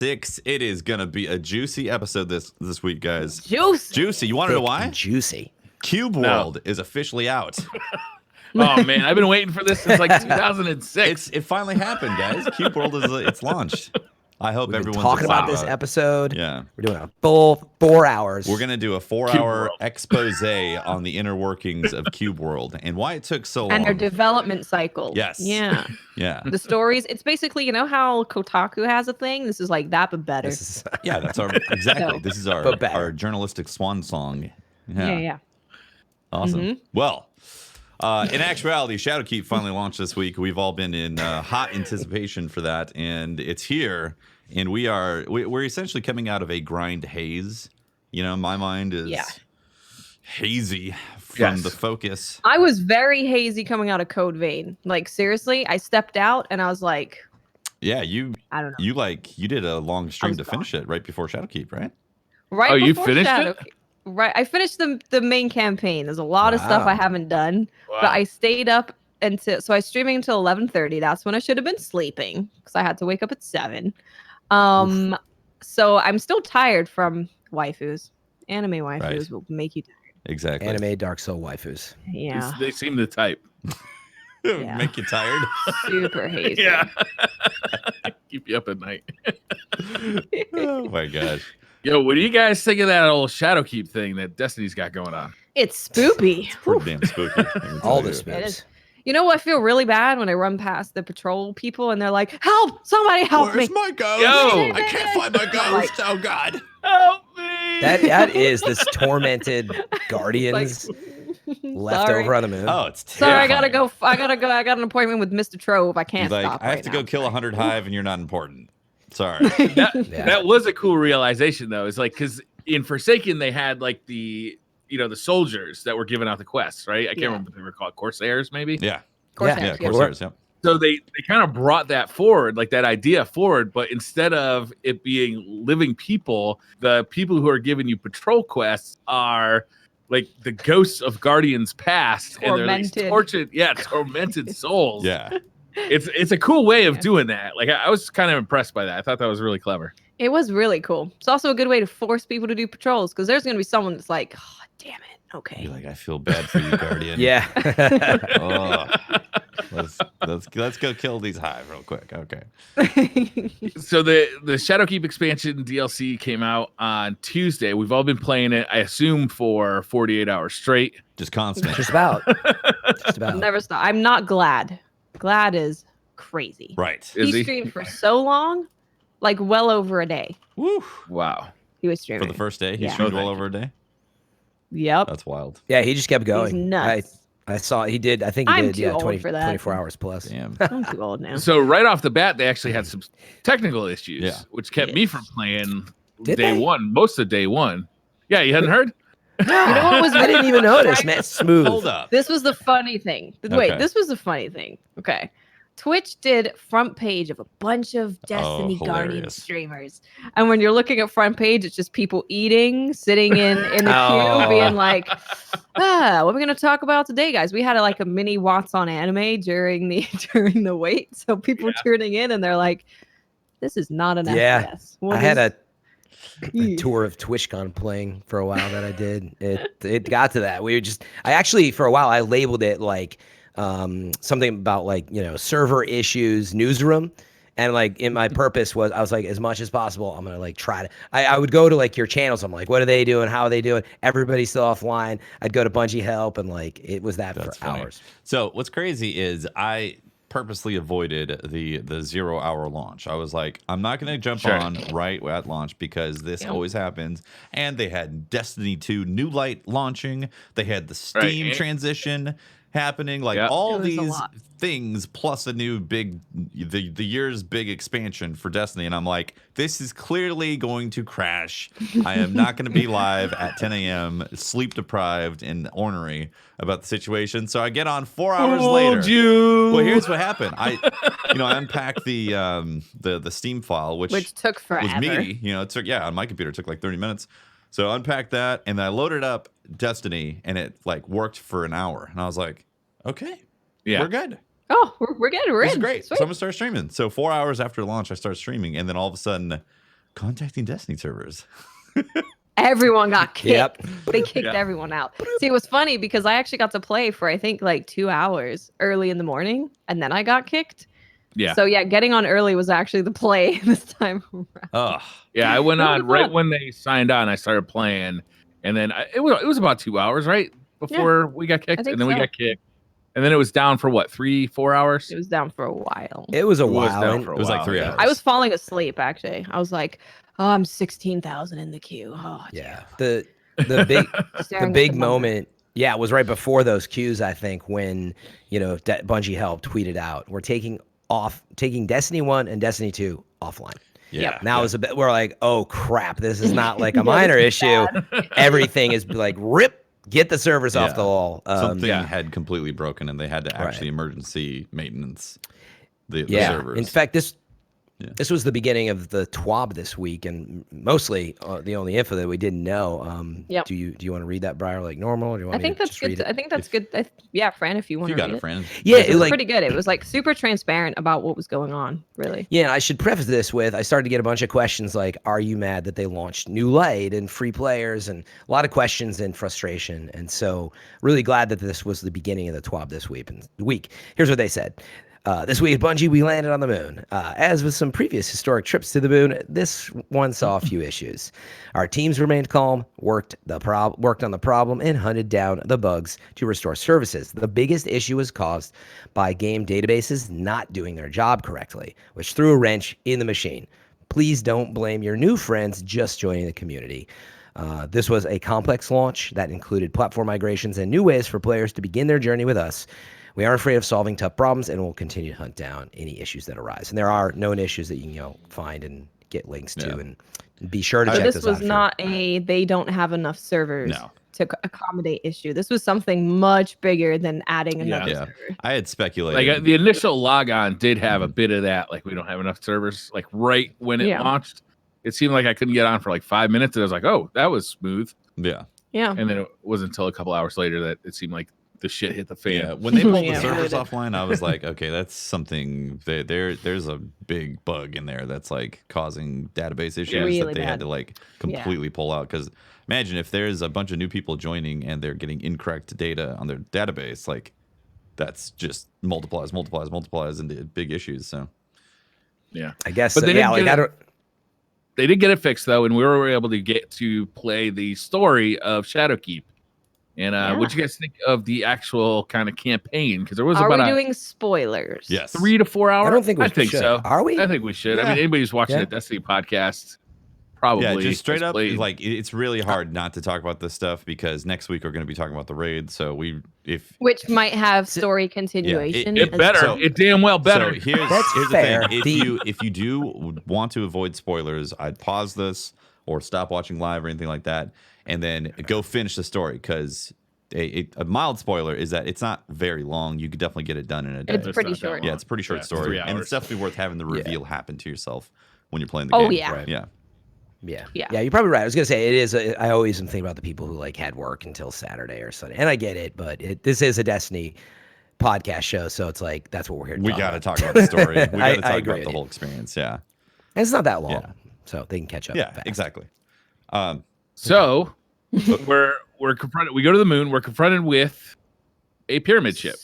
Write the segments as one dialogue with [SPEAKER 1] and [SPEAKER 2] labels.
[SPEAKER 1] 6. It is gonna be a juicy episode this week, guys.
[SPEAKER 2] Juicy.
[SPEAKER 1] You want to know why?
[SPEAKER 3] Juicy.
[SPEAKER 1] Cube World is officially out.
[SPEAKER 4] Oh man, I've been waiting for this since like 2006.
[SPEAKER 1] It finally happened, guys. Cube World it's launched. I hope
[SPEAKER 3] We've been
[SPEAKER 1] everyone's
[SPEAKER 3] talking about
[SPEAKER 1] excited
[SPEAKER 3] this episode.
[SPEAKER 1] Yeah.
[SPEAKER 3] We're doing a full 4 hours.
[SPEAKER 1] We're going to do a 4-hour expose on the inner workings of Cube World and why it took so long.
[SPEAKER 2] And their development cycle.
[SPEAKER 1] Yes.
[SPEAKER 2] Yeah.
[SPEAKER 1] Yeah.
[SPEAKER 2] The stories. It's basically, you know how Kotaku has a thing? This is like that, but better.
[SPEAKER 1] Yeah, that's our exactly.
[SPEAKER 2] So.
[SPEAKER 1] This is our journalistic swan song.
[SPEAKER 2] Yeah.
[SPEAKER 1] Awesome.
[SPEAKER 2] Mm-hmm.
[SPEAKER 1] Well, in actuality, Shadowkeep finally launched this week. We've all been in hot anticipation for that, and it's here. And we're essentially coming out of a grind haze. You know, my mind is hazy from the focus.
[SPEAKER 2] I was very hazy coming out of Code Vein. Like seriously, I stepped out and I was like,
[SPEAKER 1] yeah,
[SPEAKER 2] I don't know.
[SPEAKER 1] You did a long stream to finish it right before Shadowkeep, right?
[SPEAKER 2] Right.
[SPEAKER 4] Oh, you
[SPEAKER 2] before
[SPEAKER 4] finished
[SPEAKER 2] Shadowkeep.
[SPEAKER 4] it?
[SPEAKER 2] Right. I finished the main campaign. There's a lot of stuff I haven't done, but I stayed up until I was streaming until 11:30. That's when I should have been sleeping because I had to wake up at 7. So I'm still tired from waifus. Anime waifus will make you tired.
[SPEAKER 1] Exactly.
[SPEAKER 3] Anime Dark Soul waifus.
[SPEAKER 2] Yeah.
[SPEAKER 4] They seem the type.
[SPEAKER 1] Make you tired.
[SPEAKER 2] Super hazy.
[SPEAKER 4] Yeah. Keep you up at night.
[SPEAKER 1] Oh my gosh.
[SPEAKER 4] Yo, what do you guys think of that old Shadowkeep thing that Destiny's got going on?
[SPEAKER 2] It's spoopy.
[SPEAKER 1] It's pretty damn spooky.
[SPEAKER 3] All the
[SPEAKER 2] It
[SPEAKER 3] spooks.
[SPEAKER 2] is. You know what? I feel really bad when I run past the patrol people and they're like, "Help! Somebody help
[SPEAKER 1] Where's
[SPEAKER 2] me!"
[SPEAKER 1] my ghost?
[SPEAKER 4] Yo!
[SPEAKER 1] I can't find my ghost. Oh God.
[SPEAKER 4] Help me!
[SPEAKER 3] That is this tormented guardians left
[SPEAKER 2] Sorry.
[SPEAKER 3] over on the moon.
[SPEAKER 1] Oh, it's
[SPEAKER 2] Sorry, I
[SPEAKER 1] terrifying.
[SPEAKER 2] gotta go. I got an appointment with Mr. Trove. I can't
[SPEAKER 1] You're like,
[SPEAKER 2] stop.
[SPEAKER 1] I have
[SPEAKER 2] right
[SPEAKER 1] to
[SPEAKER 2] now.
[SPEAKER 1] go kill 100 hive and you're not important. Sorry.
[SPEAKER 4] That was a cool realization though. It's like because in Forsaken they had like the soldiers that were giving out the quests, right? I can't remember what they were called, Corsairs maybe.
[SPEAKER 1] Yeah.
[SPEAKER 2] Corsairs,
[SPEAKER 1] Yeah, Corsairs, yeah.
[SPEAKER 4] So they kind of brought that forward, like that idea forward, but instead of it being living people, the people who are giving you patrol quests are like the ghosts of guardians past, and they're these tormented souls.
[SPEAKER 1] Yeah.
[SPEAKER 4] It's a cool way of doing that. Like I was kind of impressed by that. I thought that was really clever.
[SPEAKER 2] It was really cool. It's also a good way to force people to do patrols because there's gonna be someone that's like, "Oh, damn it, okay."
[SPEAKER 1] You're like, I feel bad for you, Guardian.
[SPEAKER 3] Yeah.
[SPEAKER 1] Oh. Let's go kill these hive real quick. Okay.
[SPEAKER 4] So the Shadowkeep expansion DLC came out on Tuesday. We've all been playing it, I assume, for 48 hours straight.
[SPEAKER 1] Just constant.
[SPEAKER 3] Just about. Just about.
[SPEAKER 2] Never stop. I'm not glad. Glad is crazy.
[SPEAKER 1] Right.
[SPEAKER 4] Is
[SPEAKER 2] He
[SPEAKER 4] he?
[SPEAKER 2] streamed for so long, like well over a day.
[SPEAKER 1] Woo.
[SPEAKER 4] Wow.
[SPEAKER 2] He was streaming
[SPEAKER 1] For the first day, he
[SPEAKER 2] Yeah.
[SPEAKER 1] streamed
[SPEAKER 4] Oh,
[SPEAKER 1] well
[SPEAKER 4] thank
[SPEAKER 1] over a day.
[SPEAKER 2] Yep.
[SPEAKER 1] That's wild.
[SPEAKER 3] Yeah, he just kept going.
[SPEAKER 2] He's nuts.
[SPEAKER 3] I saw he did. I think he
[SPEAKER 2] I'm
[SPEAKER 3] did.
[SPEAKER 2] too
[SPEAKER 3] Yeah,
[SPEAKER 2] old
[SPEAKER 3] 20,
[SPEAKER 2] for that.
[SPEAKER 3] 24 hours plus.
[SPEAKER 1] Damn.
[SPEAKER 2] I'm too old now.
[SPEAKER 4] So right off the bat, they actually had some technical issues,
[SPEAKER 1] Yeah.
[SPEAKER 4] which kept me from playing
[SPEAKER 3] Did
[SPEAKER 4] day
[SPEAKER 3] they?
[SPEAKER 4] one, most of day one. Yeah, you hadn't heard?
[SPEAKER 2] You know what was
[SPEAKER 3] I didn't even notice, man. Smooth.
[SPEAKER 1] Hold up.
[SPEAKER 2] This was the funny thing. Wait,
[SPEAKER 1] Okay.
[SPEAKER 2] this was the funny thing. Okay. Twitch did front page of a bunch of Destiny Guardian
[SPEAKER 1] hilarious.
[SPEAKER 2] streamers. And when you're looking at front page, it's just people eating, sitting in the
[SPEAKER 3] Oh.
[SPEAKER 2] queue, being like, what are we going to talk about today, guys? We had a mini Watts on anime during the wait. So people tuning in and they're like, this is not an
[SPEAKER 3] Yeah.
[SPEAKER 2] FPS. What
[SPEAKER 3] I had
[SPEAKER 2] is-
[SPEAKER 3] a tour of TwitchCon playing for a while that I did. It got to that. I actually for a while I labeled it like something about like, server issues, newsroom. And like in my purpose was I was like, as much as possible, I'm gonna like try to I would go to like your channels. I'm like, what are they doing? How are they doing? Everybody's still offline. I'd go to Bungie Help and like it was that
[SPEAKER 1] That's
[SPEAKER 3] for
[SPEAKER 1] funny.
[SPEAKER 3] hours.
[SPEAKER 1] So what's crazy is I purposely avoided the 0 hour launch. I was like, I'm not going to jump on right at launch because this always happens. And they had Destiny 2 New Light launching. They had the Steam transition happening. Like all these things plus a new the year's big expansion for Destiny. And I'm like, this is clearly going to crash. I am not going to be live at 10 a.m. sleep deprived and ornery about the situation. So I get on 4 hours later. Well, here's what happened. I unpacked the Steam file, which
[SPEAKER 2] took forever.
[SPEAKER 1] was meaty. It took on my computer it took like 30 minutes. So I unpacked that and I loaded up Destiny and it like worked for an hour. And I was like, okay, we're good.
[SPEAKER 2] Oh, we're good. We're
[SPEAKER 1] This is
[SPEAKER 2] in.
[SPEAKER 1] great.
[SPEAKER 2] Sweet.
[SPEAKER 1] So I'm gonna start streaming. So 4 hours after launch, I start streaming, and then all of a sudden, contacting Destiny servers.
[SPEAKER 2] Everyone got kicked.
[SPEAKER 3] Yep.
[SPEAKER 2] They kicked everyone out. See, it was funny because I actually got to play for I think like 2 hours early in the morning, and then I got kicked.
[SPEAKER 4] Yeah.
[SPEAKER 2] So yeah, getting on early was actually the play this time around.
[SPEAKER 1] Oh,
[SPEAKER 4] Yeah, I went
[SPEAKER 2] It was
[SPEAKER 4] on right
[SPEAKER 2] fun.
[SPEAKER 4] when they signed on. I started playing, and then it was about 2 hours, right, before we got kicked,
[SPEAKER 2] think
[SPEAKER 4] and then we
[SPEAKER 2] so.
[SPEAKER 4] got kicked, and then it was down for what, 3-4 hours?
[SPEAKER 2] It was down for a while.
[SPEAKER 3] It was a
[SPEAKER 4] It was
[SPEAKER 3] while.
[SPEAKER 4] down
[SPEAKER 3] and-
[SPEAKER 4] for a
[SPEAKER 1] it was like
[SPEAKER 4] while,
[SPEAKER 1] 3
[SPEAKER 4] yeah.
[SPEAKER 1] hours.
[SPEAKER 2] I was falling asleep actually. I was like, oh, I'm 16,000 in the queue. Oh,
[SPEAKER 3] Yeah. The
[SPEAKER 2] staring at
[SPEAKER 3] big
[SPEAKER 2] the number.
[SPEAKER 3] moment. Yeah, it was right before those queues, I think, when Bungie helped tweeted out, we're taking Destiny 1 and Destiny 2 offline.
[SPEAKER 1] Yeah.
[SPEAKER 3] Now is a bit. We're like, oh crap, this is not like a minor issue. Everything is like rip. Get the servers off the wall.
[SPEAKER 1] Something
[SPEAKER 4] Yeah.
[SPEAKER 1] had completely broken, and they had to actually emergency maintenance the
[SPEAKER 3] Yeah.
[SPEAKER 1] servers.
[SPEAKER 3] In fact, this was the beginning of the TWAB this week, and mostly the only info that we didn't know.
[SPEAKER 2] Yep.
[SPEAKER 3] Do you want to read that, Briar, like normal? Or do you want
[SPEAKER 2] I
[SPEAKER 3] me
[SPEAKER 2] think
[SPEAKER 3] to
[SPEAKER 2] that's
[SPEAKER 3] just
[SPEAKER 2] good.
[SPEAKER 3] read it?
[SPEAKER 2] I think that's good. Yeah, Fran, if you want
[SPEAKER 1] you
[SPEAKER 2] to
[SPEAKER 1] got
[SPEAKER 2] read
[SPEAKER 1] it,
[SPEAKER 2] it.
[SPEAKER 1] friend.
[SPEAKER 3] Yeah,
[SPEAKER 2] It was
[SPEAKER 3] like
[SPEAKER 2] pretty good. It was like super transparent about what was going on, really.
[SPEAKER 3] Yeah, I should preface this with I started to get a bunch of questions like, are you mad that they launched New Light and free players, and a lot of questions and frustration. And so really glad that this was the beginning of the TWAB this week. Here's what they said. This week at Bungie, we landed on the moon. As with some previous historic trips to the moon, this one saw a few issues. Our teams remained calm, worked on the problem, and hunted down the bugs to restore services. The biggest issue was caused by game databases not doing their job correctly, which threw a wrench in the machine. Please don't blame your new friends just joining the community. This was a complex launch that included platform migrations and new ways for players to begin their journey with us. We aren't afraid of solving tough problems, and we'll continue to hunt down any issues that arise. And there are known issues that you can find and get links to, and be sure to
[SPEAKER 2] So
[SPEAKER 3] check
[SPEAKER 2] this
[SPEAKER 3] those
[SPEAKER 2] was
[SPEAKER 3] out.
[SPEAKER 2] not they don't have enough servers
[SPEAKER 1] No.
[SPEAKER 2] to accommodate issue. This was something much bigger than adding another
[SPEAKER 1] Yeah.
[SPEAKER 2] server.
[SPEAKER 1] I had speculated.
[SPEAKER 4] Like the initial logon did have a bit of that, like we don't have enough servers. Like right when it launched, it seemed like I couldn't get on for like 5 minutes, and I was like, oh, that was smooth.
[SPEAKER 1] Yeah.
[SPEAKER 4] And then it wasn't until a couple hours later that it seemed like the shit hit the fan.
[SPEAKER 1] Yeah, when they pulled the
[SPEAKER 2] Yeah.
[SPEAKER 1] servers offline, I was like, okay, that's something. There's a big bug in there that's like causing database issues
[SPEAKER 2] Really
[SPEAKER 1] that they had
[SPEAKER 2] bad.
[SPEAKER 1] to like completely pull out. Because imagine if there's a bunch of new people joining and they're getting incorrect data on their database, like that's just multiplies into big issues. So
[SPEAKER 4] Yeah,
[SPEAKER 3] I guess.
[SPEAKER 4] But they
[SPEAKER 3] yeah,
[SPEAKER 4] didn't
[SPEAKER 3] like
[SPEAKER 4] get
[SPEAKER 3] I
[SPEAKER 4] it.
[SPEAKER 3] don't.
[SPEAKER 4] They did get it fixed though, and we were able to get to play the story of Shadowkeep. And what do you guys think of the actual kind of campaign? Because there was
[SPEAKER 2] Are
[SPEAKER 4] about
[SPEAKER 2] we doing spoilers?
[SPEAKER 1] yes,
[SPEAKER 4] 3 to 4 hours.
[SPEAKER 3] I don't think we
[SPEAKER 4] I think
[SPEAKER 3] should.
[SPEAKER 4] so.
[SPEAKER 3] Are we?
[SPEAKER 4] I think we should. I
[SPEAKER 1] Yeah.
[SPEAKER 4] mean, anybody who's watching
[SPEAKER 3] Yeah.
[SPEAKER 4] the Destiny podcast probably
[SPEAKER 1] yeah, just straight
[SPEAKER 4] has
[SPEAKER 1] up,
[SPEAKER 4] played.
[SPEAKER 1] like it's really hard not to talk about this stuff because next week we're going to be talking about the raid. So
[SPEAKER 2] Which might have story continuation.
[SPEAKER 4] It
[SPEAKER 2] as
[SPEAKER 4] better.
[SPEAKER 2] well.
[SPEAKER 4] It damn well better.
[SPEAKER 1] So here's
[SPEAKER 3] fair.
[SPEAKER 1] the thing: if you do want to avoid spoilers, I'd pause this or stop watching live or anything like that, and then go finish the story because a mild spoiler is that it's not very long. You could definitely get it done in a day.
[SPEAKER 2] It's pretty short.
[SPEAKER 1] Yeah, it's a pretty short
[SPEAKER 4] Yeah,
[SPEAKER 1] story,
[SPEAKER 4] 3
[SPEAKER 1] and it's
[SPEAKER 4] hours.
[SPEAKER 1] definitely worth having the reveal happen to yourself when you're playing the
[SPEAKER 2] Oh,
[SPEAKER 1] game.
[SPEAKER 2] yeah.
[SPEAKER 3] Right.
[SPEAKER 1] Yeah.
[SPEAKER 3] Yeah, you're probably right. I was gonna say it is. I always am thinking about the people who like had work until Saturday or Sunday, and I get it. But this is a Destiny podcast show, so it's like that's what we're here.
[SPEAKER 1] We got to talk about the story. We got to
[SPEAKER 3] I
[SPEAKER 1] talk
[SPEAKER 3] agree
[SPEAKER 1] about
[SPEAKER 3] with
[SPEAKER 1] the
[SPEAKER 3] you.
[SPEAKER 1] whole experience. Yeah.
[SPEAKER 3] And it's not that long,
[SPEAKER 1] Yeah.
[SPEAKER 3] so they can catch up.
[SPEAKER 1] Yeah.
[SPEAKER 3] fast.
[SPEAKER 1] Exactly.
[SPEAKER 4] So we're confronted. We go to the moon. We're confronted with a pyramid ship.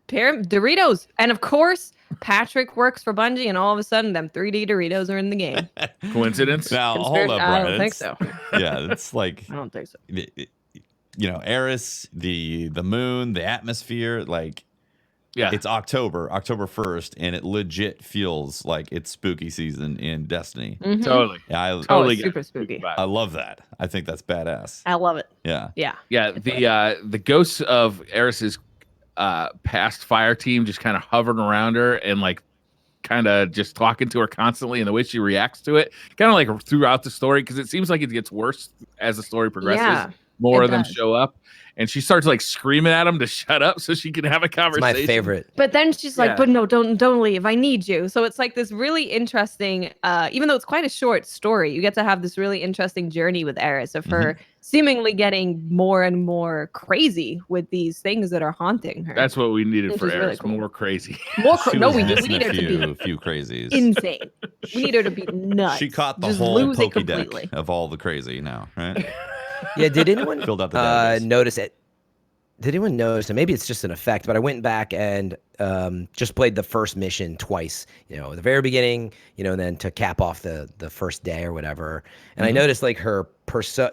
[SPEAKER 2] Doritos. And of course, Patrick works for Bungie, and all of a sudden, them 3D Doritos are in the game.
[SPEAKER 4] Coincidence?
[SPEAKER 1] Now hold up,
[SPEAKER 2] I
[SPEAKER 1] Brian.
[SPEAKER 2] don't think
[SPEAKER 1] It's-
[SPEAKER 2] so.
[SPEAKER 1] Yeah, it's like
[SPEAKER 2] I don't think so.
[SPEAKER 1] Eris, the moon, the atmosphere, like
[SPEAKER 4] Yeah.
[SPEAKER 1] it's October 1st, and it legit feels like it's spooky season in Destiny.
[SPEAKER 2] Mhm.
[SPEAKER 4] Totally.
[SPEAKER 1] Yeah, I
[SPEAKER 2] Oh,
[SPEAKER 4] Totally
[SPEAKER 2] it's
[SPEAKER 4] get
[SPEAKER 2] super
[SPEAKER 4] it.
[SPEAKER 2] spooky.
[SPEAKER 1] I love that. I think that's badass.
[SPEAKER 2] I love it.
[SPEAKER 1] Yeah.
[SPEAKER 2] Yeah.
[SPEAKER 4] Yeah, the ghosts of Eris's past fire team just kind of hovering around her and like kind of just talking to her constantly, and the way she reacts to it, kind of like throughout the story, because it seems like it gets worse as the story progresses.
[SPEAKER 2] Yeah.
[SPEAKER 4] more
[SPEAKER 2] It
[SPEAKER 4] of them
[SPEAKER 2] does.
[SPEAKER 4] show up, and she starts like screaming at them to shut up so she can have a
[SPEAKER 3] It's
[SPEAKER 4] conversation.
[SPEAKER 3] my favorite.
[SPEAKER 2] But then she's like,
[SPEAKER 4] Yeah.
[SPEAKER 2] but no, don't leave. I need you. So it's like this really interesting, even though it's quite a short story, you get to have this really interesting journey with Eris of her seemingly getting more and more crazy with these things that are haunting her.
[SPEAKER 4] That's what we needed
[SPEAKER 2] Which
[SPEAKER 4] for
[SPEAKER 2] is really
[SPEAKER 4] Eris,
[SPEAKER 2] cool.
[SPEAKER 4] more crazy.
[SPEAKER 1] She
[SPEAKER 2] No,
[SPEAKER 1] was
[SPEAKER 2] we do. We
[SPEAKER 1] missing
[SPEAKER 2] need her
[SPEAKER 1] a
[SPEAKER 2] to
[SPEAKER 1] few crazies.
[SPEAKER 2] be insane. We need her to be nuts.
[SPEAKER 1] She caught the
[SPEAKER 2] Just
[SPEAKER 1] whole
[SPEAKER 2] lose it
[SPEAKER 1] Pokédex
[SPEAKER 2] completely.
[SPEAKER 1] of all the crazy now, right?
[SPEAKER 3] Yeah, did anyone
[SPEAKER 1] Filled out the database.
[SPEAKER 3] notice it? Did anyone notice? And maybe it's just an effect, but I went back and just played the first mission twice. You know, the very beginning, and then to cap off the first day or whatever. And I noticed like her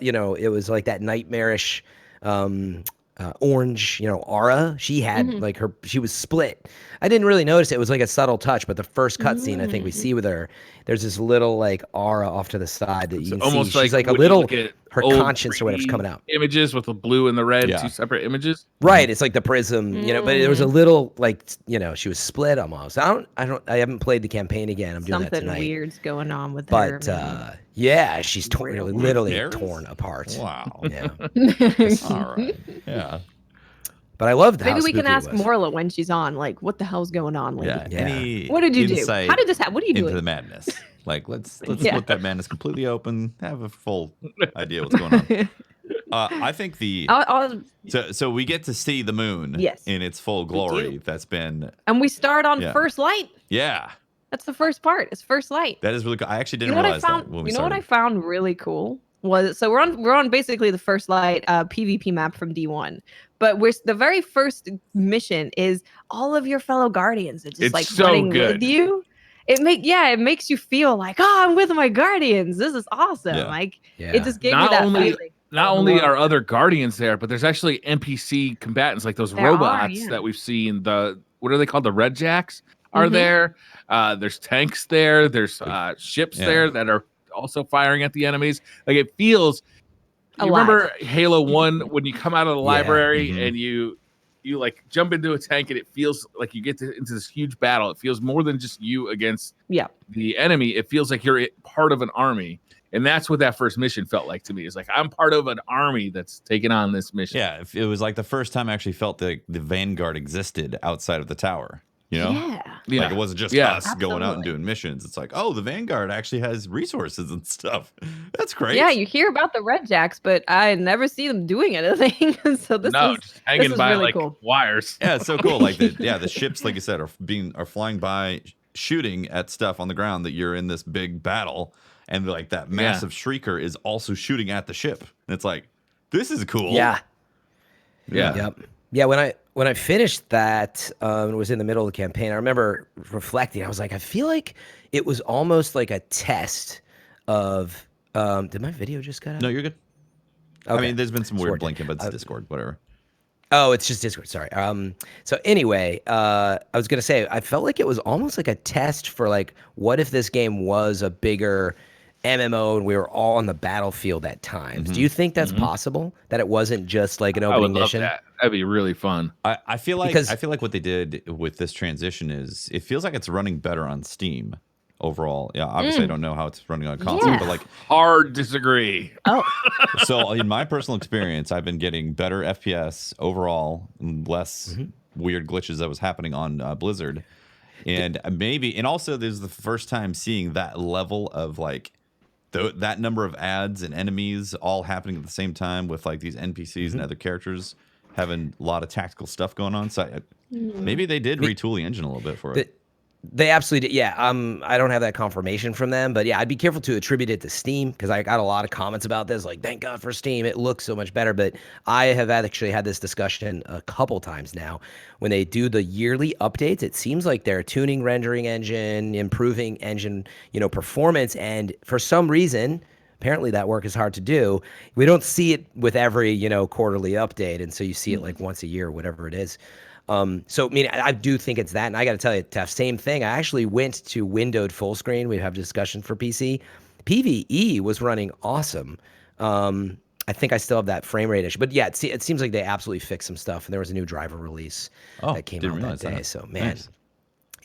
[SPEAKER 3] it was like that nightmarish orange, aura. She had like she was split. I didn't really notice it. It was like a subtle touch, but the first cutscene I think we see with her, there's this little like aura off to the side that you can
[SPEAKER 4] Almost
[SPEAKER 3] see. She's like a
[SPEAKER 4] when you
[SPEAKER 3] little,
[SPEAKER 4] look at
[SPEAKER 3] her
[SPEAKER 4] old
[SPEAKER 3] conscience or whatever's
[SPEAKER 4] 3D
[SPEAKER 3] coming out.
[SPEAKER 4] Images with the blue and the red,
[SPEAKER 1] Yeah.
[SPEAKER 4] two separate images.
[SPEAKER 3] Right, it's like the prism, but there was a little like, she was split almost. I haven't played the campaign again. I'm doing that
[SPEAKER 2] Something
[SPEAKER 3] tonight.
[SPEAKER 2] weird's going on with her.
[SPEAKER 3] But yeah, she's literally
[SPEAKER 1] Eris?
[SPEAKER 3] torn apart.
[SPEAKER 1] Wow.
[SPEAKER 3] Yeah.
[SPEAKER 1] All right. Yeah.
[SPEAKER 3] But I loved how
[SPEAKER 2] Maybe we can
[SPEAKER 3] spooky it
[SPEAKER 2] ask
[SPEAKER 3] was.
[SPEAKER 2] Morla when she's on, like, what the hell's going on, lady?
[SPEAKER 1] Yeah.
[SPEAKER 3] Yeah.
[SPEAKER 1] Any
[SPEAKER 2] What did you do?
[SPEAKER 1] insight
[SPEAKER 2] How did this happen? What are you
[SPEAKER 1] into
[SPEAKER 2] doing?
[SPEAKER 1] the madness? Like, let's
[SPEAKER 2] Yeah.
[SPEAKER 1] split that madness completely open. Have a full idea what's going on. I think so we get to see the moon
[SPEAKER 2] Yes.
[SPEAKER 1] in its full glory. That's been
[SPEAKER 2] And we start on
[SPEAKER 1] Yeah.
[SPEAKER 2] first light.
[SPEAKER 1] yeah.
[SPEAKER 2] That's the first part. It's first light.
[SPEAKER 1] That is really cool. I actually
[SPEAKER 2] You
[SPEAKER 1] didn't
[SPEAKER 2] know what I
[SPEAKER 1] realize
[SPEAKER 2] found?
[SPEAKER 1] that when we
[SPEAKER 2] You know what I
[SPEAKER 1] started.
[SPEAKER 2] found really cool was we're on basically the first light PvP map from D1, but the very first mission is all of your fellow guardians are just
[SPEAKER 4] It's
[SPEAKER 2] like
[SPEAKER 4] so
[SPEAKER 2] running
[SPEAKER 4] good.
[SPEAKER 2] with you. It makes you feel like, oh, I'm with my guardians. This is awesome.
[SPEAKER 1] Yeah.
[SPEAKER 2] Like
[SPEAKER 3] Yeah.
[SPEAKER 2] it just gave
[SPEAKER 4] Not
[SPEAKER 2] me that
[SPEAKER 4] only-
[SPEAKER 2] feeling.
[SPEAKER 4] Not
[SPEAKER 2] Oh,
[SPEAKER 4] only
[SPEAKER 2] wow.
[SPEAKER 4] are other guardians there, but there's actually NPC combatants like those
[SPEAKER 2] There are,
[SPEAKER 4] robots
[SPEAKER 2] yeah.
[SPEAKER 4] that we've seen. What are they called? The Red Jacks are
[SPEAKER 2] Mhm.
[SPEAKER 4] there. There's tanks there. There's ships
[SPEAKER 1] Yeah.
[SPEAKER 4] there that are also firing at the enemies. Like it feels. You
[SPEAKER 2] Alive.
[SPEAKER 4] remember Halo 1 when you come out of the library
[SPEAKER 1] Mhm.
[SPEAKER 4] and you like jump into a tank and it feels like you get into this huge battle. It feels more than just you against
[SPEAKER 2] Yeah.
[SPEAKER 4] the enemy. It feels like you're part of an army. And that's what that first mission felt like to me. It's like I'm part of an army that's taking on this mission.
[SPEAKER 1] Yeah, it was like the first time I actually felt like the Vanguard existed outside of the tower. You know?
[SPEAKER 2] Yeah.
[SPEAKER 1] Like it wasn't just
[SPEAKER 4] Yeah.
[SPEAKER 1] us going out and
[SPEAKER 2] Absolutely.
[SPEAKER 1] doing missions. It's like, oh, the Vanguard actually has resources and stuff. That's great.
[SPEAKER 2] Yeah, you hear about the Red Jacks, but I never see them doing anything. So this
[SPEAKER 4] no,
[SPEAKER 2] is
[SPEAKER 4] just hanging
[SPEAKER 2] is
[SPEAKER 4] by
[SPEAKER 2] really
[SPEAKER 4] like
[SPEAKER 2] cool.
[SPEAKER 4] wires.
[SPEAKER 1] Yeah, it's so cool. Like the ships, like you said, are flying by, shooting at stuff on the ground that you're in this big battle, and like that massive shrieker is also shooting at the ship. And it's like, this is cool.
[SPEAKER 3] Yeah.
[SPEAKER 4] Yeah.
[SPEAKER 3] Yep. Yeah, when I finished that, and was in the middle of the campaign, I remember reflecting. I was like, I feel like it was almost like a test of. Did my video just cut out?
[SPEAKER 1] No, you're good. I
[SPEAKER 3] Okay.
[SPEAKER 1] mean, there's been some weird
[SPEAKER 3] Sorted.
[SPEAKER 1] blinking, but it's Discord, whatever.
[SPEAKER 3] Oh, it's just Discord. Sorry. So anyway, I was gonna say I felt like it was almost like a test for like, what if this game was a bigger MMO and we were all on the battlefield at times? Do you think that's possible? That it wasn't just like an
[SPEAKER 4] I would
[SPEAKER 3] opening
[SPEAKER 4] love
[SPEAKER 3] mission?
[SPEAKER 4] that. That'd be really fun.
[SPEAKER 1] I feel like
[SPEAKER 3] Because-
[SPEAKER 1] what they did with this transition is it feels like it's running better on Steam overall. Yeah, obviously I don't know how it's running on console,
[SPEAKER 2] Yeah.
[SPEAKER 1] but like
[SPEAKER 4] Hard disagree.
[SPEAKER 2] Oh,
[SPEAKER 1] so in my personal experience, I've been getting better FPS overall, and less weird glitches that was happening on Blizzard, and also there's the first time seeing that level of like that number of ads and enemies all happening at the same time with like these NPCs and other characters having a lot of tactical stuff going on. So maybe they did retool the engine a little bit for it.
[SPEAKER 3] They absolutely did. Yeah. I don't have that confirmation from them, but yeah, I'd be careful to attribute it to Steam because I got a lot of comments about this. Like, thank God for Steam. It looks so much better. But I have actually had this discussion a couple times now. When they do the yearly updates, it seems like they're tuning rendering engine, improving engine, performance. And for some reason, apparently that work is hard to do. We don't see it with every, quarterly update. And so you see it like once a year or whatever it is. So, I mean, I do think it's that. And I got to tell you, Tef, same thing. I actually went to windowed full screen. We have discussion for PC. PvE was running awesome. I think I still have that frame rate issue. But yeah, it seems like they absolutely fixed some stuff. And there was a new driver release that came
[SPEAKER 1] didn't
[SPEAKER 3] out that
[SPEAKER 1] realize
[SPEAKER 3] day.
[SPEAKER 1] that.
[SPEAKER 3] So, man,
[SPEAKER 1] Nice.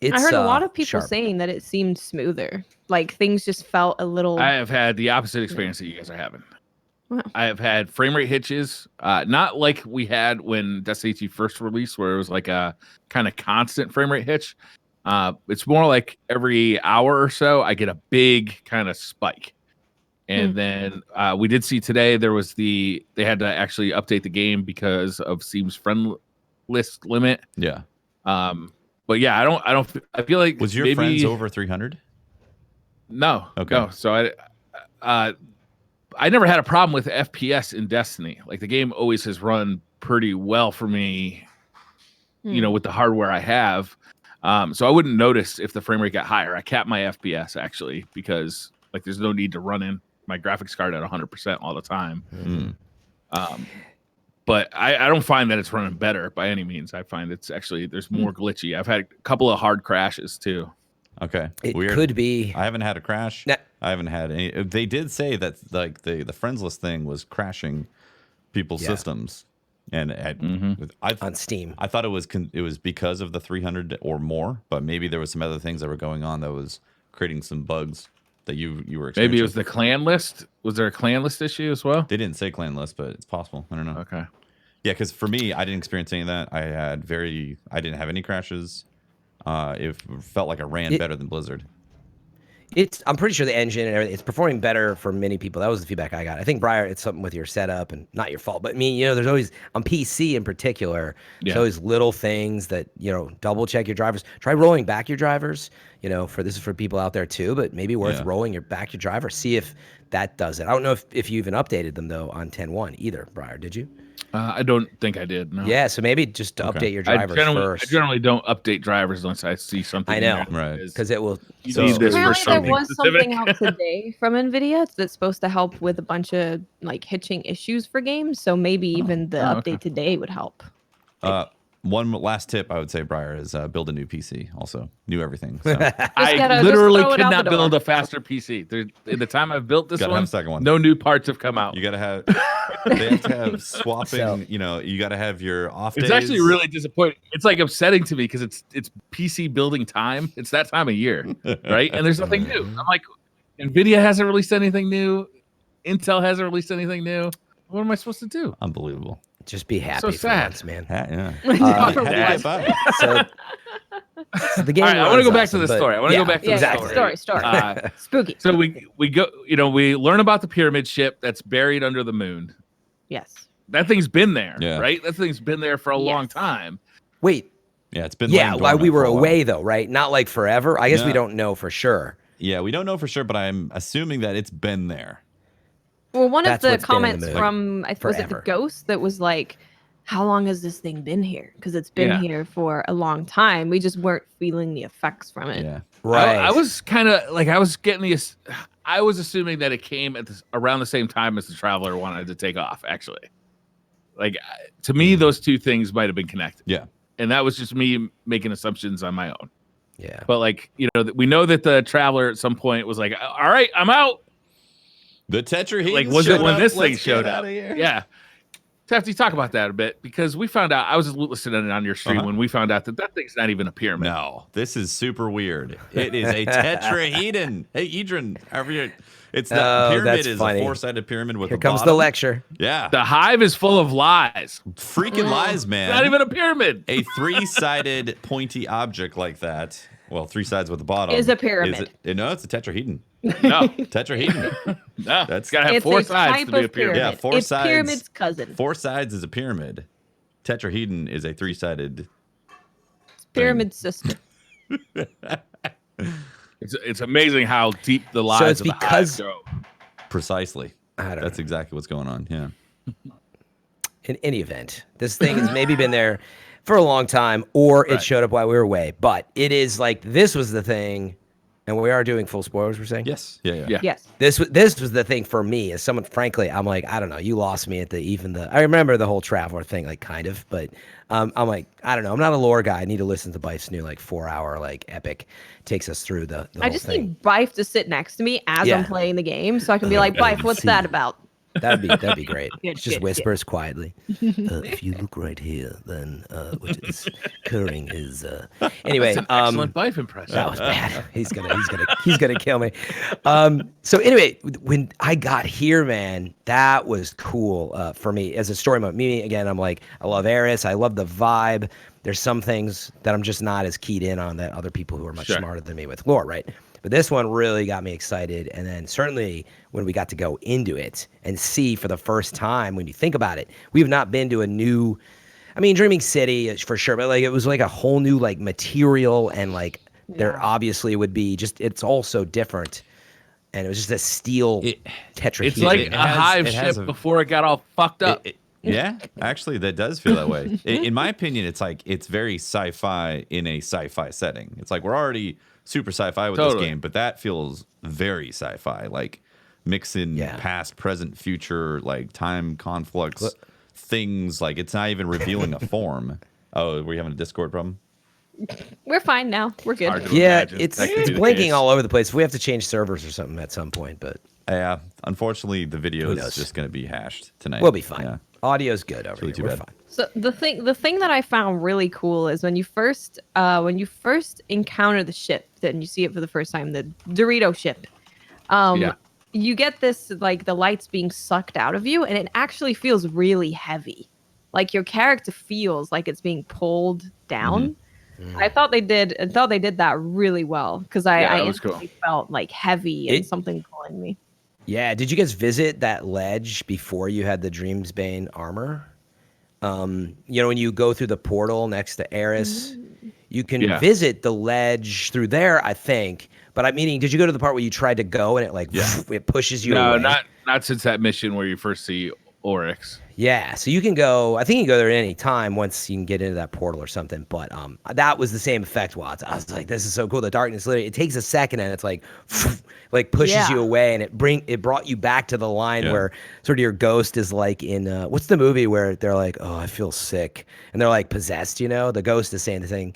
[SPEAKER 3] it's
[SPEAKER 2] I heard a lot of people
[SPEAKER 3] sharp.
[SPEAKER 2] saying that it seemed smoother. Like things just felt a little.
[SPEAKER 4] I have had the opposite experience that you guys are having.
[SPEAKER 2] Wow.
[SPEAKER 4] I have had frame rate hitches, not like we had when Destiny 2 first released, where it was like a kind of constant frame rate hitch. It's more like every hour or so, I get a big kind of spike. And then we did see today they had to actually update the game because of Steam's friend list limit.
[SPEAKER 1] Yeah.
[SPEAKER 4] But yeah, I feel like
[SPEAKER 1] Was your friends over 300?
[SPEAKER 4] No.
[SPEAKER 1] Okay.
[SPEAKER 4] No. So I never had a problem with FPS in Destiny. Like the game always has run pretty well for me, with the hardware I have. So I wouldn't notice if the frame rate got higher. I capped my FPS actually because like there's no need to run in my graphics card at 100% all the time. But I don't find that it's running better by any means. I find it's actually there's more glitchy. I've had a couple of hard crashes too.
[SPEAKER 1] Okay.
[SPEAKER 3] It
[SPEAKER 1] Weird.
[SPEAKER 3] could be.
[SPEAKER 1] I haven't had a crash.
[SPEAKER 3] Nah.
[SPEAKER 1] I haven't had any. They did say that like the friends list thing was crashing people's systems, and
[SPEAKER 3] On Steam.
[SPEAKER 1] I thought it was because of the 300 or more, but maybe there was some other things that were going on that was creating some bugs that you were experiencing.
[SPEAKER 4] Maybe it was the clan list. Was there a clan list issue as well?
[SPEAKER 1] They didn't say clan list, but it's possible. I don't know.
[SPEAKER 4] Okay.
[SPEAKER 1] Yeah, because for me, I didn't experience any of that. I didn't have any crashes. It felt like I ran better than Blizzard.
[SPEAKER 3] I'm pretty sure the engine and everything, it's performing better for many people. That was the feedback I got. I think, Briar, it's something with your setup and not your fault. But I mean, there's always, on PC in particular, there's always little things that, double check your drivers. Try rolling back your drivers, this is for people out there too, but maybe worth rolling your drivers. See if that does it. I don't know if you even updated them though on 10.1 either, Briar, did you?
[SPEAKER 4] I don't think I did. No.
[SPEAKER 3] Yeah, so maybe just to update your drivers first.
[SPEAKER 4] I generally don't update drivers unless I see something.
[SPEAKER 3] I know,
[SPEAKER 1] right?
[SPEAKER 3] Because it will.
[SPEAKER 4] You need this for
[SPEAKER 2] apparently there
[SPEAKER 4] something
[SPEAKER 2] was
[SPEAKER 4] specific.
[SPEAKER 2] something out today from NVIDIA that's supposed to help with a bunch of like hitching issues for games. So maybe even the update today would help.
[SPEAKER 1] One last tip I would say, Briar, is build a new PC. Also, new everything. So.
[SPEAKER 4] I literally could not build a faster PC. In the time I've built this
[SPEAKER 1] Gotta have a second one.
[SPEAKER 4] no new parts have come out.
[SPEAKER 1] You gotta have. They have to have swapping. You gotta have your off days.
[SPEAKER 4] It's actually really disappointing. It's like upsetting to me because it's PC building time. It's that time of year, right? And there's nothing new. I'm like, NVIDIA hasn't released anything new. Intel hasn't released anything new. What am I supposed to do?
[SPEAKER 1] Unbelievable.
[SPEAKER 3] Just be happy
[SPEAKER 4] So
[SPEAKER 3] for
[SPEAKER 4] sad.
[SPEAKER 3] once, man.
[SPEAKER 1] Yeah.
[SPEAKER 3] So the game.
[SPEAKER 4] All right, I want to go back
[SPEAKER 3] awesome,
[SPEAKER 4] to the
[SPEAKER 3] but-
[SPEAKER 4] story. I want to go back to
[SPEAKER 3] exactly.
[SPEAKER 4] the
[SPEAKER 2] Story. Spooky.
[SPEAKER 4] So we go, we learn about the pyramid ship that's buried under the moon.
[SPEAKER 2] Yes.
[SPEAKER 4] That thing's been there,
[SPEAKER 1] Yeah.
[SPEAKER 4] right? That thing's been there for a long time.
[SPEAKER 3] Wait.
[SPEAKER 1] Yeah, it's been.
[SPEAKER 3] Yeah,
[SPEAKER 1] laying
[SPEAKER 3] while we
[SPEAKER 1] dormant
[SPEAKER 3] were
[SPEAKER 1] for a while.
[SPEAKER 3] away though, right? Not like forever. I guess we
[SPEAKER 1] No.
[SPEAKER 3] don't know for sure.
[SPEAKER 1] Yeah, we don't know for sure, but I'm assuming that it's been there.
[SPEAKER 2] Well, one
[SPEAKER 3] That's
[SPEAKER 2] of the
[SPEAKER 3] what's been in the
[SPEAKER 2] comments
[SPEAKER 3] mood.
[SPEAKER 2] from, I was it the
[SPEAKER 3] Forever.
[SPEAKER 2] Ghost that was like, how long has this thing been here? Because it's been
[SPEAKER 4] Yeah.
[SPEAKER 2] here for a long time. We just weren't feeling the effects from it.
[SPEAKER 1] Yeah.
[SPEAKER 3] Right.
[SPEAKER 4] I was kind of like, I was assuming that it came at around the same time as the Traveler wanted to take off, actually. Like, to me, those two things might have been connected.
[SPEAKER 1] Yeah.
[SPEAKER 4] And that was just me making assumptions on my own.
[SPEAKER 3] Yeah.
[SPEAKER 4] But like, we know that the Traveler at some point was like, all right, I'm out.
[SPEAKER 1] The tetrahedron.
[SPEAKER 4] Like, was it when
[SPEAKER 1] up?
[SPEAKER 4] this thing
[SPEAKER 1] Let's
[SPEAKER 4] showed
[SPEAKER 1] get
[SPEAKER 4] up?
[SPEAKER 1] outta here.
[SPEAKER 4] Yeah. Tefty, talk about that a bit, because we found out, I was listening on your stream when we found out that thing's not even a pyramid.
[SPEAKER 1] No, this is super weird. It is a tetrahedron. Hey, Edron, it's the pyramid
[SPEAKER 3] that's
[SPEAKER 1] is
[SPEAKER 3] funny.
[SPEAKER 1] a four-sided pyramid with
[SPEAKER 3] Here
[SPEAKER 1] a
[SPEAKER 3] comes the
[SPEAKER 1] bottom.
[SPEAKER 3] lecture.
[SPEAKER 1] Yeah,
[SPEAKER 4] The hive is full of lies.
[SPEAKER 1] freaking lies, man.
[SPEAKER 4] Not even a pyramid.
[SPEAKER 1] A three-sided pointy object like that. Well, three sides with the bottom
[SPEAKER 2] Is a pyramid.
[SPEAKER 1] No, it's a tetrahedron.
[SPEAKER 4] No,
[SPEAKER 1] Tetrahedron.
[SPEAKER 4] no.
[SPEAKER 1] That's-
[SPEAKER 4] It's got to have
[SPEAKER 2] It's
[SPEAKER 4] four
[SPEAKER 2] a
[SPEAKER 4] sides
[SPEAKER 2] type
[SPEAKER 4] to be a
[SPEAKER 2] of
[SPEAKER 4] pyramid.
[SPEAKER 1] Yeah, four
[SPEAKER 2] it's
[SPEAKER 1] sides.
[SPEAKER 2] pyramid's cousin.
[SPEAKER 1] Four sides is a pyramid. Tetrahedron is a three-sided.
[SPEAKER 2] Pyramid system.
[SPEAKER 4] It's amazing how deep the lies
[SPEAKER 3] So it's
[SPEAKER 4] of the
[SPEAKER 3] because-
[SPEAKER 4] hive go.
[SPEAKER 1] Precisely.
[SPEAKER 3] I don't
[SPEAKER 1] That's
[SPEAKER 3] know.
[SPEAKER 1] exactly what's going on. Yeah.
[SPEAKER 3] In any event, this thing has maybe been there for a long time, or it
[SPEAKER 4] Right.
[SPEAKER 3] showed up while we were away. But it is like this was the thing, and we are doing full spoilers. We're saying
[SPEAKER 1] Yes. Yeah.
[SPEAKER 4] Yeah.
[SPEAKER 2] Yes.
[SPEAKER 3] this was the thing for me. As someone, frankly, I'm like, I don't know. You lost me at I remember the whole Traveler thing, like kind of, but I'm like, I don't know. I'm not a lore guy. I need to listen to Bife's new 4-hour epic. Takes us through the
[SPEAKER 2] I
[SPEAKER 3] whole
[SPEAKER 2] just
[SPEAKER 3] thing.
[SPEAKER 2] need Bife to sit next to me as
[SPEAKER 3] Yeah.
[SPEAKER 2] I'm playing the game so I can be like, Bife, what's that about?
[SPEAKER 3] That'd be great.
[SPEAKER 2] Good,
[SPEAKER 3] Just
[SPEAKER 2] good,
[SPEAKER 3] whispers quietly. If you look right here, then what is occurring is anyway.
[SPEAKER 4] Excellent wife impression.
[SPEAKER 3] That was bad. He's gonna kill me. So anyway, when I got here, man, that was cool for me as a story mode. Me again, I'm like, I love Eris. I love the vibe. There's some things that I'm just not as keyed in on that other people who are much smarter than me with lore, right? But this one really got me excited. And then certainly when we got to go into it and see for the first time, when you think about it, we've not been to a new, I mean, Dreaming City is for sure, but like it was like a whole new like material and like there obviously would be just, it's all so different. And it was just a steel tetrahedron.
[SPEAKER 4] It's like a hive ship before it got all fucked up.
[SPEAKER 1] Yeah, actually, that does feel that way. In my opinion, it's like it's very sci-fi in a sci-fi setting. It's like we're already super sci-fi with this game, but that feels very sci-fi. Like mixing past, present, future, like time conflicts, things. Like it's not even revealing a form. Oh, were you having a Discord problem?
[SPEAKER 2] We're fine now. We're good.
[SPEAKER 3] Yeah, it's blinking all over the place. We have to change servers or something at some point, but
[SPEAKER 1] yeah, unfortunately, the video is just going to be hashed tonight.
[SPEAKER 3] We'll be fine.
[SPEAKER 1] Yeah.
[SPEAKER 3] Audio's good over here. We're fine.
[SPEAKER 2] So the thing that I found really cool is when you first encounter the ship and you see it for the first time, the Dorito ship. You get this like the lights being sucked out of you, and it actually feels really heavy. Like your character feels like it's being pulled down. I thought they did that really well because I instantly felt like heavy and something pulling me.
[SPEAKER 3] Yeah, did you guys visit that ledge before you had the Dreamsbane armor? You know, when you go through the portal next to Eris, you can visit the ledge through there, I think. But I'm meaning, did you go to the part where you tried to go and it like it pushes you away?
[SPEAKER 4] No, not since that mission where you first see Oryx.
[SPEAKER 3] Yeah, so you can go. I think you can go there at any time once you can get into that portal or something. But that was the same effect. Watts. I was like, this is so cool. The darkness literally, it takes a second and it's like pushes you away, and it brought you back to the line where sort of your ghost is like in what's the movie where they're like, oh, I feel sick, and they're like possessed. You know, the ghost is saying the thing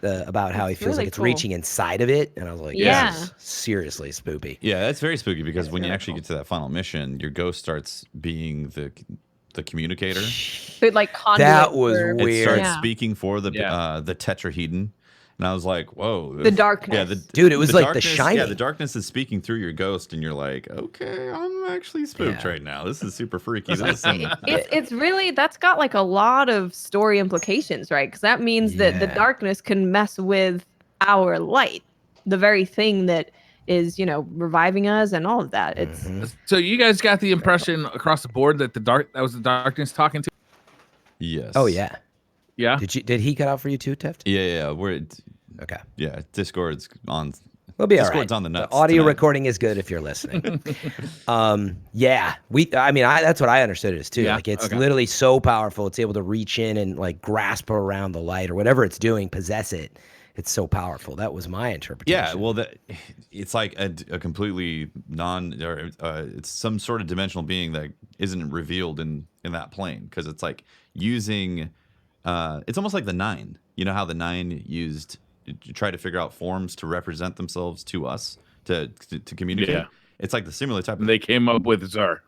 [SPEAKER 3] about how he feels like it's reaching inside of it, and I was like, this is seriously spooky.
[SPEAKER 1] Yeah, that's very spooky because when you actually get to that final mission, your ghost starts being the communicator.
[SPEAKER 2] It like
[SPEAKER 3] that was
[SPEAKER 2] weird.
[SPEAKER 3] It
[SPEAKER 1] starts speaking for the tetrahedron, and I was like, "Whoa!"
[SPEAKER 2] The darkness.
[SPEAKER 1] Yeah,
[SPEAKER 3] dude, it was like
[SPEAKER 1] darkness,
[SPEAKER 3] The Shining.
[SPEAKER 1] Yeah, the darkness is speaking through your ghost, and you're like, "Okay, I'm actually spooked right now. This is super freaky."
[SPEAKER 2] It's really that's got like a lot of story implications, right? Because that means that the darkness can mess with our light, the very thing that is, you know, reviving us and all of that. It's
[SPEAKER 4] so you guys got the impression across the board that that was the darkness talking to?
[SPEAKER 1] Yes.
[SPEAKER 3] Oh yeah.
[SPEAKER 4] Yeah.
[SPEAKER 3] Did he cut out for you too, Teft?
[SPEAKER 1] Yeah. We're
[SPEAKER 3] okay.
[SPEAKER 1] Yeah, Discord's on.
[SPEAKER 3] We'll be
[SPEAKER 1] Discord's
[SPEAKER 3] all right.
[SPEAKER 1] on the nuts.
[SPEAKER 3] The audio
[SPEAKER 1] tonight.
[SPEAKER 3] recording is good if you're listening. That's what I understood it as too.
[SPEAKER 4] Yeah?
[SPEAKER 3] Like it's literally so powerful. It's able to reach in and like grasp around the light or whatever it's doing, possess it. It's so powerful. That was my interpretation.
[SPEAKER 1] Yeah, well, it's like a completely it's some sort of dimensional being that isn't revealed in that plane because it's like using. It's almost like the Nine. You know how the Nine used to try to figure out forms to represent themselves to us to communicate. Yeah. It's like the similar type.
[SPEAKER 4] And they came up with Zur.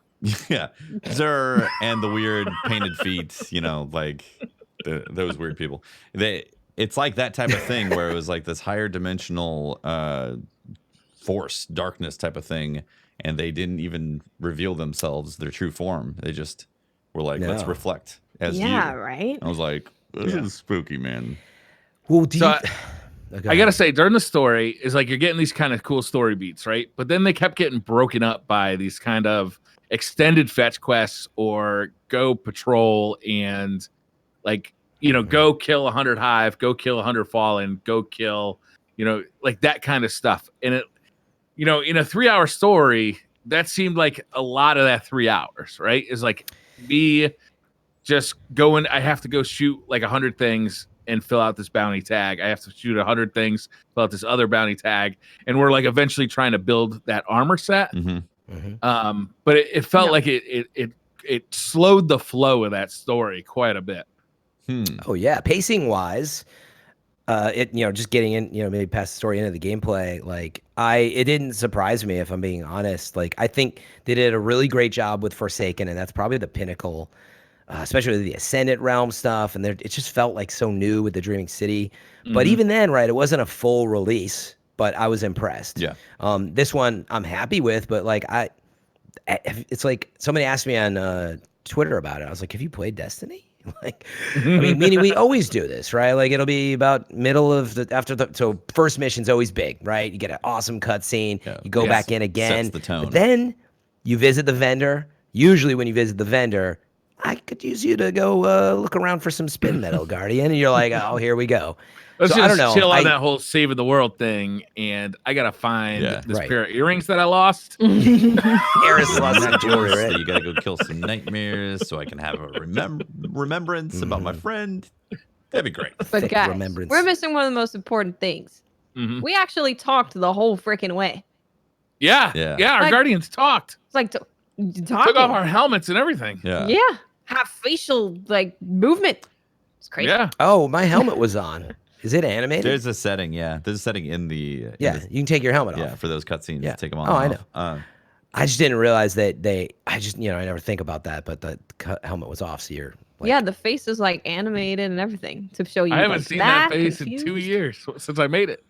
[SPEAKER 1] Yeah, Zur and the weird painted feet. You know, like those weird people. It's like that type of thing where it was like this higher dimensional force, darkness type of thing, and they didn't even reveal themselves, their true form. They just were like, let's reflect as you.
[SPEAKER 2] Right?
[SPEAKER 1] I was like, this is spooky, man.
[SPEAKER 3] Well,
[SPEAKER 4] I gotta say, during the story, is like you're getting these kind of cool story beats, right? But then they kept getting broken up by these kind of extended fetch quests or go patrol and like, you know, go kill 100 hive, go kill 100 fallen, go kill, you know, like that kind of stuff. And it, you know, in a 3-hour story, that seemed like a lot of that 3 hours, right? Is like me just going, I have to go shoot like 100 things and fill out this bounty tag. I have to shoot 100 things, fill out this other bounty tag. And we're like eventually trying to build that armor set. But it felt like it slowed the flow of that story quite a bit.
[SPEAKER 3] Oh yeah, pacing wise, just getting in, maybe past the story into the gameplay, like it didn't surprise me, if I'm being honest. Like, I think they did a really great job with Forsaken, and that's probably the pinnacle, especially the Ascendant Realm stuff. And it just felt like so new with the Dreaming City. But even then, right, it wasn't a full release, but I was impressed.
[SPEAKER 1] Yeah.
[SPEAKER 3] This one I'm happy with, but like it's like somebody asked me on Twitter about it. I was like, have you played Destiny? Like, I mean, meaning we always do this, right? Like, it'll be about middle of so first mission's always big, right? You get an awesome cutscene, you go back in again,
[SPEAKER 1] sets the tone.
[SPEAKER 3] but then you visit the vendor. Usually when you visit the vendor, I could use you to go look around for some spin metal, Guardian, and you're like, oh, here we go.
[SPEAKER 4] Let's
[SPEAKER 3] So,
[SPEAKER 4] just
[SPEAKER 3] I don't know.
[SPEAKER 4] chill on that whole saving the world thing, and I gotta find this pair of earrings that I lost.
[SPEAKER 3] Eris lost that jewelry,
[SPEAKER 1] So
[SPEAKER 3] right?
[SPEAKER 1] you gotta go kill some nightmares so I can have a remembrance about my friend. That'd be great.
[SPEAKER 2] But
[SPEAKER 3] Thick
[SPEAKER 2] guys,
[SPEAKER 3] remembrance.
[SPEAKER 2] we're missing one of the most important things. We actually talked the whole freaking way.
[SPEAKER 4] Yeah. Our
[SPEAKER 2] Like-
[SPEAKER 4] Guardians talked.
[SPEAKER 2] It's like
[SPEAKER 4] Took
[SPEAKER 2] talking.
[SPEAKER 4] off our helmets and everything.
[SPEAKER 2] Yeah. Have facial like movement. It's crazy.
[SPEAKER 4] Yeah.
[SPEAKER 3] Oh, my helmet was on. Is it animated?
[SPEAKER 1] There's a setting, There's a setting in the
[SPEAKER 3] you can take your helmet off.
[SPEAKER 1] yeah, for those cutscenes.
[SPEAKER 3] Yeah.
[SPEAKER 1] Take them on.
[SPEAKER 3] Oh,
[SPEAKER 1] and
[SPEAKER 3] I
[SPEAKER 1] off.
[SPEAKER 3] I just didn't realize that I never think about that, but the helmet was off, so you're like,
[SPEAKER 2] Yeah, the face is like animated and everything to show you.
[SPEAKER 4] I haven't
[SPEAKER 2] like,
[SPEAKER 4] seen that face
[SPEAKER 2] confused.
[SPEAKER 4] in 2 years since I made it.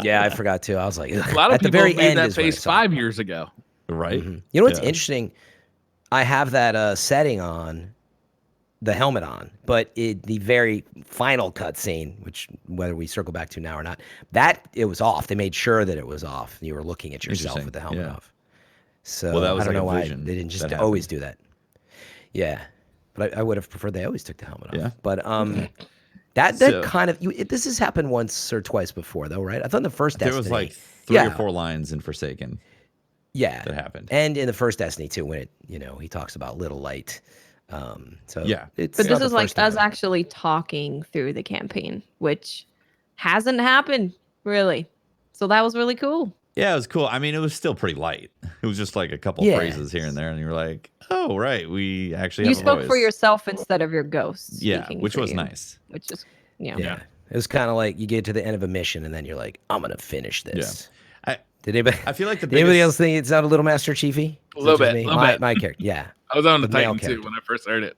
[SPEAKER 3] yeah, I forgot too. I was like,
[SPEAKER 4] A lot of
[SPEAKER 3] at the
[SPEAKER 4] people
[SPEAKER 3] very
[SPEAKER 4] made
[SPEAKER 3] end
[SPEAKER 4] that
[SPEAKER 3] is when I
[SPEAKER 4] face
[SPEAKER 3] saw it.
[SPEAKER 4] 5 years ago.
[SPEAKER 1] Right.
[SPEAKER 3] You know what's
[SPEAKER 1] Yeah.
[SPEAKER 3] interesting? I have that setting on, the helmet on, but the very final cutscene, which whether we circle back to now or not, that it was off. They made sure that it was off. You were looking at yourself
[SPEAKER 1] Interesting.
[SPEAKER 3] with the helmet
[SPEAKER 1] Yeah.
[SPEAKER 3] off. So
[SPEAKER 1] Well, that was
[SPEAKER 3] I don't
[SPEAKER 1] like a
[SPEAKER 3] know why
[SPEAKER 1] vision
[SPEAKER 3] they didn't just
[SPEAKER 1] that
[SPEAKER 3] always
[SPEAKER 1] happened.
[SPEAKER 3] do that. Yeah, but I would have preferred they always took the helmet off.
[SPEAKER 1] Yeah.
[SPEAKER 3] But that
[SPEAKER 1] So-
[SPEAKER 3] kind of this has happened once or twice before though, right? I thought in the first
[SPEAKER 1] There
[SPEAKER 3] Destiny,
[SPEAKER 1] was like 3 or
[SPEAKER 3] yeah.
[SPEAKER 1] 4 lines in Forsaken
[SPEAKER 3] yeah,
[SPEAKER 1] that happened.
[SPEAKER 3] and in the first Destiny too, when he talks about little light. So
[SPEAKER 1] Yeah.
[SPEAKER 3] it's
[SPEAKER 2] But
[SPEAKER 3] not
[SPEAKER 2] this
[SPEAKER 3] the
[SPEAKER 2] is like
[SPEAKER 3] first time.
[SPEAKER 2] us actually talking through the campaign, which hasn't happened really. So that was really cool.
[SPEAKER 1] Yeah, it was cool. I mean, it was still pretty light. It was just like a couple
[SPEAKER 3] Yeah.
[SPEAKER 1] phrases here and there, and you were like, "Oh, right, we actually
[SPEAKER 2] You
[SPEAKER 1] have a
[SPEAKER 2] spoke for
[SPEAKER 1] voice."
[SPEAKER 2] yourself instead of your ghost.
[SPEAKER 1] Yeah,
[SPEAKER 2] speaking
[SPEAKER 1] which
[SPEAKER 2] for
[SPEAKER 1] was
[SPEAKER 2] you,
[SPEAKER 1] nice.
[SPEAKER 2] Which is
[SPEAKER 3] Yeah. It was kind of like you get to the end of a mission and then you're like, I'm gonna finish this. Did anybody?
[SPEAKER 1] I feel like the
[SPEAKER 3] Did anybody
[SPEAKER 1] biggest-
[SPEAKER 3] else think it sounded a little Master Chiefy?
[SPEAKER 4] A little
[SPEAKER 3] Is that just
[SPEAKER 4] bit,
[SPEAKER 3] me?
[SPEAKER 4] little bit.
[SPEAKER 3] My character. Yeah.
[SPEAKER 4] I was on the
[SPEAKER 3] The male
[SPEAKER 4] Titan too
[SPEAKER 3] character.
[SPEAKER 4] when I first heard it.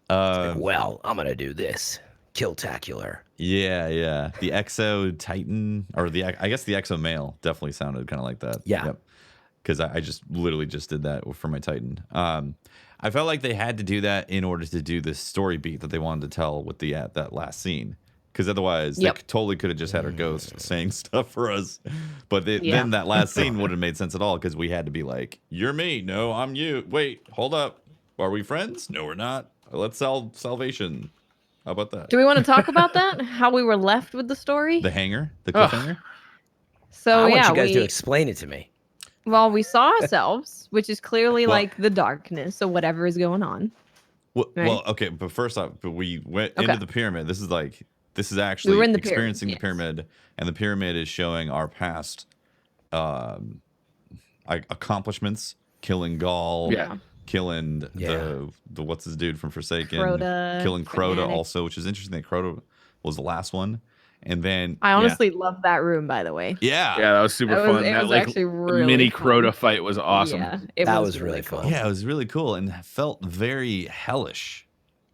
[SPEAKER 3] Well, I'm gonna do this. Killtacular.
[SPEAKER 1] Yeah. The Exo Titan, or I guess the Exo Male definitely sounded kind of like that.
[SPEAKER 3] Yeah.
[SPEAKER 1] Because I just literally just did that for my Titan. I felt like they had to do that in order to do this story beat that they wanted to tell with that last scene. Because otherwise, they totally could have just had our ghost saying stuff for us. But then that last scene wouldn't have made sense at all because we had to be like, "You're me. No, I'm you. Wait, hold up. Are we friends? No, we're not. Let's sell salvation. How about that?"
[SPEAKER 2] Do we want to talk about that? How we were left with the story?
[SPEAKER 1] The hanger? The cliffhanger?
[SPEAKER 2] So
[SPEAKER 3] I want
[SPEAKER 2] yeah,
[SPEAKER 3] you guys to explain it to me.
[SPEAKER 2] we saw ourselves, which is clearly like the darkness, so whatever is going on.
[SPEAKER 1] Well,
[SPEAKER 2] Right.
[SPEAKER 1] well, okay, but first off, we went
[SPEAKER 2] Okay.
[SPEAKER 1] into the pyramid. This is actually
[SPEAKER 2] were in the
[SPEAKER 1] experiencing
[SPEAKER 2] pyramid,
[SPEAKER 1] the pyramid, and the pyramid is showing our past accomplishments, killing Gaul,
[SPEAKER 4] Yeah.
[SPEAKER 1] killing
[SPEAKER 3] Yeah.
[SPEAKER 1] the what's his dude from Forsaken,
[SPEAKER 2] Crota,
[SPEAKER 1] killing Crota
[SPEAKER 2] Fanatic.
[SPEAKER 1] also, which is interesting that Crota was the last one, and then
[SPEAKER 2] I honestly love that room, by the way.
[SPEAKER 1] yeah,
[SPEAKER 4] Yeah, that was super
[SPEAKER 2] It was-
[SPEAKER 4] fun.
[SPEAKER 2] it
[SPEAKER 4] that
[SPEAKER 2] was
[SPEAKER 4] like
[SPEAKER 2] actually really
[SPEAKER 4] mini
[SPEAKER 2] fun.
[SPEAKER 4] Crota fight was awesome.
[SPEAKER 2] Yeah,
[SPEAKER 3] That was really fun.
[SPEAKER 1] yeah, it was really cool and felt very hellish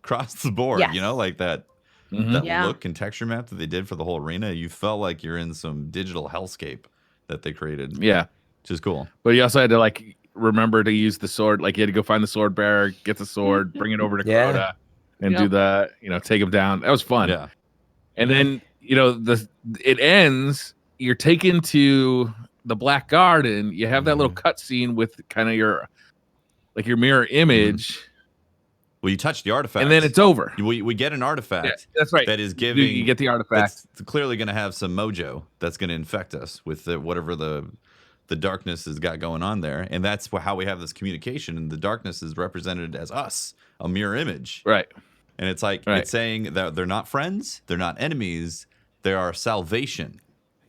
[SPEAKER 1] across the board.
[SPEAKER 2] Yes.
[SPEAKER 1] You know, like that.
[SPEAKER 4] Mhm.
[SPEAKER 1] That
[SPEAKER 2] Yeah.
[SPEAKER 1] look and texture map that they did for the whole arena, you felt like you're in some digital hellscape that they created,
[SPEAKER 4] Yeah.
[SPEAKER 1] which is cool.
[SPEAKER 4] But you also had to like remember to use the sword. Like you had to go find the sword bearer, get the sword, bring it over to
[SPEAKER 3] Yeah.
[SPEAKER 4] Crota, and
[SPEAKER 2] Yep.
[SPEAKER 4] do the take him down. That was fun.
[SPEAKER 1] Yeah,
[SPEAKER 4] And then it ends. You're taken to the Black Garden. You have that little cutscene with kind of your mirror image,
[SPEAKER 1] well, you touch the artifact,
[SPEAKER 4] and then it's over.
[SPEAKER 1] we get an artifact
[SPEAKER 4] Yeah, that's right.
[SPEAKER 1] that is
[SPEAKER 4] You
[SPEAKER 1] giving.
[SPEAKER 4] get the artifact.
[SPEAKER 1] That's clearly going to have some mojo that's going to infect us with whatever the darkness has got going on there, and that's how we have this communication. And the darkness is represented as us, a mirror image.
[SPEAKER 4] Right.
[SPEAKER 1] And it's like it's saying that they're not friends, they're not enemies, they are salvation.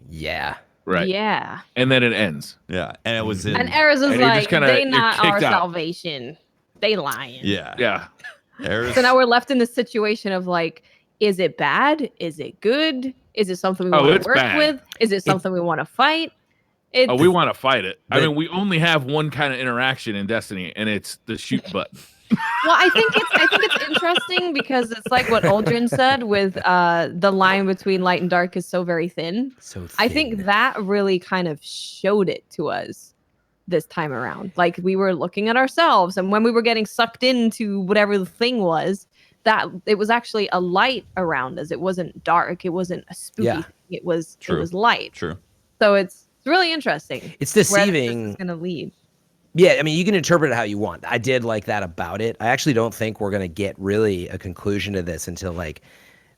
[SPEAKER 3] Yeah.
[SPEAKER 4] Right.
[SPEAKER 2] Yeah.
[SPEAKER 4] And then it ends.
[SPEAKER 1] Yeah, and it was in.
[SPEAKER 2] And Eris is
[SPEAKER 4] And you're just
[SPEAKER 2] like,
[SPEAKER 4] kinda-
[SPEAKER 2] they
[SPEAKER 4] you're
[SPEAKER 2] not our
[SPEAKER 4] kicked out.
[SPEAKER 2] salvation. They lying.
[SPEAKER 1] yeah,
[SPEAKER 4] Yeah.
[SPEAKER 1] Eris,
[SPEAKER 2] So now we're left in this situation of like, is it bad? Is it good? Is it something we
[SPEAKER 4] Oh,
[SPEAKER 2] want
[SPEAKER 4] it's
[SPEAKER 2] to work
[SPEAKER 4] bad.
[SPEAKER 2] with? Is it something we want to fight? It's,
[SPEAKER 4] we want to fight it. I mean, we only have one kind of interaction in Destiny, and it's the shoot button.
[SPEAKER 2] well, I think it's interesting because it's like what Aldrin said with the line between light and dark is so very thin.
[SPEAKER 3] So
[SPEAKER 2] I think that really kind of showed it to us this time around. Like we were looking at ourselves, and when we were getting sucked into whatever the thing was, that it was actually a light around us. It wasn't dark. It wasn't a spooky thing. It was light.
[SPEAKER 1] True.
[SPEAKER 2] So it's really interesting.
[SPEAKER 3] It's deceiving.
[SPEAKER 2] Where this is going to lead.
[SPEAKER 3] Yeah, I mean, you can interpret it how you want. I did like that about it. I actually don't think we're going to get really a conclusion to this until like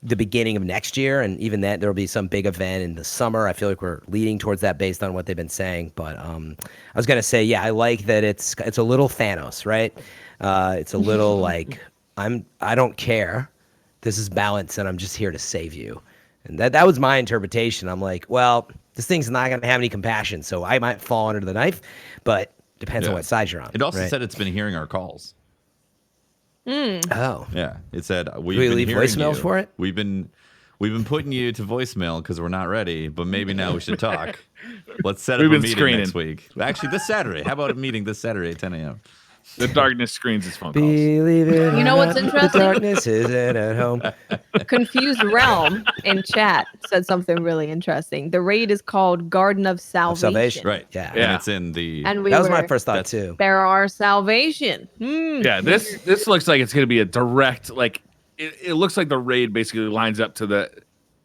[SPEAKER 3] the beginning of next year. And even then, there'll be some big event in the summer. I feel like we're leading towards that based on what they've been saying. But I was going to say, yeah, I like that it's a little Thanos, right? It's a little like, I don't care. This is balance, and I'm just here to save you. And that was my interpretation. I'm like, well, this thing's not going to have any compassion, so I might fall under the knife, but depends on what side you're on.
[SPEAKER 1] It also
[SPEAKER 3] right?
[SPEAKER 1] said it's been hearing our calls.
[SPEAKER 3] Oh.
[SPEAKER 1] Yeah, it said
[SPEAKER 3] Do we leave voicemails for it?
[SPEAKER 1] We've been putting you to voicemail because we're not ready, but maybe now we should talk. Let's set up a meeting next week. Actually, this Saturday. How about a meeting this Saturday at 10 a.m.?
[SPEAKER 4] The darkness screens his phone calls.
[SPEAKER 3] Believe it.
[SPEAKER 2] You know what's interesting?
[SPEAKER 3] The darkness isn't at home.
[SPEAKER 2] Confused Realm in chat said something really interesting. The raid is called Garden of Salvation.
[SPEAKER 1] Right.
[SPEAKER 3] Yeah.
[SPEAKER 1] And it's in the.
[SPEAKER 2] And
[SPEAKER 3] That was my first thought too.
[SPEAKER 2] There are salvation.
[SPEAKER 4] Yeah, this looks like it's going to be a direct, like, it looks like the raid basically lines up to the,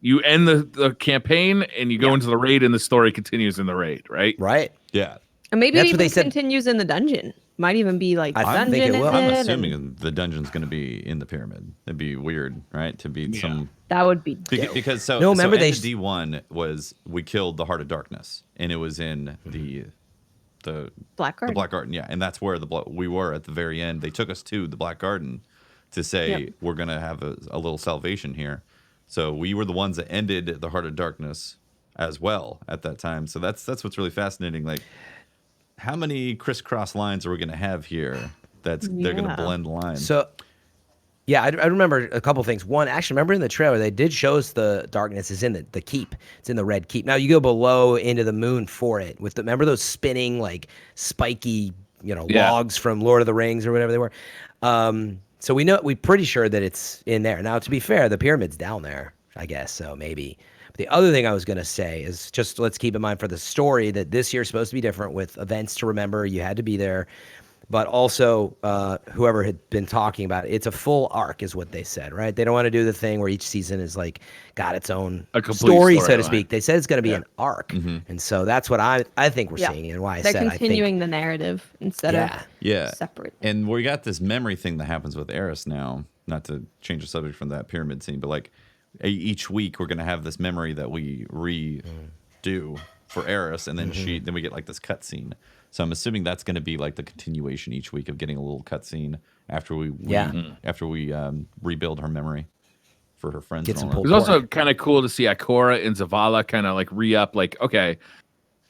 [SPEAKER 4] you end the campaign and you go into the raid and the story continues in the raid, right?
[SPEAKER 3] Right.
[SPEAKER 1] Yeah.
[SPEAKER 2] And maybe
[SPEAKER 3] That's
[SPEAKER 2] it
[SPEAKER 3] what they
[SPEAKER 2] even
[SPEAKER 3] said.
[SPEAKER 2] continues in the dungeon. Might even be like
[SPEAKER 3] I
[SPEAKER 2] dungeon.
[SPEAKER 3] think it will.
[SPEAKER 1] I'm
[SPEAKER 2] in it,
[SPEAKER 1] assuming the dungeon's going to be in the pyramid. That'd be weird, right? To be some.
[SPEAKER 2] that would be
[SPEAKER 1] Because so.
[SPEAKER 3] No, remember they
[SPEAKER 1] D1 was we killed the Heart of Darkness, and it was in the
[SPEAKER 2] Black Garden.
[SPEAKER 1] The Black Garden, yeah, and that's where we were at the very end. They took us to the Black Garden to say we're going to have a little salvation here. So we were the ones that ended the Heart of Darkness as well at that time. So that's what's really fascinating. Like, how many crisscross lines are we going to have here? They're going to blend lines.
[SPEAKER 3] So, yeah, I remember a couple things. One, actually, remember in the trailer, they did show us the darkness is in the keep. It's in the red keep. Now, you go below into the moon for it. Remember those spinning, like, spiky, logs from Lord of the Rings or whatever they were? So we're pretty sure that it's in there. Now, to be fair, the pyramid's down there, I guess, so maybe. The other thing I was going to say is just let's keep in mind for the story that this year's supposed to be different with events to remember. You had to be there. But also, whoever had been talking about it, it's a full arc is what they said, right? They don't want to do the thing where each season is like got its own story, so to speak. They said it's going to be an arc. And so that's what I think we're seeing and why
[SPEAKER 2] They're
[SPEAKER 3] I
[SPEAKER 2] continuing the narrative instead of separate.
[SPEAKER 1] And we got this memory thing that happens with Eris now, not to change the subject from that pyramid scene, but like each week we're going to have this memory that we redo for Eris, and then then we get like this cutscene. So I'm assuming that's going to be like the continuation each week of getting a little cutscene after we rebuild her memory for her friends.
[SPEAKER 3] Get some
[SPEAKER 4] It's also kind of cool to see Ikora and Zavala kind of like re-up, like, okay,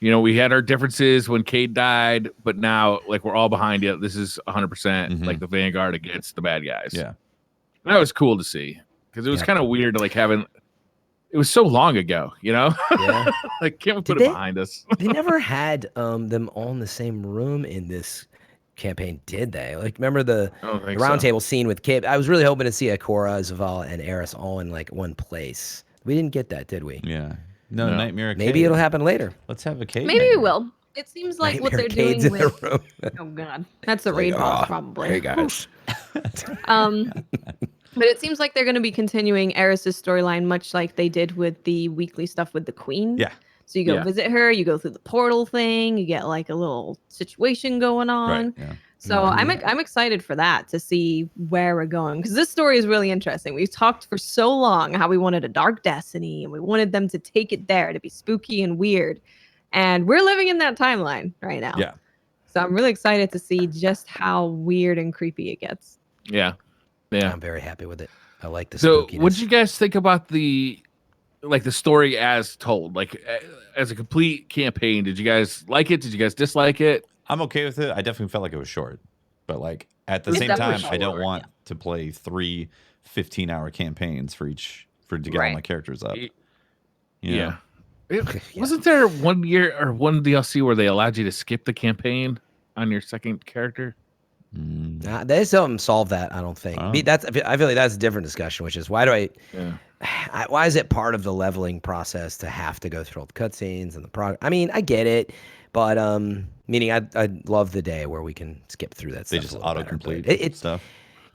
[SPEAKER 4] we had our differences when Cade died, but now like we're all behind you. This is 100% like the Vanguard against the bad guys.
[SPEAKER 1] Yeah,
[SPEAKER 4] that was cool to see because it was kind of weird to like having. It was so long ago, Yeah. Like, can't we put it behind us?
[SPEAKER 3] They never had them all in the same room in this campaign, did they? Like, remember the roundtable scene with Kip? I was really hoping to see Ikora, Zavala, and Eris all in like one place. We didn't get that, did we?
[SPEAKER 1] Yeah. No. Nightmare.
[SPEAKER 3] Maybe it'll happen later.
[SPEAKER 1] Let's have a Cade.
[SPEAKER 2] Maybe we will. It seems like what they're doing
[SPEAKER 3] in
[SPEAKER 2] with.
[SPEAKER 3] the room.
[SPEAKER 2] Oh God, that's a raid boss probably.
[SPEAKER 3] Hey guys.
[SPEAKER 2] But it seems like they're going to be continuing Eris's storyline, much like they did with the weekly stuff with the Queen.
[SPEAKER 1] Yeah.
[SPEAKER 2] So you go visit her, you go through the portal thing, you get like a little situation going on.
[SPEAKER 1] Right. Yeah.
[SPEAKER 2] So I'm excited for that, to see where we're going, because this story is really interesting. We've talked for so long how we wanted a dark destiny and we wanted them to take it there to be spooky and weird, and we're living in that timeline right now.
[SPEAKER 1] Yeah.
[SPEAKER 2] So I'm really excited to see just how weird and creepy it gets.
[SPEAKER 4] Yeah.
[SPEAKER 3] I'm very happy with it. I like the
[SPEAKER 4] So
[SPEAKER 3] spookiness.
[SPEAKER 4] what did you guys think about the story as told, like as a complete campaign? Did you guys like it? Did you guys dislike it?
[SPEAKER 1] I'm okay with it. I definitely felt like it was short, but like at the
[SPEAKER 2] It was
[SPEAKER 1] same
[SPEAKER 2] definitely
[SPEAKER 1] time, I don't
[SPEAKER 2] short,
[SPEAKER 1] want to play 3 15-hour campaigns to get all my characters up. You know?
[SPEAKER 4] Wasn't there one year or one DLC where they allowed you to skip the campaign on your second character?
[SPEAKER 3] They still haven't solved that, I don't think. I feel like that's a different discussion, which is why is it part of the leveling process to have to go through all the cutscenes and the progress? I mean, I get it, but meaning I'd love the day where we can skip through that stuff.
[SPEAKER 1] They just autocomplete
[SPEAKER 3] it's
[SPEAKER 1] stuff.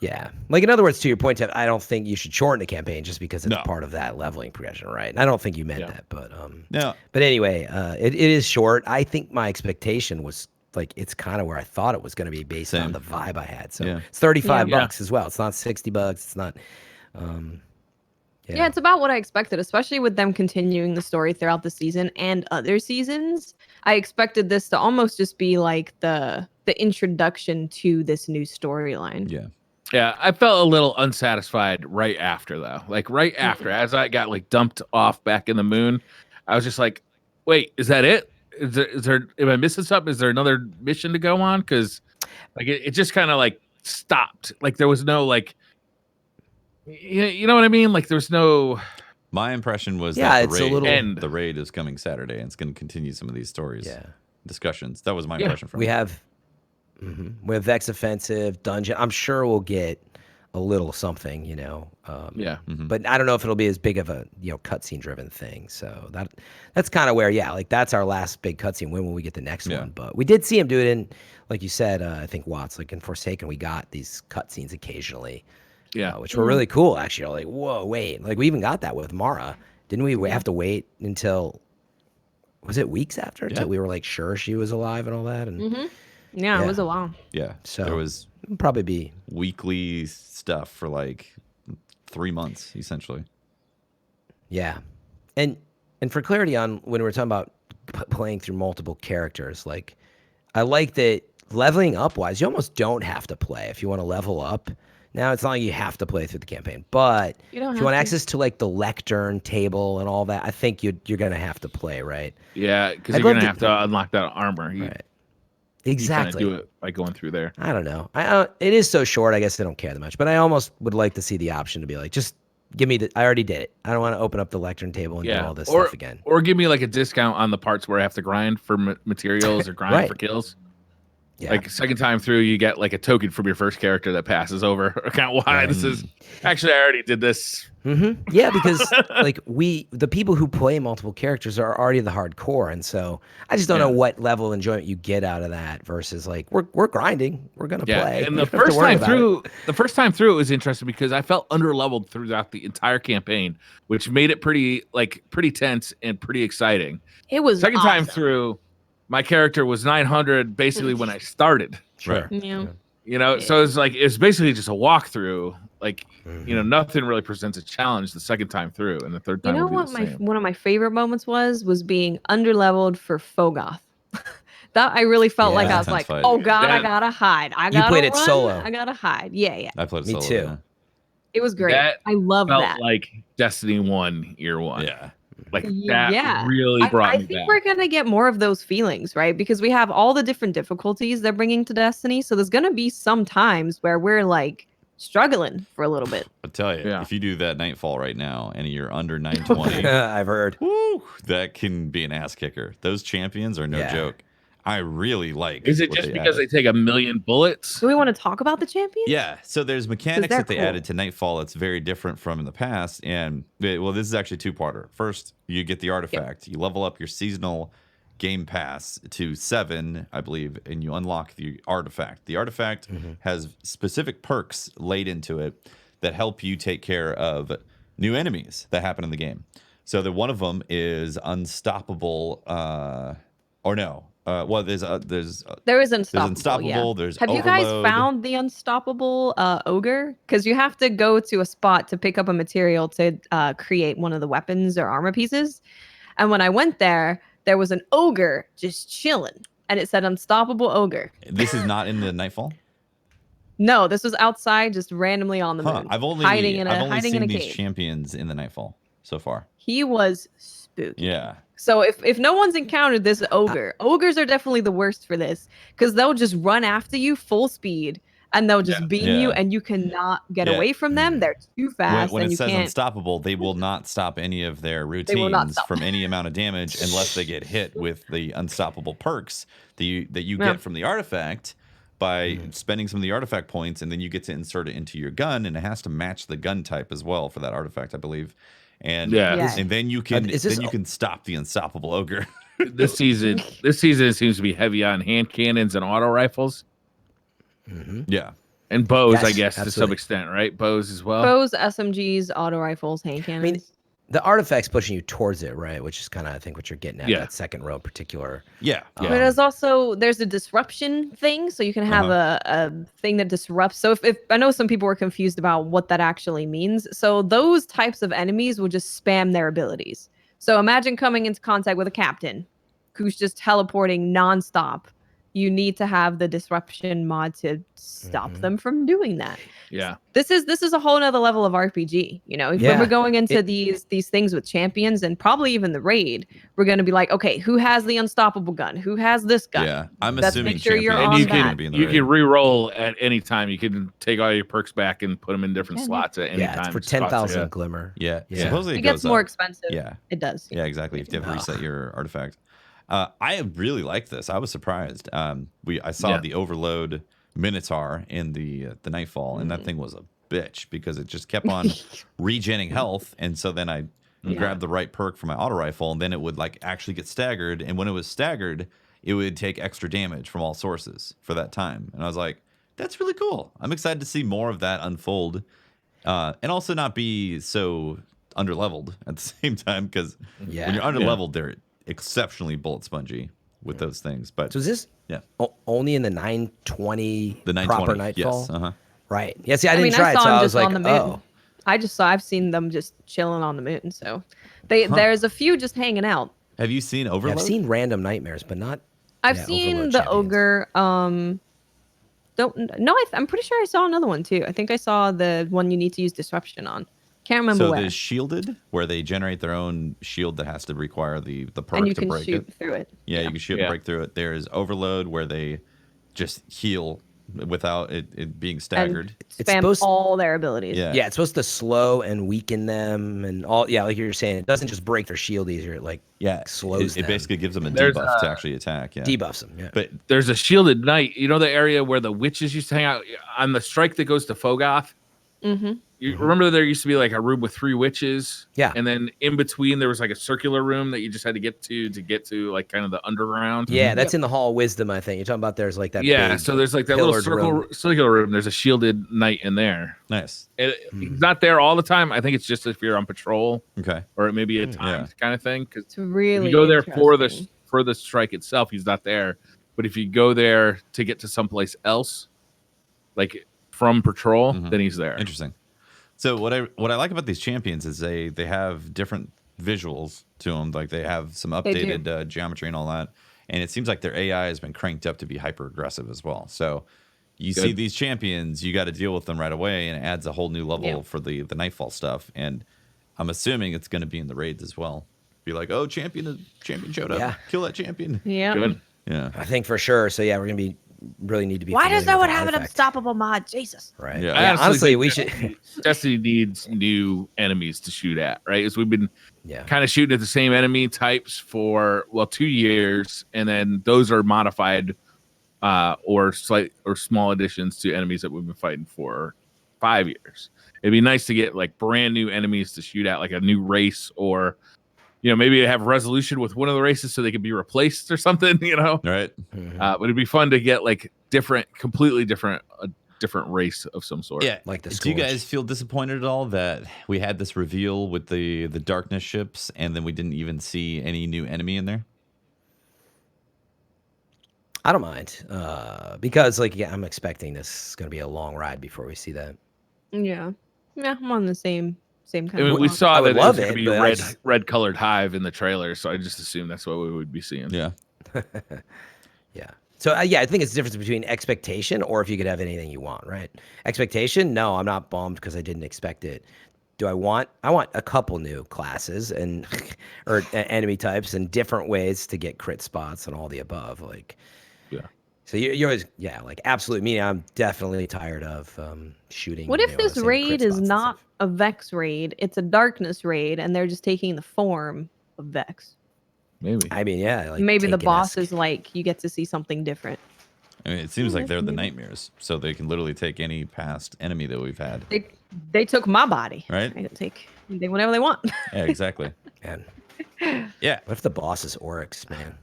[SPEAKER 3] Yeah. Like, in other words, to your point, Ted, I don't think you should shorten the campaign just because it's part of that leveling progression, right? And I don't think you meant that, but But anyway, it is short. I think my expectation was like it's kind of where I thought it was going to be based on the vibe I had. So it's $35 as well. It's not $60. It's not.
[SPEAKER 2] Yeah, it's about what I expected, especially with them continuing the story throughout the season and other seasons. I expected this to almost just be like the introduction to this new storyline.
[SPEAKER 1] Yeah.
[SPEAKER 4] Yeah, I felt a little unsatisfied right after, though. Like right after, as I got like dumped off back in the moon, I was just like, "Wait, is that it? Is there? Am I missing something? Is there another mission to go on?" Because like it just kind of like stopped. Like there was no like, you know what I mean? Like there's no.
[SPEAKER 1] My impression was that
[SPEAKER 3] the
[SPEAKER 1] raid is coming Saturday, and it's going to continue some of these stories, discussions. That was my impression from
[SPEAKER 3] we
[SPEAKER 1] it.
[SPEAKER 3] have. We have Vex Offensive, Dungeon. I'm sure we'll get a little something, you know. But I don't know if it'll be as big of a cutscene driven thing. So that's kind of where like that's our last big cutscene. When will we get the next one? But we did see him do it in, like you said, I think Watts, like in Forsaken, we got these cutscenes occasionally. Which were really cool. Actually, like whoa, wait, like we even got that with Mara, didn't we? We have to wait until was it weeks after until we were like sure she was alive and all that and.
[SPEAKER 2] Yeah, it was a while.
[SPEAKER 1] Yeah,
[SPEAKER 3] so
[SPEAKER 1] there was
[SPEAKER 3] probably be
[SPEAKER 1] weekly stuff for like 3 months, essentially.
[SPEAKER 3] Yeah, and for clarity on when we're talking about playing through multiple characters, like I like that leveling up wise, you almost don't have to play if you want to level up. Now it's not like you have to play through the campaign, but if you want access to like the lectern table and all that, I think you're gonna have to play, right?
[SPEAKER 4] Yeah, because you're gonna have to unlock that armor.
[SPEAKER 3] Right. Exactly.
[SPEAKER 4] You do it by going through there.
[SPEAKER 3] I don't know. It is so short. I guess I don't care that much. But I almost would like to see the option to be like, just give me I already did it. I don't want to open up the lectern table and do all this stuff again.
[SPEAKER 4] Or give me like a discount on the parts where I have to grind for materials or grind for kills. Yeah. Like second time through, you get like a token from your first character that passes over. Account why this is actually I already did this.
[SPEAKER 3] Yeah, because like the people who play multiple characters are already the hardcore, and so I just don't know what level of enjoyment you get out of that versus like we're grinding, we're gonna play.
[SPEAKER 4] And the first time through, it was interesting because I felt underleveled throughout the entire campaign, which made it pretty tense and pretty exciting.
[SPEAKER 2] It was
[SPEAKER 4] second time through. My character was 900 basically when I started.
[SPEAKER 1] Sure.
[SPEAKER 2] Yeah.
[SPEAKER 4] You know, so it's basically just a walkthrough. Like, nothing really presents a challenge the second time through, and the third time.
[SPEAKER 2] You know what? One of my favorite moments was being underleveled for Fogoth. That I really felt like I was like, oh god, I gotta hide.
[SPEAKER 3] You played it solo.
[SPEAKER 2] I gotta hide. Yeah.
[SPEAKER 1] I played it
[SPEAKER 3] Me
[SPEAKER 1] solo.
[SPEAKER 3] too.
[SPEAKER 1] Yeah.
[SPEAKER 2] It was great. I love that.
[SPEAKER 4] Like Destiny 1 year 1.
[SPEAKER 1] Yeah.
[SPEAKER 4] Like that really brought me back. I think
[SPEAKER 2] we're gonna get more of those feelings, right? Because we have all the different difficulties they're bringing to Destiny. So there's gonna be some times where we're like struggling for a little bit.
[SPEAKER 1] I'll tell you, if you do that Nightfall right now and you're under 920,
[SPEAKER 3] I've heard.
[SPEAKER 1] Woo, that can be an ass kicker. Those champions are no joke. I really like.
[SPEAKER 4] Is it just because they take 1,000,000 bullets?
[SPEAKER 2] Do we want to talk about the champions?
[SPEAKER 1] Yeah. So there's mechanics that they added to Nightfall that's very different from in the past. And well, this is actually two-parter. First, you get the artifact. You level up your seasonal game pass to 7, I believe, and you unlock the artifact. The artifact has specific perks laid into it that help you take care of new enemies that happen in the game. So one of them is unstoppable. Well, there is unstoppable.
[SPEAKER 2] There's unstoppable.
[SPEAKER 1] Yeah. There's
[SPEAKER 2] Have
[SPEAKER 1] overload.
[SPEAKER 2] You guys found the unstoppable ogre? Because you have to go to a spot to pick up a material to create one of the weapons or armor pieces. And when I went there was an ogre just chilling, and it said unstoppable ogre.
[SPEAKER 1] This is not in the Nightfall.
[SPEAKER 2] No, this was outside, just randomly on the moon.
[SPEAKER 1] I've only seen these champions in the Nightfall so far.
[SPEAKER 2] He was spooky.
[SPEAKER 1] Yeah.
[SPEAKER 2] So if no one's encountered this ogre, ogres are definitely the worst for this because they'll just run after you full speed and they'll just beam you,
[SPEAKER 1] Yeah.
[SPEAKER 2] and you cannot get
[SPEAKER 1] Yeah.
[SPEAKER 2] away from them. They're too fast,
[SPEAKER 1] When
[SPEAKER 2] and
[SPEAKER 1] it
[SPEAKER 2] you
[SPEAKER 1] says
[SPEAKER 2] can't.
[SPEAKER 1] unstoppable, they will not stop any of their
[SPEAKER 2] They will not
[SPEAKER 1] routines
[SPEAKER 2] stop.
[SPEAKER 1] from any amount of damage unless they get hit with the unstoppable perks that you
[SPEAKER 2] Yeah.
[SPEAKER 1] get from the artifact by spending some of the artifact points, and then you get to insert it into your gun, and it has to match the gun type as well for that artifact, I believe. And
[SPEAKER 2] Yeah.
[SPEAKER 1] and then you can
[SPEAKER 3] is this
[SPEAKER 1] then you can stop the unstoppable ogre.
[SPEAKER 4] This season it seems to be heavy on hand cannons and auto rifles
[SPEAKER 1] Yeah.
[SPEAKER 4] and bows,
[SPEAKER 3] Yes,
[SPEAKER 4] I guess, to some
[SPEAKER 3] absolutely.
[SPEAKER 4] extent, right? Bows as well.
[SPEAKER 2] Bows, SMGs, auto rifles, hand cannons.
[SPEAKER 3] I mean, the artifact's pushing you towards it, right? Which is kind of, I think, what you're getting at.
[SPEAKER 4] Yeah.
[SPEAKER 3] That second row in particular.
[SPEAKER 1] Yeah.
[SPEAKER 2] But there's also there's a disruption thing, so you can have a thing that disrupts. So if I know some people were confused about what that actually means. So those types of enemies will just spam their abilities. So imagine coming into contact with a captain who's just teleporting nonstop. You need to have the disruption mod to stop them from doing that.
[SPEAKER 4] Yeah.
[SPEAKER 2] This is a whole nother level of RPG. You know, when
[SPEAKER 3] Yeah.
[SPEAKER 2] we're going into these things with champions and probably even the raid, we're going to be like, okay, who has the unstoppable gun? Who has this gun?
[SPEAKER 1] Yeah. I'm
[SPEAKER 2] Let's
[SPEAKER 1] assuming
[SPEAKER 2] make sure you're
[SPEAKER 1] champions
[SPEAKER 2] on
[SPEAKER 1] are
[SPEAKER 4] you
[SPEAKER 1] gonna
[SPEAKER 2] that.
[SPEAKER 1] be in the
[SPEAKER 4] You
[SPEAKER 1] raid.
[SPEAKER 4] can re-roll at any time. You can take all your perks back and put them in different
[SPEAKER 2] Yeah,
[SPEAKER 4] slots at any
[SPEAKER 3] Yeah,
[SPEAKER 4] time.
[SPEAKER 3] it's for
[SPEAKER 4] Spots,
[SPEAKER 3] 10,000
[SPEAKER 4] yeah.
[SPEAKER 3] glimmer.
[SPEAKER 1] Yeah.
[SPEAKER 3] Yeah.
[SPEAKER 1] Supposedly
[SPEAKER 2] It gets
[SPEAKER 1] goes
[SPEAKER 2] more
[SPEAKER 1] up.
[SPEAKER 2] expensive.
[SPEAKER 1] Yeah.
[SPEAKER 2] It does.
[SPEAKER 1] Yeah, exactly. You have to reset your artifact. I really like this. I was surprised. I saw the overload Minotaur in the Nightfall, and that thing was a bitch because it just kept on regenning health. And so then I grabbed the right perk for my auto rifle, and then it would like actually get staggered. And when it was staggered, it would take extra damage from all sources for that time. And I was like, that's really cool. I'm excited to see more of that unfold, and also not be so underleveled at the same time, because when you're underleveled, they're exceptionally bullet spongy with those things. But
[SPEAKER 3] So is this only in the 920
[SPEAKER 1] the 920
[SPEAKER 3] proper Nightfall?
[SPEAKER 1] Yes.
[SPEAKER 3] Right. Yeah, see, I didn't
[SPEAKER 2] mean,
[SPEAKER 3] try
[SPEAKER 2] I
[SPEAKER 3] it,
[SPEAKER 2] saw
[SPEAKER 3] so
[SPEAKER 2] them
[SPEAKER 3] I was
[SPEAKER 2] just
[SPEAKER 3] like,
[SPEAKER 2] on the moon. I've seen them just chilling on the moon. So there's a few just hanging out.
[SPEAKER 1] Have you seen
[SPEAKER 3] Yeah,
[SPEAKER 1] Overload?
[SPEAKER 3] I've seen random nightmares, but not.
[SPEAKER 2] I've
[SPEAKER 3] yeah,
[SPEAKER 2] seen
[SPEAKER 3] Overload
[SPEAKER 2] the
[SPEAKER 3] champions.
[SPEAKER 2] ogre. I'm pretty sure I saw another one too. I think I saw the one you need to use disruption on. Can't remember
[SPEAKER 1] So
[SPEAKER 2] where.
[SPEAKER 1] there's shielded, where they generate their own shield that has to require the perk
[SPEAKER 2] And you
[SPEAKER 1] to
[SPEAKER 2] can
[SPEAKER 1] break
[SPEAKER 2] shoot
[SPEAKER 1] it.
[SPEAKER 2] through it.
[SPEAKER 1] Yeah, you can shoot and break through it. There's Overload, where they just heal without it being staggered.
[SPEAKER 2] And spam all their abilities.
[SPEAKER 3] Yeah, it's supposed to slow and weaken them and all. Yeah, like you're saying, it doesn't just break their shield easier. It slows them.
[SPEAKER 1] It basically gives them a
[SPEAKER 4] There's,
[SPEAKER 1] debuff to actually attack. Yeah,
[SPEAKER 3] debuffs them. Yeah,
[SPEAKER 1] but
[SPEAKER 4] There's a shielded knight. You know the area where the witches used to hang out on the strike that goes to Fogoth?
[SPEAKER 2] Mm-hmm.
[SPEAKER 4] You remember there used to be like a room with 3 witches?
[SPEAKER 3] Yeah.
[SPEAKER 4] And then in between there was like a circular room that you just had to get to like kind of the underground.
[SPEAKER 3] Yeah, that's in the Hall of Wisdom, I think. You're talking about there's like that.
[SPEAKER 4] Yeah,
[SPEAKER 3] big
[SPEAKER 4] so there's like that little
[SPEAKER 3] pillared
[SPEAKER 4] circular room. There's a shielded knight in there.
[SPEAKER 1] nice.
[SPEAKER 4] He's not there all the time. I think it's just if you're on patrol,
[SPEAKER 1] Okay.
[SPEAKER 4] or it may be a timed kind of thing. Because
[SPEAKER 2] It's really
[SPEAKER 4] if you go there
[SPEAKER 2] interesting.
[SPEAKER 4] for the strike itself, he's not there. But if you go there to get to someplace else, like from patrol, then he's there.
[SPEAKER 1] Interesting. So what I like about these champions is they have different visuals to them. Like they have some updated geometry and all that. And it seems like their AI has been cranked up to be hyper aggressive as well. So you see these champions, you got to deal with them right away, and it adds a whole new level for the Nightfall stuff. And I'm assuming it's going to be in the raids as well. Be like, oh, champion showed up.
[SPEAKER 3] Yeah.
[SPEAKER 1] Kill that champion.
[SPEAKER 2] Yeah.
[SPEAKER 4] Good.
[SPEAKER 1] Yeah.
[SPEAKER 3] I think for sure. So yeah, we're gonna be really need to be.
[SPEAKER 2] Why does no
[SPEAKER 3] familiar
[SPEAKER 2] one
[SPEAKER 3] with
[SPEAKER 2] have an
[SPEAKER 3] artifact.
[SPEAKER 2] unstoppable mod? Jesus.
[SPEAKER 3] Right.
[SPEAKER 1] Yeah.
[SPEAKER 3] Yeah. Honestly,
[SPEAKER 4] think
[SPEAKER 3] we
[SPEAKER 4] that
[SPEAKER 3] should.
[SPEAKER 4] Destiny needs new enemies to shoot at, right? As we've been
[SPEAKER 3] Yeah.
[SPEAKER 4] kind of shooting at the same enemy types for 2 years, and then those are modified or small additions to enemies that we've been fighting for 5 years. It'd be nice to get like brand new enemies to shoot at, like a new race, or maybe have resolution with one of the races so they can be replaced or something.
[SPEAKER 1] All right.
[SPEAKER 4] But it'd be fun to get like completely different race of some sort.
[SPEAKER 1] Yeah.
[SPEAKER 3] Like the
[SPEAKER 1] Do you
[SPEAKER 3] Scourge.
[SPEAKER 1] guys feel disappointed at all that we had this reveal with the darkness ships, and then we didn't even see any new enemy in there?
[SPEAKER 3] I don't mind because I'm expecting this is gonna be a long ride before we see that.
[SPEAKER 2] Yeah. Yeah, I'm on the same kind
[SPEAKER 4] I mean,
[SPEAKER 2] of
[SPEAKER 4] we
[SPEAKER 2] log.
[SPEAKER 4] saw
[SPEAKER 3] I
[SPEAKER 4] that
[SPEAKER 3] would
[SPEAKER 4] it
[SPEAKER 3] love
[SPEAKER 4] was going
[SPEAKER 3] it,
[SPEAKER 4] to be
[SPEAKER 3] but I just-
[SPEAKER 4] red colored hive in the trailer, so I just assumed that's what we would be seeing.
[SPEAKER 1] Yeah.
[SPEAKER 3] Yeah. So I think it's the difference between expectation or if you could have anything you want, right? Expectation, no, I'm not bummed because I didn't expect it. Do I want a couple new classes and or enemy types and different ways to get crit spots and all the above. So you're always, like absolutely. Me, I'm definitely tired of shooting.
[SPEAKER 2] What if this
[SPEAKER 3] same
[SPEAKER 2] raid
[SPEAKER 3] crit
[SPEAKER 2] is
[SPEAKER 3] spots and
[SPEAKER 2] not
[SPEAKER 3] stuff.
[SPEAKER 2] a Vex raid? It's a darkness raid, and they're just taking the form of Vex.
[SPEAKER 4] Maybe.
[SPEAKER 3] I mean, like
[SPEAKER 2] Maybe the boss
[SPEAKER 3] Taken-esque.
[SPEAKER 2] is like you get to see something different.
[SPEAKER 1] I mean, it seems like they're the
[SPEAKER 2] Maybe.
[SPEAKER 1] nightmares, so they can literally take any past enemy that we've had.
[SPEAKER 2] They took my body.
[SPEAKER 1] Right?
[SPEAKER 2] I can take whatever they want.
[SPEAKER 1] Yeah, exactly.
[SPEAKER 3] Man,
[SPEAKER 1] Yeah.
[SPEAKER 3] what if the boss is Oryx, man?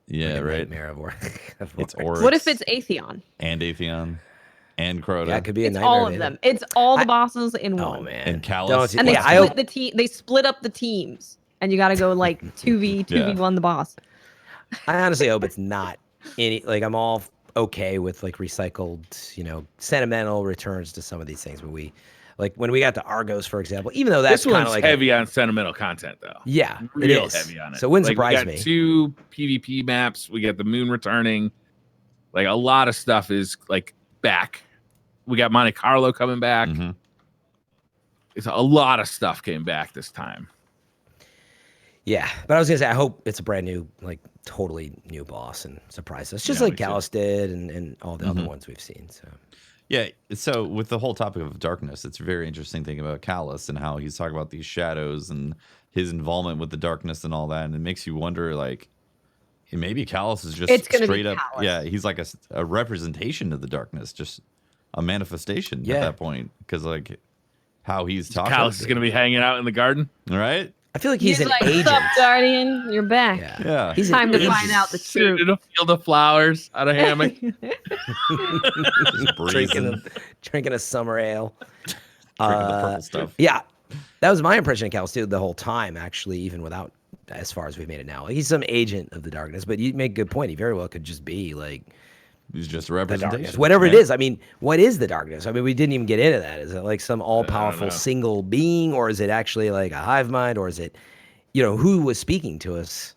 [SPEAKER 1] Yeah,
[SPEAKER 3] Like a
[SPEAKER 1] right.
[SPEAKER 3] nightmare of of
[SPEAKER 1] It's
[SPEAKER 3] Oryx.
[SPEAKER 1] Oryx.
[SPEAKER 2] What if it's Atheon?
[SPEAKER 1] and Atheon and Crota
[SPEAKER 3] Yeah, it could be a
[SPEAKER 2] It's
[SPEAKER 3] nightmare.
[SPEAKER 2] all of them. It's all the bosses in
[SPEAKER 3] Oh
[SPEAKER 2] one.
[SPEAKER 3] man,
[SPEAKER 1] and Callus.
[SPEAKER 2] And they
[SPEAKER 3] I
[SPEAKER 2] split
[SPEAKER 3] hope,
[SPEAKER 2] the team. They split up the teams, and you got to go like 2v1 the boss.
[SPEAKER 3] I honestly hope it's not any. Like I'm all okay with like recycled, sentimental returns to some of these things. But when we got to Argos, for example, even though that's
[SPEAKER 4] This
[SPEAKER 3] kind of
[SPEAKER 4] one's
[SPEAKER 3] like
[SPEAKER 4] heavy on sentimental content, though.
[SPEAKER 3] Yeah,
[SPEAKER 4] Real
[SPEAKER 3] it is.
[SPEAKER 4] heavy on it.
[SPEAKER 3] So it wouldn't
[SPEAKER 4] we
[SPEAKER 3] surprise
[SPEAKER 4] got
[SPEAKER 3] me.
[SPEAKER 4] 2 PvP maps. We got the moon returning. Like a lot of stuff is like back. We got Monte Carlo coming back.
[SPEAKER 1] Mm-hmm.
[SPEAKER 4] It's a lot of stuff came back this time.
[SPEAKER 3] Yeah, but I was gonna say I hope it's a brand new, like totally new boss and surprise us, just
[SPEAKER 4] Yeah,
[SPEAKER 3] like
[SPEAKER 4] me too.
[SPEAKER 3] Callus did and all the other
[SPEAKER 1] Mhm.
[SPEAKER 3] ones we've seen. So
[SPEAKER 1] Yeah, so with the whole topic of darkness, it's a very interesting thing about Callus and how he's talking about these shadows and his involvement with the darkness and all that, and it makes you wonder, like, maybe Callus is just
[SPEAKER 2] It's gonna be
[SPEAKER 1] straight up,
[SPEAKER 2] Callus.
[SPEAKER 1] yeah, he's like a representation of the darkness, just a manifestation at
[SPEAKER 3] Yeah.
[SPEAKER 1] that point, because like how he's talking,
[SPEAKER 4] Callus is going to be hanging out in the garden.
[SPEAKER 1] right?
[SPEAKER 3] I feel like he's an
[SPEAKER 2] like,
[SPEAKER 3] agent.
[SPEAKER 2] "What's up, Guardian? You're back.
[SPEAKER 3] Yeah,
[SPEAKER 1] Yeah.
[SPEAKER 3] he's
[SPEAKER 2] Time
[SPEAKER 3] an
[SPEAKER 2] to
[SPEAKER 3] agent.
[SPEAKER 2] find out the
[SPEAKER 4] Sitting
[SPEAKER 2] truth."
[SPEAKER 4] in a field of flowers on a hammock.
[SPEAKER 1] Just
[SPEAKER 3] drinking
[SPEAKER 1] breezing,
[SPEAKER 3] drinking a summer ale.
[SPEAKER 1] drinking the purple stuff.
[SPEAKER 3] Yeah, that was my impression of Callus too the whole time. Actually, even without as far as we've made it now, he's some agent of the darkness. But you make a good point. He very well could just be like
[SPEAKER 1] He's just a
[SPEAKER 3] the
[SPEAKER 1] representation,
[SPEAKER 3] darkness, whatever it
[SPEAKER 1] right?
[SPEAKER 3] is. I mean, what is the darkness? I mean, we didn't even get into that. Is it like some all-powerful
[SPEAKER 4] know.
[SPEAKER 3] single being, or is it actually like a hive mind, or is it, who was speaking to us?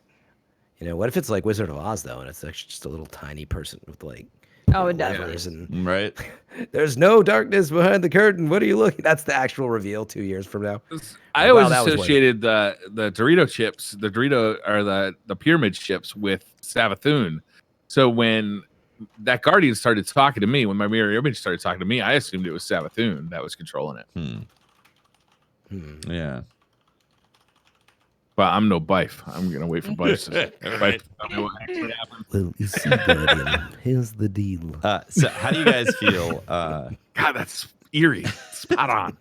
[SPEAKER 3] What if it's like Wizard of Oz though, and it's actually just a little tiny person with like
[SPEAKER 2] Oh, it does.
[SPEAKER 3] levers and
[SPEAKER 1] Right?
[SPEAKER 3] there's no darkness behind the curtain. What are you looking? That's the actual reveal 2 years from now.
[SPEAKER 4] I
[SPEAKER 3] Wow,
[SPEAKER 4] always
[SPEAKER 3] that was
[SPEAKER 4] associated the Dorito chips, the Dorito or the pyramid chips with Savathun. So when that Guardian started talking to me, when my mirror image started talking to me, I assumed it was Savathun that was controlling it.
[SPEAKER 1] Yeah.
[SPEAKER 4] But I'm no Bife. I'm gonna wait for Bife to
[SPEAKER 1] Right.
[SPEAKER 4] Bife to tell me what actually happened.
[SPEAKER 3] Well, you see, Guardian, here's the deal.
[SPEAKER 1] So how do you guys feel?
[SPEAKER 4] God, that's eerie. Spot on.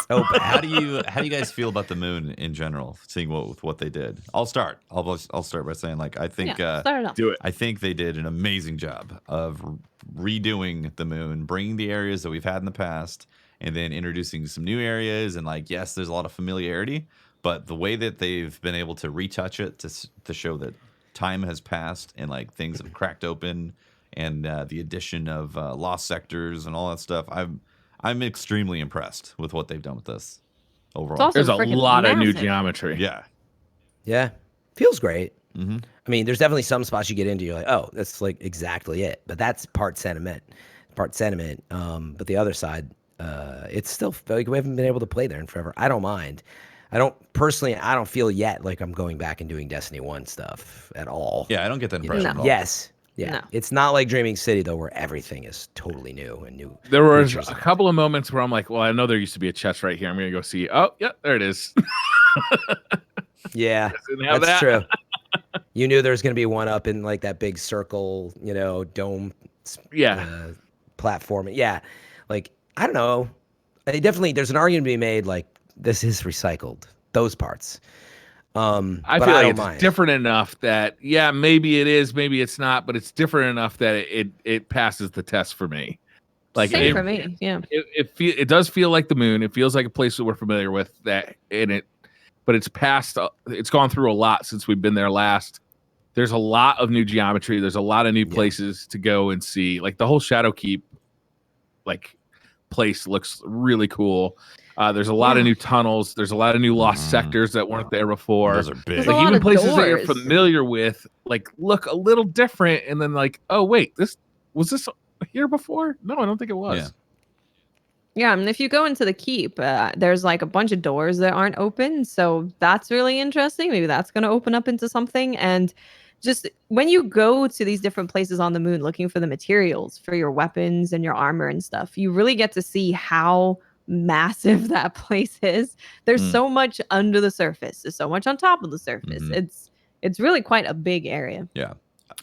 [SPEAKER 3] So
[SPEAKER 1] How
[SPEAKER 3] bad.
[SPEAKER 1] do you guys feel about the moon in general? Seeing what they did. I'll start. I'll start by saying, like, I think
[SPEAKER 2] Yeah, start it off.
[SPEAKER 4] Do it.
[SPEAKER 1] I think they did an amazing job of redoing the moon, bringing the areas that we've had in the past, and then introducing some new areas. And like, yes, there's a lot of familiarity, but the way that they've been able to retouch it to show that time has passed and like things have cracked open, and the addition of lost sectors and all that stuff, I'm extremely impressed with what they've done with this overall.
[SPEAKER 2] also
[SPEAKER 4] There's a
[SPEAKER 2] freaking
[SPEAKER 4] lot of new
[SPEAKER 2] massive.
[SPEAKER 4] geometry.
[SPEAKER 1] Yeah.
[SPEAKER 3] Yeah, feels great.
[SPEAKER 1] Mm-hmm.
[SPEAKER 3] I mean, there's definitely some spots you get into, you're like, oh, that's like exactly it. But that's part sentiment. But the other side, it's still like we haven't been able to play there in forever. I don't mind. I don't feel yet like I'm going back and doing Destiny 1 stuff at all.
[SPEAKER 1] Yeah, I don't get that impression at all.
[SPEAKER 3] Yes. Yeah.
[SPEAKER 2] No.
[SPEAKER 3] It's not like Dreaming City though, where everything is totally new and new.
[SPEAKER 4] There was
[SPEAKER 3] features
[SPEAKER 4] a
[SPEAKER 3] and-
[SPEAKER 4] couple of moments where I'm like, well, I know there used to be a chest right here. I'm gonna go see. Oh, yeah, there it is.
[SPEAKER 3] Yeah,
[SPEAKER 4] Didn't have
[SPEAKER 3] that's
[SPEAKER 4] that.
[SPEAKER 3] true. You knew there was going to be one up in like that big circle, dome
[SPEAKER 4] Yeah.
[SPEAKER 3] platform. Yeah, like I don't know. There's an argument to be made like this is recycled, those parts.
[SPEAKER 4] I
[SPEAKER 3] but
[SPEAKER 4] feel like
[SPEAKER 3] don't
[SPEAKER 4] it's
[SPEAKER 3] mind.
[SPEAKER 4] different enough that maybe it is, maybe it's not, but it's different enough that it passes the test for me. Like
[SPEAKER 2] Same for me. Yeah.
[SPEAKER 4] It does feel like the moon. It feels like a place that we're familiar with. But it's past. It's gone through a lot since we've been there last. There's a lot of new geometry. There's a lot of new places to go and see. Like the whole Shadowkeep, like place looks really cool. There's a lot of new tunnels. There's a lot of new lost sectors that weren't there before.
[SPEAKER 1] Those are big.
[SPEAKER 2] There's a
[SPEAKER 4] Like
[SPEAKER 2] lot
[SPEAKER 4] even
[SPEAKER 2] of
[SPEAKER 4] places that you're
[SPEAKER 2] doors.
[SPEAKER 4] familiar with, like look a little different, and then like, oh wait, this here before? No, I don't think it was.
[SPEAKER 1] Yeah.
[SPEAKER 2] Yeah, and if you go into the keep, there's like a bunch of doors that aren't open, so that's really interesting. Maybe that's going to open up into something. And just when you go to these different places on the moon looking for the materials for your weapons and your armor and stuff, you really get to see how massive that place is. There's so much under the surface. There's so much on top of the surface. It's really quite a big area.
[SPEAKER 1] Yeah.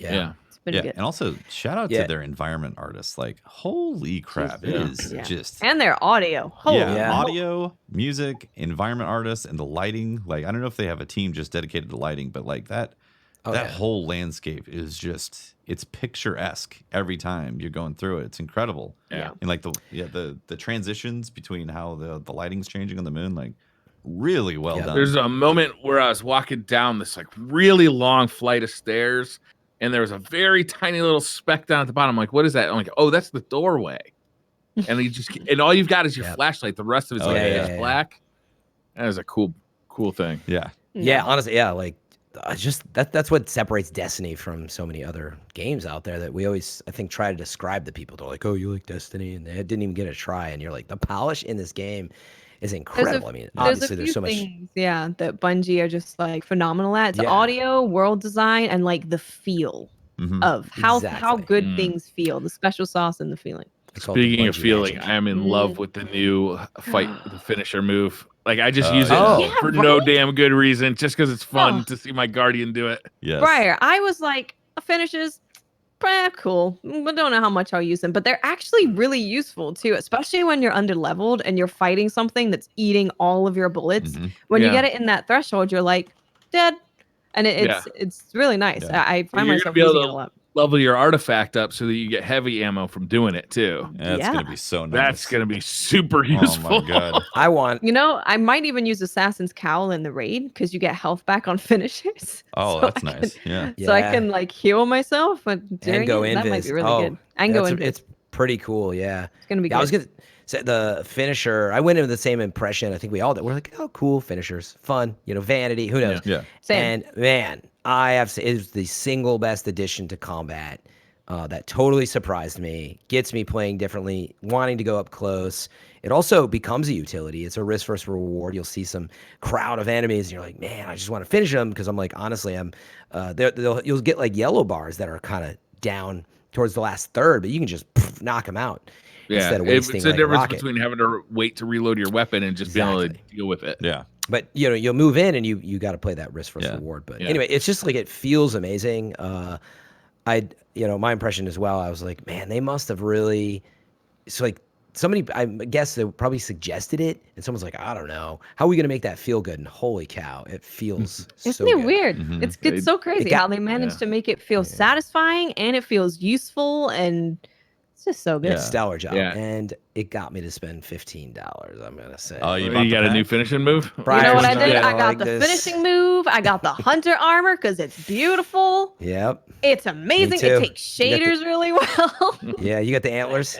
[SPEAKER 2] It's been good.
[SPEAKER 1] And also shout out to their environment artists. Like, holy crap, it is just
[SPEAKER 2] and their audio.
[SPEAKER 1] Audio, music, environment artists, and the lighting. Like, I don't know if they have a team just dedicated to lighting, but like that whole landscape is just, it's picturesque every time you're going through it. It's incredible.
[SPEAKER 4] Yeah.
[SPEAKER 1] And like the transitions between how the lighting's changing on the moon, like really well done.
[SPEAKER 4] There's a moment where I was walking down this like really long flight of stairs, and there was a very tiny little speck down at the bottom. I'm like, what is that? I'm like, oh, that's the doorway. And all you've got is your flashlight. The rest of it's just black. That is a cool thing.
[SPEAKER 3] Yeah, honestly, like just that's what separates Destiny from so many other games out there that we always, I think, try to describe to people. They're like, oh, you like Destiny, and they didn't even get a try, and you're like, the polish in this game is incredible. I mean, obviously there's so much
[SPEAKER 2] things, that Bungie are just like phenomenal at. It's audio, world design, and like the feel of how good things feel, the special sauce and the feeling.
[SPEAKER 4] Speaking of feeling, I am in love with the new the finisher move. Like, I just use it for no damn good reason, just because it's fun to see my Guardian do it.
[SPEAKER 1] Yes.
[SPEAKER 2] Briar, I was like, finishes, cool, but don't know how much I'll use them. But they're actually really useful too, especially when you're under-leveled and you're fighting something that's eating all of your bullets. When you get it in that threshold, you're like, dead. And it's really nice. I find myself using it a lot.
[SPEAKER 4] Level your artifact up so that you get heavy ammo from doing it too.
[SPEAKER 1] That's gonna be so nice.
[SPEAKER 4] That's gonna be super useful.
[SPEAKER 1] Oh my god.
[SPEAKER 2] I might even use Assassin's Cowl in the raid because you get health back on finishers.
[SPEAKER 1] Oh, that's nice.
[SPEAKER 2] So I can like heal myself and
[SPEAKER 3] go
[SPEAKER 2] that might be really good. And go in.
[SPEAKER 3] It's pretty cool. Yeah,
[SPEAKER 2] it's gonna be good.
[SPEAKER 3] I was gonna say the finisher. I went into the same impression. I think we all did. We're like, oh, cool finishers, fun. Vanity. Who knows?
[SPEAKER 1] Yeah.
[SPEAKER 3] And man, I have to say, it was the single best addition to combat. That totally surprised me. Gets me playing differently, wanting to go up close. It also becomes a utility. It's a risk versus reward. You'll see some crowd of enemies, and you're like, man, I just want to finish them because I'm like, honestly, you'll get like yellow bars that are kind of down towards the last third, but you can just knock them out. Instead of wasting,
[SPEAKER 4] it's the difference between having to wait to reload your weapon and just being able to deal with it.
[SPEAKER 1] Yeah.
[SPEAKER 3] But you'll move in and you got to play that risk versus reward. But anyway, it's just like it feels amazing. My impression as well. I was like, man, they must have really. It's like somebody. I guess they probably suggested it, and someone's like, I don't know, how are we gonna make that feel good? And holy cow, it feels.
[SPEAKER 2] Isn't it
[SPEAKER 3] good.
[SPEAKER 2] weird? It's so crazy how they managed to make it feel satisfying and it feels useful and. It's just so good.
[SPEAKER 3] Stellar job. And it got me to spend $15, I'm going to say.
[SPEAKER 1] Oh, you
[SPEAKER 4] got a new finishing move?
[SPEAKER 2] Brian, you know what I did? I got the finishing move. I got the hunter armor because it's beautiful.
[SPEAKER 3] Yep.
[SPEAKER 2] It's amazing. It takes shaders really well.
[SPEAKER 3] Yeah, you got the antlers?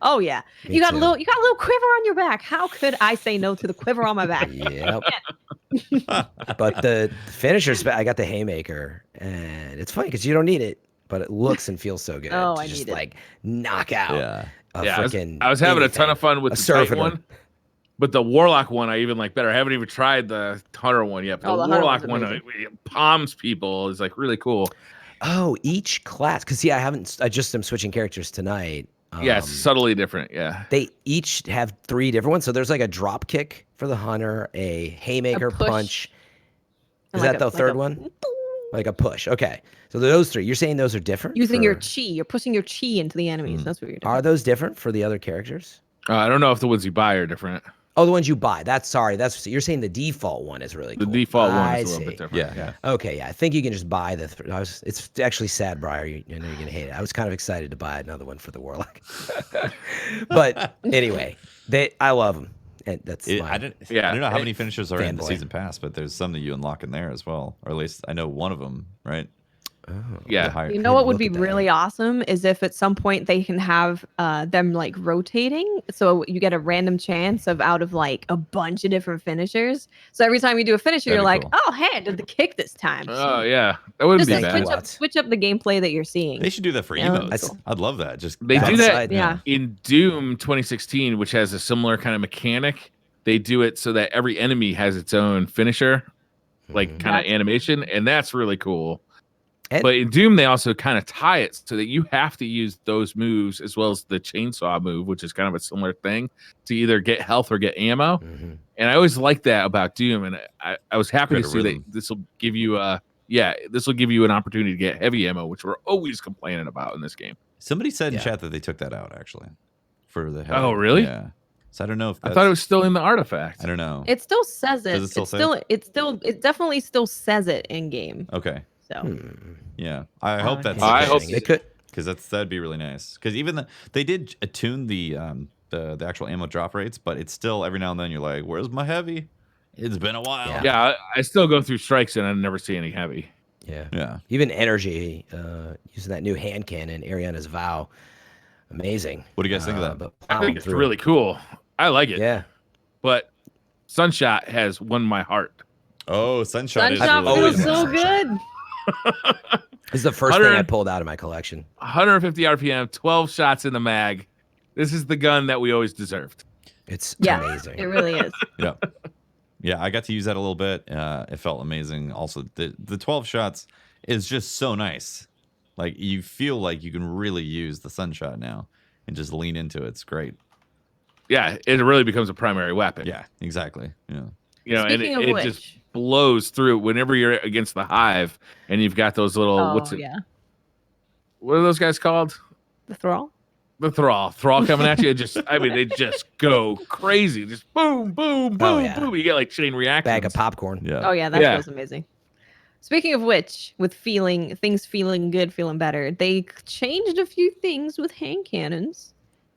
[SPEAKER 2] Oh, yeah. You got a little quiver on your back. How could I say no to the quiver on my back?
[SPEAKER 3] Yep. But the finishers, I got the haymaker. And it's funny because you don't need it. But it looks and feels so good.
[SPEAKER 2] Oh,
[SPEAKER 3] to
[SPEAKER 2] I
[SPEAKER 3] just
[SPEAKER 2] need it.
[SPEAKER 3] like knock out.
[SPEAKER 4] I was having a ton of fun with the Titan one, but the Warlock one I even like better. I haven't even tried the Hunter one yet. But the Warlock one it palms people is like really cool.
[SPEAKER 3] Oh, each class, because I just am switching characters tonight.
[SPEAKER 4] It's subtly different. Yeah,
[SPEAKER 3] they each have 3 different ones. So there's like a drop kick for the Hunter, a haymaker punch. Is that the third one? Like a push. Okay. So those 3. You're saying those are different?
[SPEAKER 2] Using your chi. You're pushing your chi into the enemies. That's what you're doing.
[SPEAKER 3] Are those different for the other characters?
[SPEAKER 4] I don't know if the ones you buy are different.
[SPEAKER 3] Oh, the ones you buy. That's you're saying the default one is really cool.
[SPEAKER 4] The default one is a little bit different.
[SPEAKER 1] Yeah.
[SPEAKER 3] Okay, yeah. I think you can just buy the it's actually sad, Briar. I know you're going to hate it. I was kind of excited to buy another one for the Warlock. But anyway, I love them. And that's
[SPEAKER 1] I don't know how many finishers are in the season pass, but there's some that you unlock in there as well, or at least I know one of them, right?
[SPEAKER 3] Oh,
[SPEAKER 4] yeah.
[SPEAKER 2] You know what would be really awesome is if at some point they can have them like rotating, so you get a random chance out of like a bunch of different finishers. So every time you do a finisher, you're like, oh, hey, I did the kick this time.
[SPEAKER 4] Oh yeah, that wouldn't be bad.
[SPEAKER 2] Switch up the gameplay that you're seeing.
[SPEAKER 1] They should do that for emotes. Cool. I'd love that.
[SPEAKER 4] They do that in Doom 2016, which has a similar kind of mechanic. They do it so that every enemy has its own finisher, like kind of animation, and that's really cool. But in Doom, they also kind of tie it so that you have to use those moves as well as the chainsaw move, which is kind of a similar thing, to either get health or get ammo.
[SPEAKER 3] Mm-hmm.
[SPEAKER 4] And I always liked that about Doom, and I was happy to
[SPEAKER 1] Good
[SPEAKER 4] see that
[SPEAKER 1] rhythm.
[SPEAKER 4] this will give you an opportunity to get heavy ammo, which we're always complaining about in this game.
[SPEAKER 1] Somebody said in
[SPEAKER 3] Yeah.
[SPEAKER 1] chat that they took that out actually for the heavy.
[SPEAKER 4] Oh, really?
[SPEAKER 1] Yeah. So I don't know if
[SPEAKER 4] I thought it was still in the artifact.
[SPEAKER 1] I don't know.
[SPEAKER 2] It still says it.
[SPEAKER 1] Does it still say
[SPEAKER 2] It definitely still says it in game.
[SPEAKER 1] Okay.
[SPEAKER 2] So
[SPEAKER 1] Yeah. I hope that's
[SPEAKER 4] I hope
[SPEAKER 3] it could.
[SPEAKER 1] because that'd be really nice. Because even they did attune the actual ammo drop rates, but it's still every now and then you're like, where's my heavy? It's been a while.
[SPEAKER 3] Yeah.
[SPEAKER 4] Yeah, I still go through strikes and I never see any heavy.
[SPEAKER 3] Yeah.
[SPEAKER 1] Yeah.
[SPEAKER 3] Even energy, using that new hand cannon, Ariana's Vow. Amazing.
[SPEAKER 1] What do you guys think of that?
[SPEAKER 3] But
[SPEAKER 4] I think
[SPEAKER 3] plowing
[SPEAKER 4] it's
[SPEAKER 3] through.
[SPEAKER 4] really cool. I like it.
[SPEAKER 3] Yeah.
[SPEAKER 4] But Sunshot has won my heart.
[SPEAKER 1] Oh, Sunshot is
[SPEAKER 2] Sunshot
[SPEAKER 1] really
[SPEAKER 2] feels so
[SPEAKER 3] Sunshot.
[SPEAKER 2] good.
[SPEAKER 3] This is the first thing I
[SPEAKER 4] 100
[SPEAKER 3] pulled out of my collection.
[SPEAKER 4] 150 RPM, 12 shots in the mag. This is the gun that we always deserved.
[SPEAKER 3] It's
[SPEAKER 2] Yeah,
[SPEAKER 3] amazing.
[SPEAKER 2] it really is.
[SPEAKER 1] Yeah. Yeah, I got to use that a little bit. It felt amazing. Also, the 12 shots is just so nice. Like you feel like you can really use the Sunshot now and just lean into it. It's great.
[SPEAKER 4] Yeah, it really becomes a primary weapon.
[SPEAKER 1] Yeah, exactly. Yeah.
[SPEAKER 4] You know,
[SPEAKER 2] Speaking of
[SPEAKER 4] and it
[SPEAKER 2] which,
[SPEAKER 4] just blows through whenever you're against the hive and you've got those little
[SPEAKER 2] oh
[SPEAKER 4] what
[SPEAKER 2] yeah,
[SPEAKER 4] are those guys called?
[SPEAKER 2] the thrall.
[SPEAKER 4] The thrall coming at you. They just go crazy. Just boom, boom, boom,
[SPEAKER 3] yeah.
[SPEAKER 4] boom. You get like chain reactions.
[SPEAKER 3] Bag of popcorn.
[SPEAKER 1] Yeah.
[SPEAKER 2] Oh yeah, that
[SPEAKER 4] Yeah.
[SPEAKER 2] feels amazing. Speaking of which, with things feeling good, feeling better, they changed a few things with hand cannons.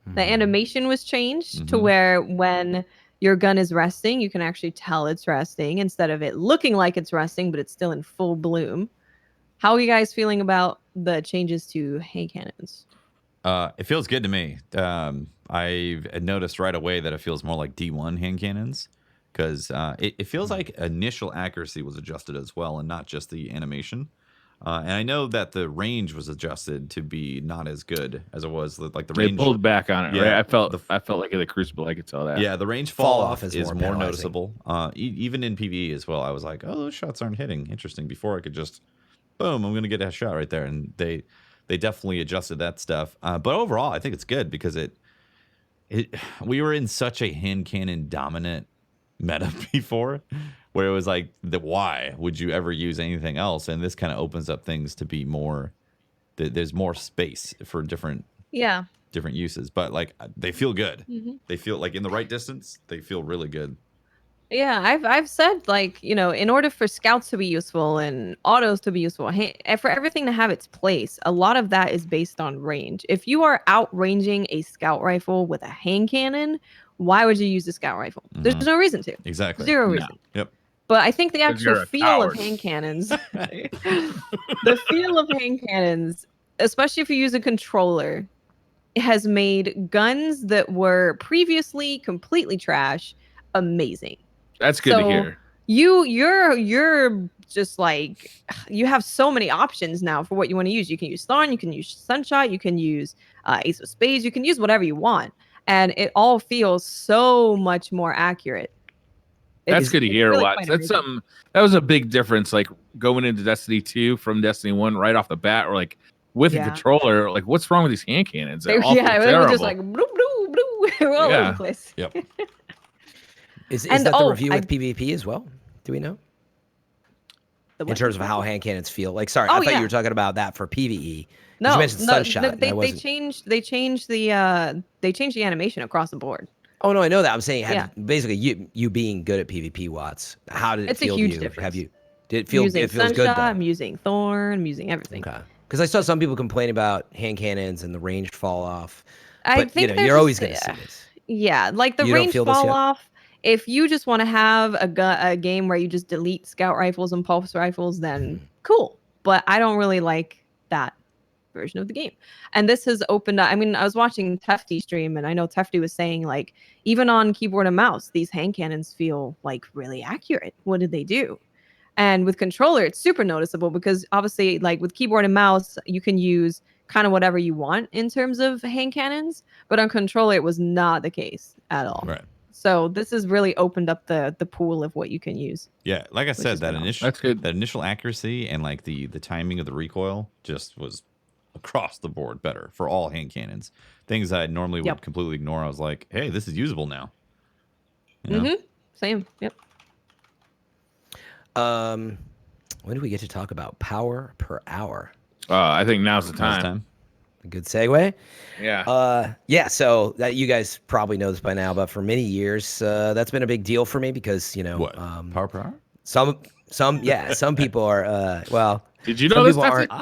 [SPEAKER 3] Hmm.
[SPEAKER 2] The animation was changed to
[SPEAKER 1] Mhm.
[SPEAKER 2] where when your gun is resting, you can actually tell it's resting instead of it looking like it's resting, but it's still in full bloom. How are you guys feeling about the changes to hand cannons?
[SPEAKER 1] It feels good to me. I've noticed right away that it feels more like D1 hand cannons because it feels like initial accuracy was adjusted as well and not just the animation. And I know that the range was adjusted to be not as good as it was. Like the
[SPEAKER 4] They
[SPEAKER 1] range
[SPEAKER 4] pulled back on it.
[SPEAKER 1] Yeah,
[SPEAKER 4] Right? I felt like in the Crucible, I could tell that.
[SPEAKER 1] Yeah, the range fall off is
[SPEAKER 3] more
[SPEAKER 1] more
[SPEAKER 3] penalizing.
[SPEAKER 1] noticeable. Even in PvE as well, I was like, oh, those shots aren't hitting. Interesting. Before I could just, boom, I'm going to get a shot right there. And they definitely adjusted that stuff. But overall, I think it's good because we were in such a hand cannon dominant meta before where it was like, why would you ever use anything else? And this kind of opens up things to be more, there's more space for different uses, but like they feel good.
[SPEAKER 2] Mhm.
[SPEAKER 1] They feel like in the right distance, they feel really good.
[SPEAKER 2] Yeah, I've said, like, in order for scouts to be useful and autos to be useful, for everything to have its place, a lot of that is based on range. If you are outranging a scout rifle with a hand cannon, why would you use the scout rifle? There's no reason to.
[SPEAKER 1] Exactly.
[SPEAKER 2] Zero
[SPEAKER 4] No.
[SPEAKER 2] reason.
[SPEAKER 1] Yep.
[SPEAKER 2] But I think the
[SPEAKER 4] 'Cause you're
[SPEAKER 2] actual
[SPEAKER 4] a
[SPEAKER 2] feel
[SPEAKER 4] coward.
[SPEAKER 2] of hand cannons, the feel of hand cannons, especially if you use a controller, has made guns that were previously completely trash amazing.
[SPEAKER 4] That's good to
[SPEAKER 2] So,
[SPEAKER 4] hear.
[SPEAKER 2] You're just like, you have so many options now for what you want to use. You can use Thorn, you can use Sunshot, you can use Ace of Spades, you can use whatever you want, and it all feels so much more accurate.
[SPEAKER 4] That's good to hear,
[SPEAKER 2] really
[SPEAKER 4] Watts.
[SPEAKER 2] quite
[SPEAKER 4] That's
[SPEAKER 2] amazing.
[SPEAKER 4] something that was a big difference. Like going into Destiny 2 from Destiny 1 right off the bat, or like with
[SPEAKER 2] Yeah.
[SPEAKER 4] a controller, like what's wrong with these hand cannons? They're awful
[SPEAKER 2] Yeah, they were
[SPEAKER 4] terrible.
[SPEAKER 2] just like bloop bloop bloop, all over
[SPEAKER 4] Yeah.
[SPEAKER 2] the place.
[SPEAKER 1] Yep.
[SPEAKER 3] Is
[SPEAKER 2] And,
[SPEAKER 3] that the
[SPEAKER 2] oh,
[SPEAKER 3] review with PvP as well? Do we know?
[SPEAKER 2] The
[SPEAKER 3] In
[SPEAKER 2] what?
[SPEAKER 3] terms of how hand cannons feel? Like, sorry,
[SPEAKER 2] Oh,
[SPEAKER 3] I thought
[SPEAKER 2] yeah.
[SPEAKER 3] you were talking about that for PvE. 'Cause
[SPEAKER 2] No,
[SPEAKER 3] you mentioned Sunshot. and I
[SPEAKER 2] they
[SPEAKER 3] wasn't-
[SPEAKER 2] changed the animation across the board.
[SPEAKER 3] Oh no, I know that. I'm saying,
[SPEAKER 2] Yeah.
[SPEAKER 3] basically, you being good at PvP, Watts. How did it
[SPEAKER 2] It's a
[SPEAKER 3] feel
[SPEAKER 2] huge
[SPEAKER 3] to you?
[SPEAKER 2] difference.
[SPEAKER 3] Have you? Did it feel?
[SPEAKER 2] Using
[SPEAKER 3] It feels
[SPEAKER 2] Sunshot,
[SPEAKER 3] good though.
[SPEAKER 2] I'm using Thorn, I'm using everything.
[SPEAKER 3] Okay. Because I saw some people complain about hand cannons and the range fall off.
[SPEAKER 2] I
[SPEAKER 3] But
[SPEAKER 2] think
[SPEAKER 3] you're
[SPEAKER 2] there's
[SPEAKER 3] always
[SPEAKER 2] just-
[SPEAKER 3] going to see this.
[SPEAKER 2] Yeah, like the
[SPEAKER 3] You don't
[SPEAKER 2] range
[SPEAKER 3] feel this
[SPEAKER 2] fall
[SPEAKER 3] yet?
[SPEAKER 2] off. If you just want to have a game where you just delete scout rifles and pulse rifles, then cool. But I don't really like that version of the game. And this has opened up. I mean, I was watching Tefty stream, and I know Tefty was saying, like, even on keyboard and mouse, these hand cannons feel like really accurate. What did they do? And with controller, it's super noticeable because obviously, like with keyboard and mouse, you can use kind of whatever you want in terms of hand cannons. But on controller, it was not the case at all.
[SPEAKER 1] Right.
[SPEAKER 2] So this has really opened up the pool of what you can use.
[SPEAKER 1] Yeah, like I said,
[SPEAKER 2] is
[SPEAKER 1] that
[SPEAKER 2] phenomenal.
[SPEAKER 4] That's good.
[SPEAKER 1] that initial accuracy and like the timing of the recoil just was across the board better for all hand cannons. Things I normally would completely ignore. I was like, hey, this is usable now. You know?
[SPEAKER 2] Same. Yep.
[SPEAKER 3] When do we get to talk about power per hour?
[SPEAKER 4] I think now's the time.
[SPEAKER 3] A good segue.
[SPEAKER 4] Yeah.
[SPEAKER 3] Yeah. So that you guys probably know this by now, but for many years, that's been a big deal for me because
[SPEAKER 1] What? Power per hour?
[SPEAKER 3] Some people are. Well,
[SPEAKER 4] did you
[SPEAKER 3] some
[SPEAKER 4] know this?
[SPEAKER 3] people aren't.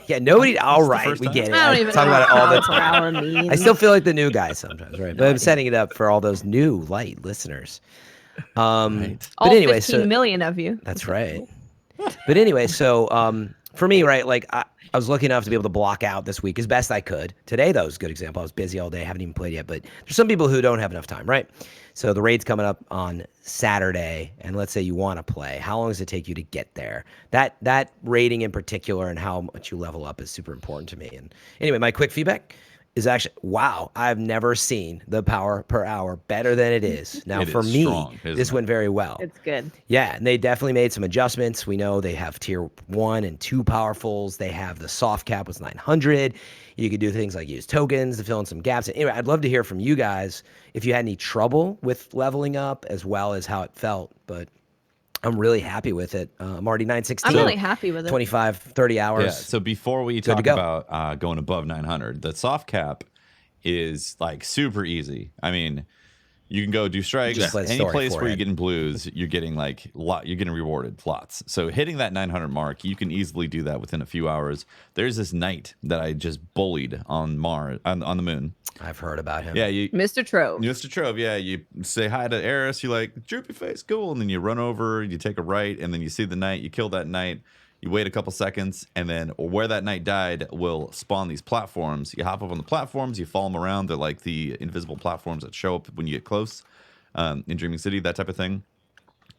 [SPEAKER 3] Yeah. Nobody. All right, we get it.
[SPEAKER 2] I don't even
[SPEAKER 3] talk
[SPEAKER 2] know
[SPEAKER 3] about it all the
[SPEAKER 2] what
[SPEAKER 3] time.
[SPEAKER 2] power means.
[SPEAKER 3] I still feel like the new guy sometimes, right? But I'm setting it up for all those new light listeners.
[SPEAKER 1] Right.
[SPEAKER 3] But
[SPEAKER 2] All
[SPEAKER 3] anyway,
[SPEAKER 2] 15 million of you.
[SPEAKER 3] That's right. But anyway, so for me, right, like I was lucky enough to be able to block out this week as best I could. Today, though, was a good example. I was busy all day, haven't even played yet. But there's some people who don't have enough time, right? So the raid's coming up on Saturday, and let's say you want to play. How long does it take you to get there? That rating in particular and how much you level up is super important to me. And anyway, my quick feedback is actually, wow, I've never seen the power per hour better than it is. Now, for me,
[SPEAKER 1] strong,
[SPEAKER 3] this went very well.
[SPEAKER 2] It's good.
[SPEAKER 3] Yeah, and they definitely made some adjustments. We know they have tier 1 and 2 powerfuls. They have the soft cap was 900. You could do things like use tokens to fill in some gaps. Anyway, I'd love to hear from you guys if you had any trouble with leveling up as well as how it felt. But I'm really happy with it. I'm already 916.
[SPEAKER 2] I'm really happy with it.
[SPEAKER 3] 25, 30 hours.
[SPEAKER 1] Yeah. So before we talk about going above 900, the soft cap is like super easy. I mean, you can go do strikes. Any place where you're getting blues, you're getting you're getting rewarded lots. So hitting that 900 mark, you can easily do that within a few hours. There's this knight that I just bullied on Mars on the moon.
[SPEAKER 3] I've heard about him.
[SPEAKER 1] Yeah,
[SPEAKER 2] Mr. Trove.
[SPEAKER 1] Mr. Trove, yeah. You say hi to Eris, you like, droopy face, cool. And then you run over, you take a right, and then you see the knight, you kill that knight, you wait a couple seconds, and then where that knight died will spawn these platforms. You hop up on the platforms, you follow them around. They're like the invisible platforms that show up when you get close in Dreaming City, that type of thing.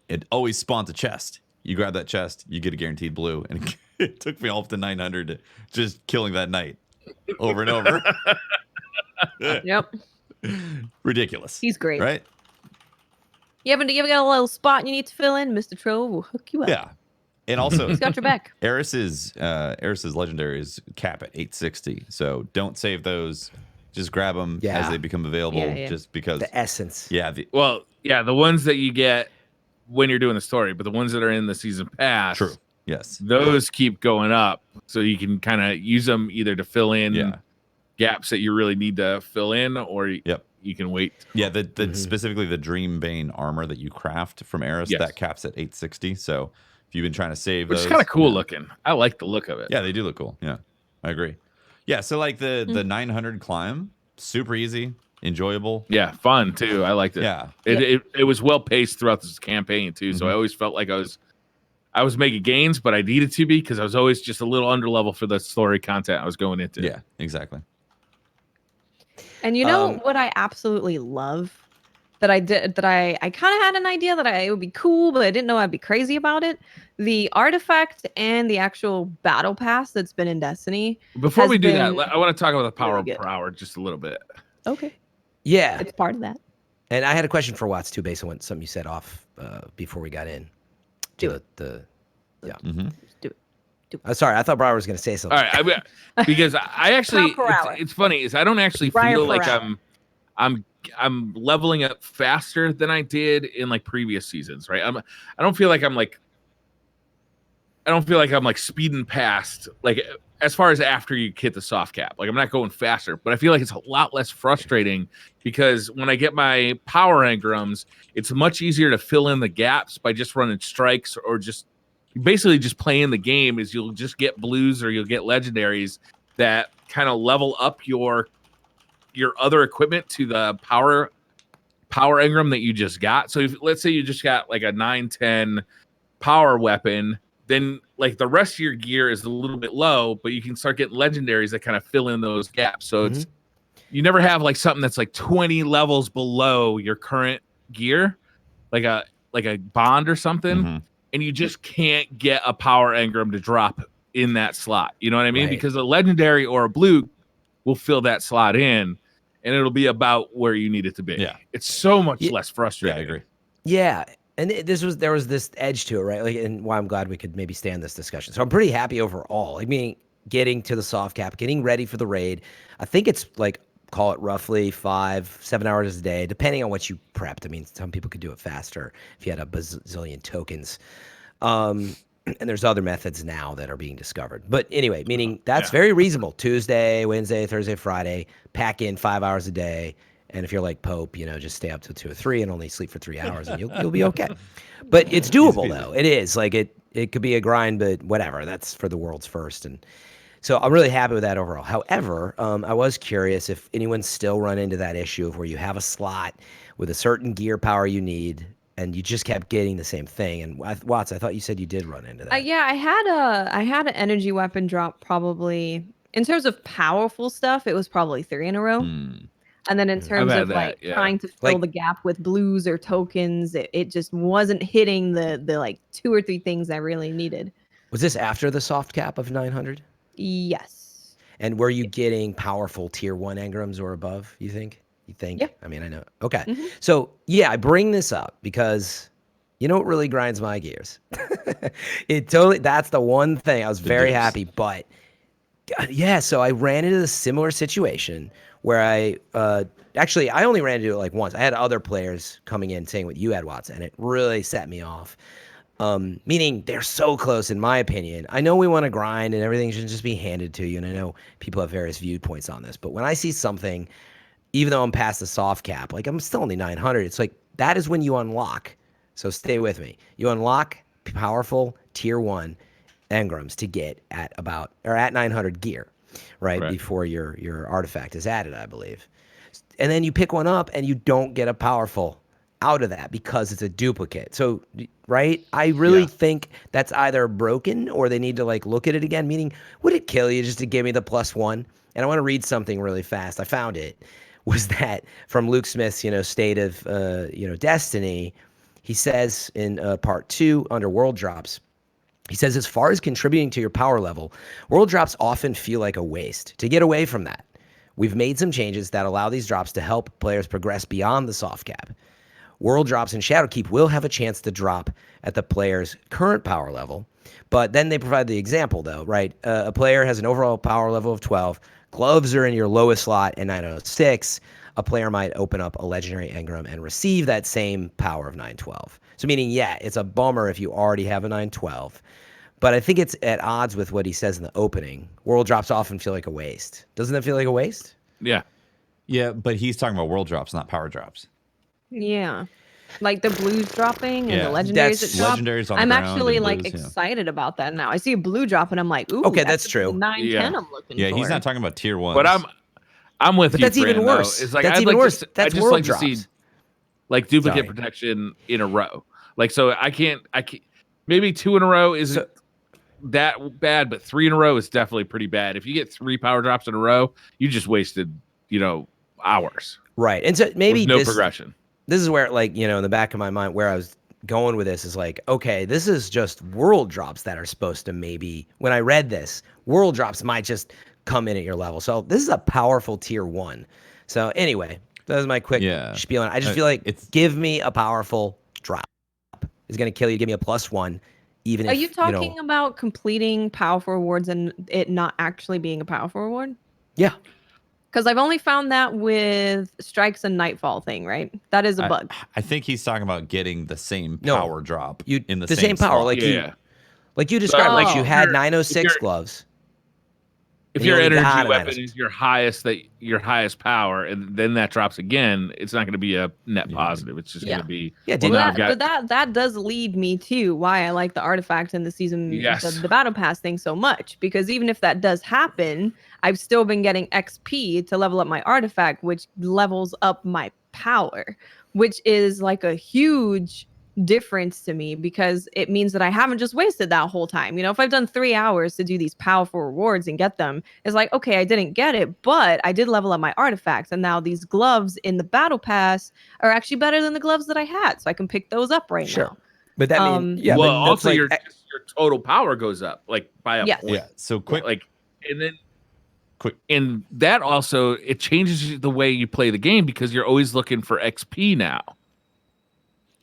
[SPEAKER 1] It always spawns a chest. You grab that chest, you get a guaranteed blue. And it took me all up to 900 just killing that knight over and over.
[SPEAKER 2] Yep.
[SPEAKER 1] Ridiculous.
[SPEAKER 2] He's great.
[SPEAKER 1] Right?
[SPEAKER 2] You got a little spot you need to fill in? Mr. Trove will hook you up.
[SPEAKER 1] Yeah. And also,
[SPEAKER 2] he's got your back.
[SPEAKER 1] Eris's legendaries cap at 860. So don't save those. Just grab them as they become available.
[SPEAKER 2] Yeah.
[SPEAKER 1] Just because
[SPEAKER 3] The essence.
[SPEAKER 1] Yeah.
[SPEAKER 4] The ones that you get when you're doing the story, but the ones that are in the season pass.
[SPEAKER 1] True. Yes.
[SPEAKER 4] Those keep going up, so you can kind of use them either to fill in gaps that you really need to fill in, or you can wait.
[SPEAKER 1] Yeah. Specifically the Dreambane armor that you craft from Eris that caps at 860. So if you've been trying to save
[SPEAKER 4] Which
[SPEAKER 1] those,
[SPEAKER 4] is kind of cool looking. I like the look of it.
[SPEAKER 1] Yeah, they do look cool. Yeah, I agree. Yeah, so like the 900 climb, super easy, enjoyable.
[SPEAKER 4] Yeah, fun too. I liked it.
[SPEAKER 1] Yeah,
[SPEAKER 4] it was well paced throughout this campaign too. So I always felt like I was making gains, but I needed to be because I was always just a little under level for the story content I was going into.
[SPEAKER 1] Yeah, exactly.
[SPEAKER 2] And you know what I absolutely love that I did, that I kind of had an idea that it would be cool, but I didn't know I'd be crazy about it. The artifact and the actual battle pass that's been in Destiny.
[SPEAKER 4] Before we do that, I want to talk about the power per hour just a little bit.
[SPEAKER 2] Okay.
[SPEAKER 3] Yeah.
[SPEAKER 2] It's part of that.
[SPEAKER 3] And I had a question for Watts too, based on something you said off before we got in.
[SPEAKER 2] Do it.
[SPEAKER 3] Sorry, I thought Brian was going to say something.
[SPEAKER 4] All right, because I actually, it's funny is I don't actually feel like I'm leveling up faster than I did in like previous seasons, right? I don't feel like I'm speeding past, like as far as after you hit the soft cap. Like I'm not going faster, but I feel like it's a lot less frustrating because when I get my power engrams, it's much easier to fill in the gaps by just running strikes or just basically just playing the game. Is you'll just get blues or you'll get legendaries that kind of level up your other equipment to the power engram that you just got. So if, let's say you just got like a 910 power weapon, then like the rest of your gear is a little bit low, but you can start getting legendaries that kind of fill in those gaps. So it's, you never have like something that's like 20 levels below your current gear, like a bond or something, and you just can't get a power engram to drop in that slot. You know what I mean?
[SPEAKER 3] Right.
[SPEAKER 4] Because a legendary or a blue will fill that slot in. and it'll be about where you need it to be.
[SPEAKER 1] Yeah.
[SPEAKER 4] It's so much
[SPEAKER 3] Yeah.
[SPEAKER 4] less
[SPEAKER 1] Yeah,
[SPEAKER 4] frustrating.
[SPEAKER 1] I agree.
[SPEAKER 3] Yeah. And there was this edge to it, right? Like, and why I'm glad we could maybe stand this discussion. So I'm pretty happy overall. I mean, getting to the soft cap, getting ready for the raid. I think it's like, call it roughly 5-7 hours a day, depending on what you prepped. I mean, some people could do it faster if you had a bazillion tokens. And there's other methods now that are being discovered. But anyway, meaning that's very reasonable. Tuesday, Wednesday, Thursday, Friday, pack in 5 hours a day. And if you're like Pope, just stay up till 2 or 3 and only sleep for 3 hours, and you'll be okay. But it's doable though. It is like it could be a grind, but whatever. That's for the world's first. And so I'm really happy with that overall. However, I was curious if anyone's still run into that issue of where you have a slot with a certain gear power you need, and you just kept getting the same thing. And Watts, I thought you said you did run into that.
[SPEAKER 2] Yeah, I had an energy weapon drop probably in terms of powerful stuff. It was probably 3 in a row. And then in terms of trying to fill the gap with blues or tokens, it just wasn't hitting the like 2 or 3 things I really needed.
[SPEAKER 3] Was this after the soft cap of 900?
[SPEAKER 2] Yes.
[SPEAKER 3] And were you getting powerful tier 1 engrams or above, you think?
[SPEAKER 2] Yeah.
[SPEAKER 3] I mean, I know. Okay. So, yeah, I bring this up because you know what really grinds my gears? That's the one thing. I was very happy, but yeah, so I ran into a similar situation where I only ran into it like once. I had other players coming in saying what you had, Watson, and it really set me off. Meaning they're so close, in my opinion. I know we want to grind and everything should just be handed to you, and I know people have various viewpoints on this, but when I see something, even though I'm past the soft cap, like I'm still only 900, it's like that is when you unlock. So stay with me. You unlock powerful tier 1 engrams to get at 900 gear, right? Before your artifact is added, I believe. And then you pick one up and you don't get a powerful out of that because it's a duplicate. So, right? I really think that's either broken or they need to like look at it again, meaning would it kill you just to give me the +1? And I want to read something really fast. I found it was that from Luke Smith's, State of, Destiny. He says in part 2 under world drops, he says, as far as contributing to your power level, world drops often feel like a waste. To get away from that, we've made some changes that allow these drops to help players progress beyond the soft cap. World drops in Shadowkeep will have a chance to drop at the player's current power level, but then they provide the example, though, right? A player has an overall power level of 12. Gloves are in your lowest slot in 906. A player might open up a legendary engram and receive that same power of 912. So meaning, yeah, it's a bummer if you already have a 912. But I think it's at odds with what he says in the opening. World drops often feel like a waste. Doesn't it feel like a waste?
[SPEAKER 4] Yeah.
[SPEAKER 1] Yeah, but he's talking about world drops, not power drops.
[SPEAKER 2] Yeah. Like the blues dropping and the legendaries
[SPEAKER 3] That's
[SPEAKER 2] that drop.
[SPEAKER 1] Legendaries on the
[SPEAKER 2] I'm
[SPEAKER 1] ground
[SPEAKER 2] actually
[SPEAKER 1] and
[SPEAKER 2] like
[SPEAKER 1] blues,
[SPEAKER 2] excited about that now. I see a blue drop and I'm like, ooh,
[SPEAKER 3] okay, that's true.
[SPEAKER 2] 910 I'm looking for.
[SPEAKER 1] Yeah, he's not talking about tier 1.
[SPEAKER 4] But I'm with
[SPEAKER 3] But
[SPEAKER 4] you.
[SPEAKER 3] that's even
[SPEAKER 4] Fran,
[SPEAKER 3] worse.
[SPEAKER 4] Though. It's like
[SPEAKER 3] That's
[SPEAKER 4] I'd
[SPEAKER 3] even
[SPEAKER 4] like
[SPEAKER 3] worse.
[SPEAKER 4] To,
[SPEAKER 3] That's
[SPEAKER 4] I just
[SPEAKER 3] world
[SPEAKER 4] like
[SPEAKER 3] drops.
[SPEAKER 4] to see like duplicate
[SPEAKER 3] Sorry.
[SPEAKER 4] protection in a row. Like so I can't maybe 2 in a row isn't that bad, but 3 in a row is definitely pretty bad. If you get 3 power drops in a row, you just wasted, hours.
[SPEAKER 3] Right. And so maybe
[SPEAKER 4] no progression.
[SPEAKER 3] This is where, like, in the back of my mind, where I was going with this is like, okay, this is just world drops that are supposed to maybe, when I read this, world drops might just come in at your level. So this is a powerful tier 1. So anyway, that was my quick spiel. I just feel like give me a powerful drop. It's going to kill you. Give me a +1. Even
[SPEAKER 2] Are you talking about completing powerful rewards and it not actually being a powerful reward?
[SPEAKER 3] Yeah.
[SPEAKER 2] Because I've only found that with Strikes and Nightfall thing, right? That is a bug.
[SPEAKER 1] I think he's talking about getting the same power drop in the
[SPEAKER 3] same power.
[SPEAKER 1] slot.
[SPEAKER 3] Like you described, like you had 906 gloves.
[SPEAKER 4] If your energy weapon is your highest power, and then that drops again, it's not going to be a net positive. It's just going to be.
[SPEAKER 2] Yeah, but that does lead me to why I like the artifact in the season, the battle pass thing so much. Because even if that does happen, I've still been getting XP to level up my artifact, which levels up my power, which is like a huge difference to me because it means that I haven't just wasted that whole time. If I've done 3 hours to do these powerful rewards and get them, it's like, okay, I didn't get it, but I did level up my artifacts. And now these gloves in the battle pass are actually better than the gloves that I had. So I can pick those up right now.
[SPEAKER 3] But that means,
[SPEAKER 4] also your total power goes up like by a point.
[SPEAKER 1] Yeah. So quick,
[SPEAKER 4] and then
[SPEAKER 1] Quick.
[SPEAKER 4] And that also, it changes the way you play the game because you're always looking for XP now.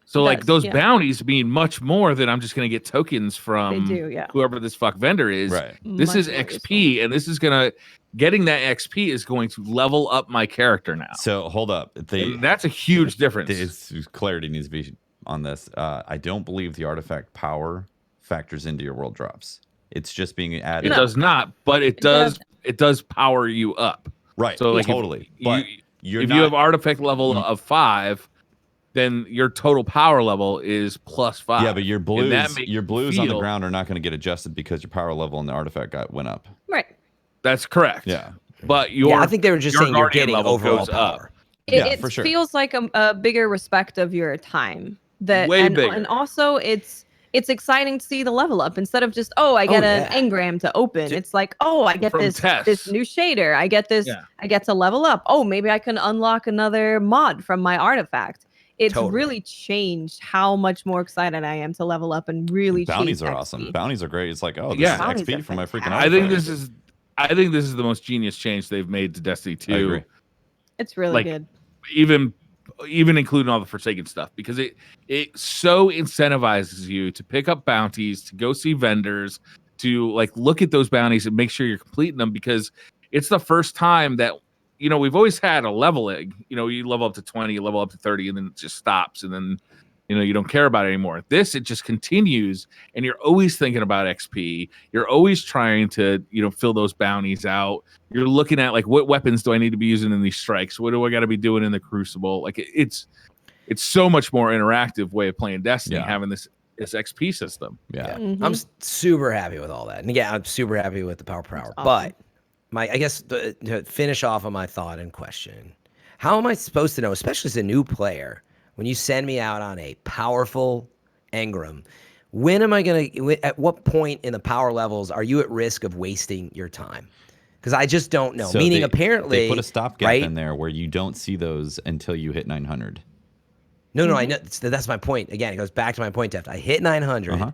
[SPEAKER 4] So like those bounties mean much more than I'm just going to get tokens from whoever this fuck vendor is.
[SPEAKER 1] Right.
[SPEAKER 4] This is XP, and this is going to, getting that XP is going to level up my character now.
[SPEAKER 1] So hold up.
[SPEAKER 4] That's a huge difference.
[SPEAKER 1] Clarity needs to be on this. I don't believe the artifact power factors into your world drops. It's just being added.
[SPEAKER 4] It does not, but it does. It does power you up.
[SPEAKER 1] Right.
[SPEAKER 4] So like
[SPEAKER 1] totally.
[SPEAKER 4] But if you have artifact level of 5, then your total power level is +5.
[SPEAKER 1] Yeah, but your blues on the ground are not going to get adjusted because your power level in the artifact went up.
[SPEAKER 2] Right.
[SPEAKER 4] That's correct.
[SPEAKER 1] Yeah.
[SPEAKER 4] But
[SPEAKER 3] I think they were just saying you're getting overall power.
[SPEAKER 4] Up.
[SPEAKER 2] It
[SPEAKER 1] for sure.
[SPEAKER 2] feels like a bigger respect of your time.
[SPEAKER 4] Way bigger.
[SPEAKER 2] And also it's exciting to see the level up instead of just, I get an engram to open. It's like, I get this new shader. I get this. I get to level up. Maybe I can unlock another mod from my artifact. It's really changed how much more excited I am to level up and really.
[SPEAKER 1] Bounties are
[SPEAKER 2] XP.
[SPEAKER 1] awesome. Bounties are great. It's like, this is XP from my freaking artifact.
[SPEAKER 4] I think this is the most genius change they've made to Destiny 2.
[SPEAKER 1] I agree.
[SPEAKER 2] It's really good.
[SPEAKER 4] Even including all the Forsaken stuff, because it so incentivizes you to pick up bounties, to go see vendors, to like look at those bounties and make sure you're completing them, because it's the first time that we've always had a leveling. You level up to 20, you level up to 30, and then it just stops, and then you don't care about it anymore. This, it just continues, and you're always thinking about XP. You're always trying to fill those bounties out. You're looking at like, what weapons do I need to be using in these strikes? What do I got to be doing in the Crucible? Like it's so much more interactive way of playing Destiny, having this XP system.
[SPEAKER 1] Yeah.
[SPEAKER 2] Mm-hmm.
[SPEAKER 3] I'm super happy with all that, and I'm super happy with the power. Awesome. But I guess to finish off on my thought and question, how am I supposed to know, especially as a new player, when you send me out on a powerful engram, when am I at what point in the power levels are you at risk of wasting your time? Because I just don't know.
[SPEAKER 1] So
[SPEAKER 3] Meaning, apparently,
[SPEAKER 1] they put a stopgap in there where you don't see those until you hit 900.
[SPEAKER 3] No, I know. That's my point. Again, it goes back to my point, Deft. I hit 900.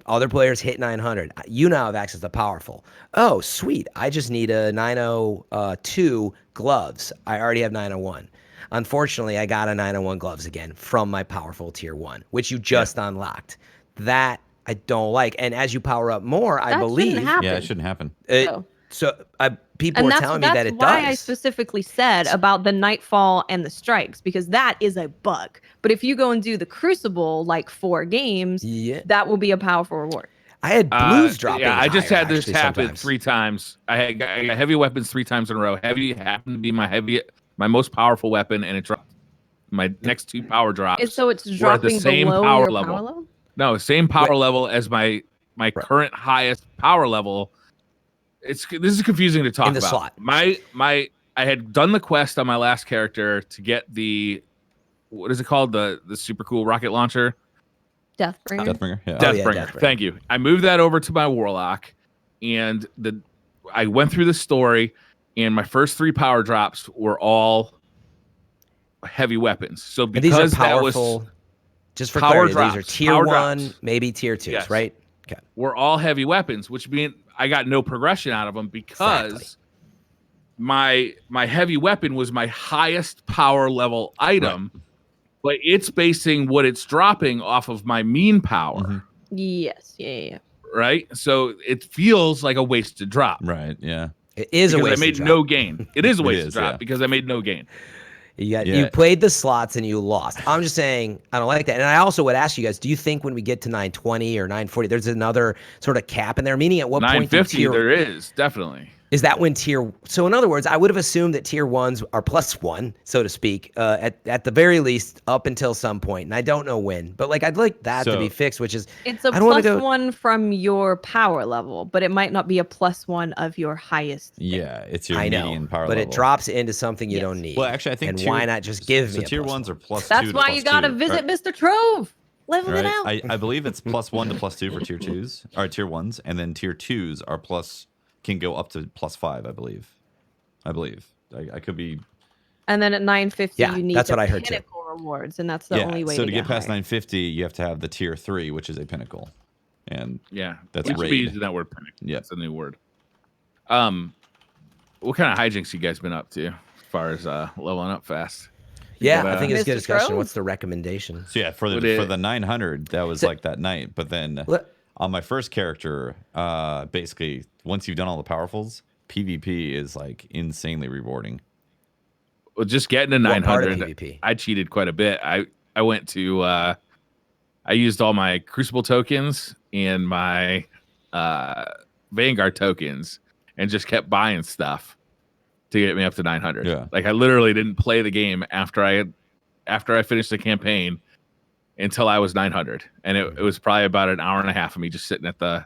[SPEAKER 3] Other players hit 900. You now have access to powerful. Oh, sweet. I just need a 902 gloves. I already have 901. Unfortunately, I got a 901 gloves again from my powerful tier 1, which you just unlocked. That I don't like. And as you power up more, I believe.
[SPEAKER 1] Yeah, it shouldn't happen.
[SPEAKER 3] People are telling me that it does.
[SPEAKER 2] That's why I specifically said about the Nightfall and the strikes, because that is a bug. But if you go and do the Crucible, like 4 games, that will be a powerful reward.
[SPEAKER 3] I had blues dropping.
[SPEAKER 4] Yeah, I just had this happen
[SPEAKER 3] sometimes.
[SPEAKER 4] 3 times. I got heavy weapons 3 times in a row. Heavy happened to be my most powerful weapon, and it dropped. My next 2 power drops.
[SPEAKER 2] So it's dropping
[SPEAKER 4] the same
[SPEAKER 2] below
[SPEAKER 4] power
[SPEAKER 2] your
[SPEAKER 4] level.
[SPEAKER 2] Power level?
[SPEAKER 4] No, same power level as my current highest power level. This is confusing to talk
[SPEAKER 3] in the
[SPEAKER 4] about.
[SPEAKER 3] Slot.
[SPEAKER 4] I had done the quest on my last character to get the, what is it called, the super cool rocket launcher.
[SPEAKER 2] Deathbringer.
[SPEAKER 1] Deathbringer. Yeah.
[SPEAKER 4] Deathbringer. Thank you. I moved that over to my warlock, and I went through the story, and my first 3 power drops were all heavy weapons. So because
[SPEAKER 3] these are powerful,
[SPEAKER 4] that was
[SPEAKER 3] just for
[SPEAKER 4] power
[SPEAKER 3] clarity,
[SPEAKER 4] drops,
[SPEAKER 3] these are tier 1, maybe tier 2s, right? Okay.
[SPEAKER 4] Were all heavy weapons, which means I got no progression out of them because my heavy weapon was my highest power level item, but it's basing what it's dropping off of my mean power.
[SPEAKER 2] Yes. Yeah.
[SPEAKER 4] Right? So it feels like a wasted drop.
[SPEAKER 1] Right. Yeah.
[SPEAKER 3] It is a wasted
[SPEAKER 4] drop. I made no gain. It is a wasted drop because I made no gain.
[SPEAKER 3] You played the slots and you lost. I'm just saying, I don't like that. And I also would ask you guys, do you think when we get to 920 or 940, there's another sort of cap in there? Meaning at what point
[SPEAKER 4] 950 there is, definitely.
[SPEAKER 3] Is that when so in other words, I would have assumed that tier 1s are +1, so to speak, at the very least up until some point. And I don't know when, but like I'd like that to be fixed, which is
[SPEAKER 2] it's a +1 from your power level, but it might not be a +1 of your highest.
[SPEAKER 1] Yeah, it's your median power level.
[SPEAKER 3] But it drops into something you don't need.
[SPEAKER 1] Well, actually, I think
[SPEAKER 3] why not just give me
[SPEAKER 1] tier 1s are +2.
[SPEAKER 2] That's why you gotta visit Mr. Trove. Level it out.
[SPEAKER 1] I believe it's +1 to +2 for tier 2s or tier 1s, and then tier 2s are can go up to +5, I believe. I could be.
[SPEAKER 2] And then at 950, you need
[SPEAKER 3] that's what I heard
[SPEAKER 2] pinnacle rewards, and that's the only way.
[SPEAKER 1] So to get past 950, you have to have the tier 3, which is a pinnacle, and
[SPEAKER 4] that's
[SPEAKER 1] we
[SPEAKER 4] should be using that word pinnacle.
[SPEAKER 1] Yeah,
[SPEAKER 4] it's a new word. what kind of hijinks you guys been up to as far as leveling up fast?
[SPEAKER 3] Yeah,
[SPEAKER 4] But,
[SPEAKER 3] I think it's a good
[SPEAKER 2] Mr.
[SPEAKER 3] discussion.
[SPEAKER 2] Trove?
[SPEAKER 3] What's the recommendation?
[SPEAKER 1] So yeah, for the 900, that was
[SPEAKER 3] So-
[SPEAKER 1] like that night. But then
[SPEAKER 3] Let-
[SPEAKER 1] on my first character, basically once you've done all the powerfuls, PvP is like insanely rewarding.
[SPEAKER 4] well, just getting to
[SPEAKER 3] What part of
[SPEAKER 4] 900,
[SPEAKER 3] PvP?
[SPEAKER 4] I cheated quite a bit. I went to I used all my Crucible tokens and my Vanguard tokens and just kept buying stuff to get me up to 900.
[SPEAKER 1] Yeah.
[SPEAKER 4] Like I literally didn't play the game after I finished the campaign until I was 900, and it was probably about an hour and a half of me just sitting at the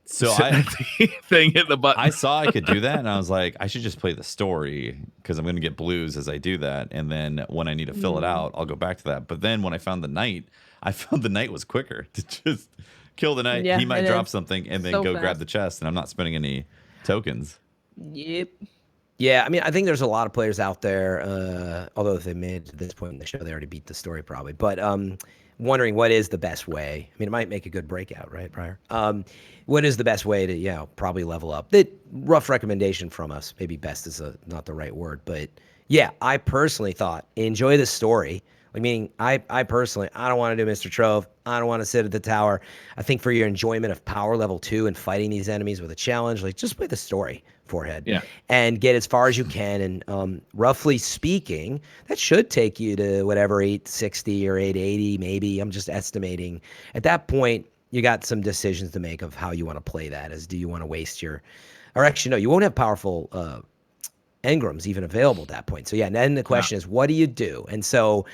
[SPEAKER 4] thing, hitting the button.
[SPEAKER 1] I saw I could do that, and I was like, I should just play the story because I'm going to get blues as I do that. And then when I need to fill it out, I'll go back to that. But then when I found the knight, I found the knight was quicker to just kill the knight.
[SPEAKER 2] Yeah,
[SPEAKER 1] He might
[SPEAKER 2] it
[SPEAKER 1] drop
[SPEAKER 2] is.
[SPEAKER 1] something and then
[SPEAKER 2] So
[SPEAKER 1] go grab
[SPEAKER 2] fast.
[SPEAKER 1] the chest, and I'm not spending any tokens.
[SPEAKER 2] Yep.
[SPEAKER 3] Yeah, I mean, I think there's a lot of players out there, although if they made it to this point in the show, they already beat the story probably. But wondering what is the best way. I mean, it might make a good breakout, right, Briar? What is the best way to, probably level up? The rough recommendation from us, maybe best is not the right word, but yeah, I personally thought enjoy the story. I mean, I personally, I don't want to do Mr. Trove. I don't want to sit at the tower. I think for your enjoyment of power level 2 and fighting these enemies with a challenge, like just play the story, Forehead.
[SPEAKER 4] Yeah.
[SPEAKER 3] And get as far as you can. And roughly speaking, that should take you to whatever 860 or 880, maybe. I'm just estimating. At that point, you got some decisions to make of how you want to play that. As do you want to waste your, or actually no, you won't have powerful engrams even available at that point. So yeah, and then the question is, what do you do? And so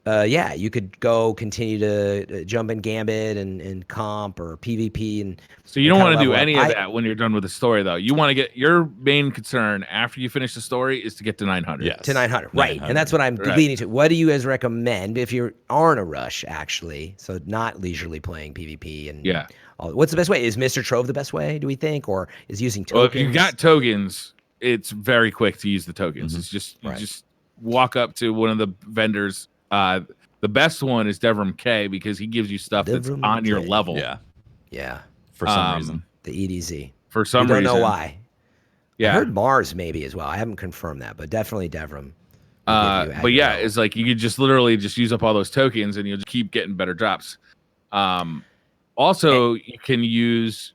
[SPEAKER 3] yeah, you could go continue to jump in Gambit and comp or PvP. And
[SPEAKER 4] So you don't want to do
[SPEAKER 3] level up.
[SPEAKER 4] any of that when you're done with the story, though. You want to get your main concern after you finish the story is to get to 900.
[SPEAKER 1] Yes.
[SPEAKER 3] To 900, right?
[SPEAKER 1] 900.
[SPEAKER 3] And that's what I'm
[SPEAKER 4] Right.
[SPEAKER 3] leading to. What do you guys recommend if you are in a rush, actually? So not leisurely playing PvP and
[SPEAKER 4] Yeah.
[SPEAKER 3] what's the best way? Is Mr. Trove the best way? Do we think, or is using tokens?
[SPEAKER 4] Well, if you got tokens, it's very quick to use the tokens.
[SPEAKER 1] Mhm.
[SPEAKER 4] It's just you
[SPEAKER 3] Right.
[SPEAKER 4] just walk up to one of the vendors. The best one is Devram K because he gives you stuff that's
[SPEAKER 3] Devram
[SPEAKER 4] on your
[SPEAKER 3] K.
[SPEAKER 4] level.
[SPEAKER 3] Yeah,
[SPEAKER 1] For some reason.
[SPEAKER 3] the EDZ.
[SPEAKER 4] For some
[SPEAKER 3] We don't
[SPEAKER 4] reason.
[SPEAKER 3] know why.
[SPEAKER 4] Yeah.
[SPEAKER 3] I heard Mars maybe as well. I haven't confirmed that, but definitely Devram. will give you
[SPEAKER 4] But yeah,
[SPEAKER 3] aggro.
[SPEAKER 4] it's like you could just literally just use up all those tokens and you'll just keep getting better drops. Also, you can use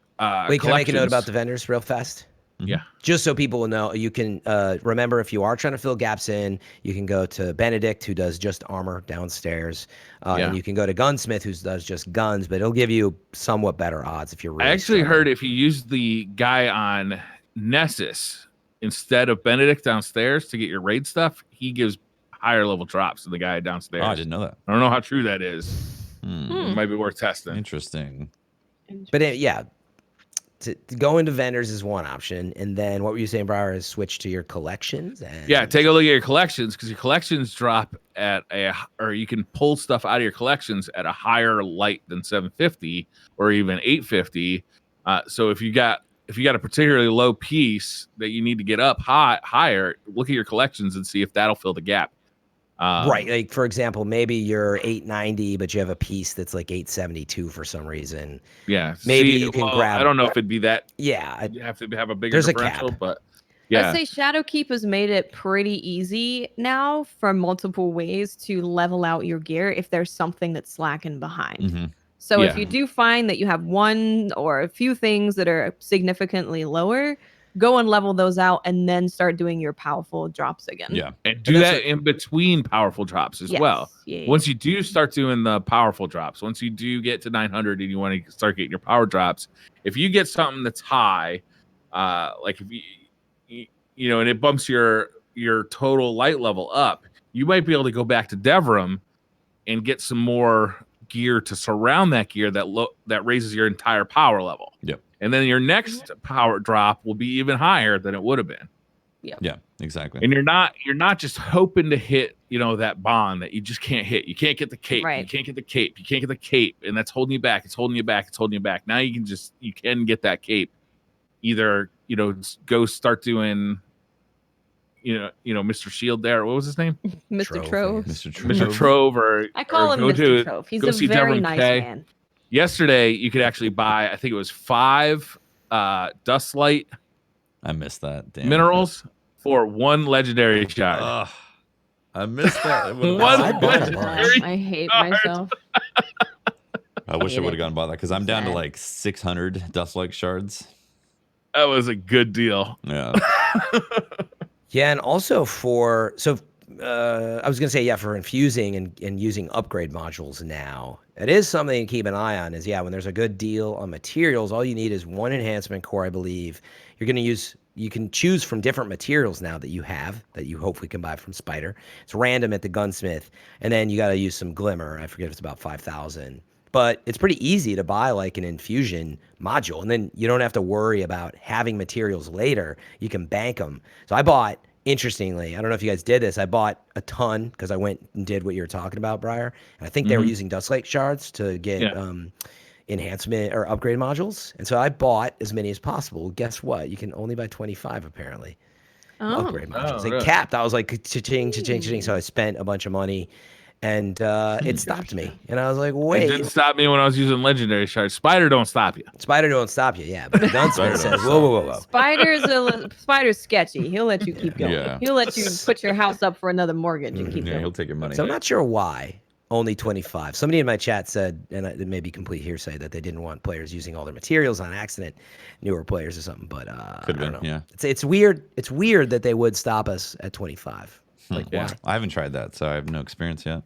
[SPEAKER 3] Wait, can I make a note about
[SPEAKER 4] collections.
[SPEAKER 3] the vendors real fast?
[SPEAKER 4] Yeah.
[SPEAKER 3] Just so people will know, you can remember if you are trying to fill gaps in, you can go to Benedict, who does just armor downstairs,
[SPEAKER 4] Yeah.
[SPEAKER 3] and you can go to Gunsmith, who does just guns, but it'll give you somewhat better odds if you're really
[SPEAKER 4] I actually
[SPEAKER 3] struggling.
[SPEAKER 4] heard if you use the guy on Nessus instead of Benedict downstairs to get your raid stuff, he gives higher level drops than the guy downstairs.
[SPEAKER 1] Oh, I didn't know that.
[SPEAKER 4] I don't know how true that is. It might be worth testing.
[SPEAKER 1] Interesting.
[SPEAKER 3] But yeah, to go into vendors is one option, and then what were you saying, Briar? Is switch to your collections? And
[SPEAKER 4] Yeah, take a look at your collections because your collections drop at or you can pull stuff out of your collections at a higher light than 750 or even 850. So if you got a particularly low piece that you need to get up higher, look at your collections and see if that'll fill the gap.
[SPEAKER 3] Right, like for example, maybe you're 890, but you have a piece that's like 872 for some reason.
[SPEAKER 4] Yeah,
[SPEAKER 3] Maybe you can grab-
[SPEAKER 4] I don't know if it'd be that.
[SPEAKER 3] Yeah,
[SPEAKER 4] You have to have a bigger
[SPEAKER 3] There's a
[SPEAKER 4] differential,
[SPEAKER 3] cap.
[SPEAKER 4] but yeah,
[SPEAKER 2] I'd say Shadowkeep has made it pretty easy now for multiple ways to level out your gear if there's something that's slacking behind.
[SPEAKER 1] Mhm.
[SPEAKER 2] So if
[SPEAKER 4] Yeah.
[SPEAKER 2] you do find that you have one or a few things that are significantly lower, go and level those out and then start doing your powerful drops again.
[SPEAKER 1] Yeah.
[SPEAKER 4] and do
[SPEAKER 3] that's
[SPEAKER 4] that in between powerful drops as
[SPEAKER 2] Yes.
[SPEAKER 4] well.
[SPEAKER 2] Yeah.
[SPEAKER 4] Once you do start doing the powerful drops, once you do get to 900 and you want to start getting your power drops, if you get something that's high, like if you know, and it bumps your total light level up, you might be able to go back to Devram and get some more gear to surround that gear that raises your entire power level.
[SPEAKER 1] Yep.
[SPEAKER 4] And then your next power drop will be even higher than it would have been.
[SPEAKER 1] Yeah, exactly.
[SPEAKER 4] And you're not just hoping to hit, that bond that you just can't hit. You can't get the cape.
[SPEAKER 2] Right.
[SPEAKER 4] You can't get the cape. You can't get the cape, and that's holding you back. It's holding you back. It's holding you back. Now you can get that cape. Either go start doing, Mr. Shield there. What was his name?
[SPEAKER 2] Mr.
[SPEAKER 3] Trove,
[SPEAKER 2] Trove.
[SPEAKER 1] Mr. Trove.
[SPEAKER 4] Mr. Trove, or
[SPEAKER 2] I call
[SPEAKER 4] or
[SPEAKER 2] him
[SPEAKER 4] go
[SPEAKER 2] Mr.
[SPEAKER 4] to-
[SPEAKER 2] Trove. He's
[SPEAKER 4] go
[SPEAKER 2] a
[SPEAKER 4] see
[SPEAKER 2] very
[SPEAKER 4] Devram
[SPEAKER 2] nice
[SPEAKER 4] K.
[SPEAKER 2] man.
[SPEAKER 4] Yesterday, you could actually buy. I think it was 5 dust light
[SPEAKER 1] I missed that. Damn.
[SPEAKER 4] minerals for 1 legendary shard.
[SPEAKER 1] Ugh, I missed that. It would've been
[SPEAKER 4] One
[SPEAKER 1] so
[SPEAKER 3] I
[SPEAKER 1] fun.
[SPEAKER 3] bought a
[SPEAKER 4] legendary
[SPEAKER 3] bunch.
[SPEAKER 2] I hate
[SPEAKER 4] shard.
[SPEAKER 2] myself.
[SPEAKER 1] I wish I
[SPEAKER 2] hate
[SPEAKER 1] would have
[SPEAKER 2] it.
[SPEAKER 1] gone by that because I'm down to
[SPEAKER 2] Sad.
[SPEAKER 1] like 600 Dustlike shards.
[SPEAKER 4] That was a good deal.
[SPEAKER 1] Yeah.
[SPEAKER 3] Yeah, and also I was gonna say, yeah, for infusing and using upgrade modules now, it is something to keep an eye on. Is when there's a good deal on materials, all you need is 1 enhancement core, I believe. You're gonna use. You can choose from different materials now that you have that you hopefully can buy from Spider. It's random at the gunsmith, and then you got to use some glimmer. I forget if it's about 5,000. But it's pretty easy to buy like an infusion module, and then you don't have to worry about having materials later. You can bank them. So I bought, interestingly, I don't know if you guys did this, I bought a ton because I went and did what you were talking about, Briar. And I think they were using Dustlake shards to get enhancement or upgrade modules. And so I bought as many as possible. Guess what? You can only buy 25 apparently. Upgrade modules. They
[SPEAKER 4] really?
[SPEAKER 3] capped. I was like, cha-ching, cha-ching, cha-ching. So I spent a bunch of money. And it stopped me. And I was like,
[SPEAKER 4] It
[SPEAKER 3] wait.
[SPEAKER 4] didn't stop me when I was using legendary shards. Spider don't stop you.
[SPEAKER 3] Spider don't stop you, yeah. But the gunsmith says, whoa.
[SPEAKER 2] Spider's sketchy. He'll let you keep going.
[SPEAKER 1] Yeah.
[SPEAKER 2] He'll let you put your house up for another mortgage and keep
[SPEAKER 1] Yeah,
[SPEAKER 2] going.
[SPEAKER 1] he'll take your money.
[SPEAKER 3] So I'm not sure why only 25. Somebody in my chat said, and it may be complete hearsay, that they didn't want players using all their materials on accident, newer players or something. But I
[SPEAKER 1] Could have
[SPEAKER 3] don't
[SPEAKER 1] been,
[SPEAKER 3] know.
[SPEAKER 1] yeah.
[SPEAKER 3] It's weird. It's weird that they would stop us at 25. Like,
[SPEAKER 4] Yeah.
[SPEAKER 3] why?
[SPEAKER 1] I haven't tried that, so I have no experience yet.